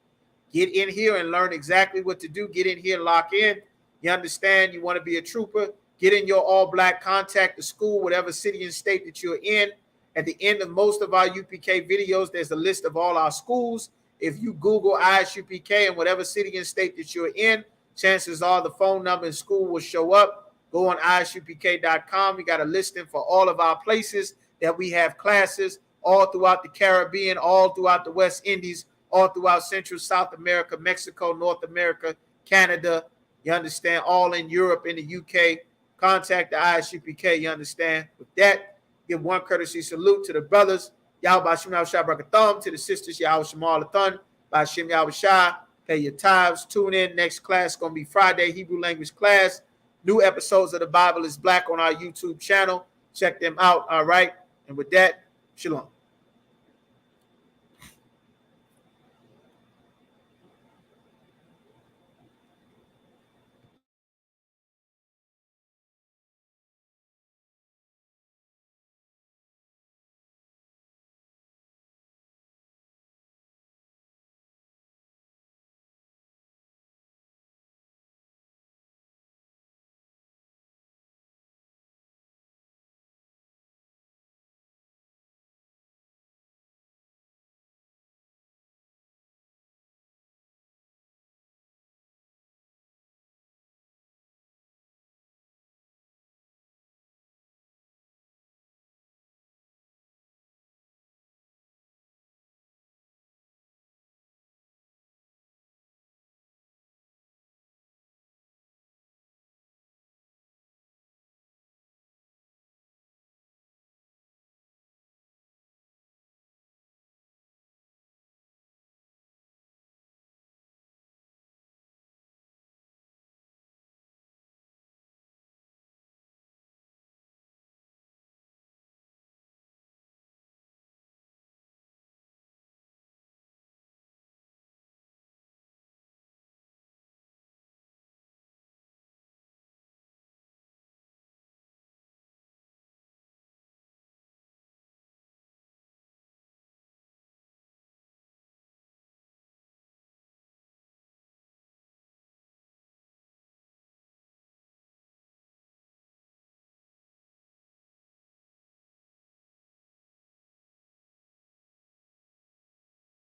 Get in here and learn exactly what to do. Get in here, lock in. You understand? You want to be a trooper? Get in your all black, contact the school, whatever city and state that you're in. At the end of most of our UPK videos, there's a list of all our schools. If you Google ISUPK in whatever city and state that you're in, chances are the phone number and school will show up. Go on isupk.com. We got a listing for all of our places that we have classes all throughout the Caribbean, all throughout the West Indies, all throughout Central, South America, Mexico, North America, Canada. You understand? All in Europe, in the UK. Contact the ISUPK. You understand? With that, give one courtesy salute to the brothers. Yahweh Bashim Yahweh Shai Barakatham. To the sisters, Yahweh Shemal Athon. Bashim Yahweh Shai. Pay your tithes. Tune in. Next class going to be Friday, Hebrew language class. New episodes of The Bible is Black on our YouTube channel. Check them out. All right. And with that, shalom.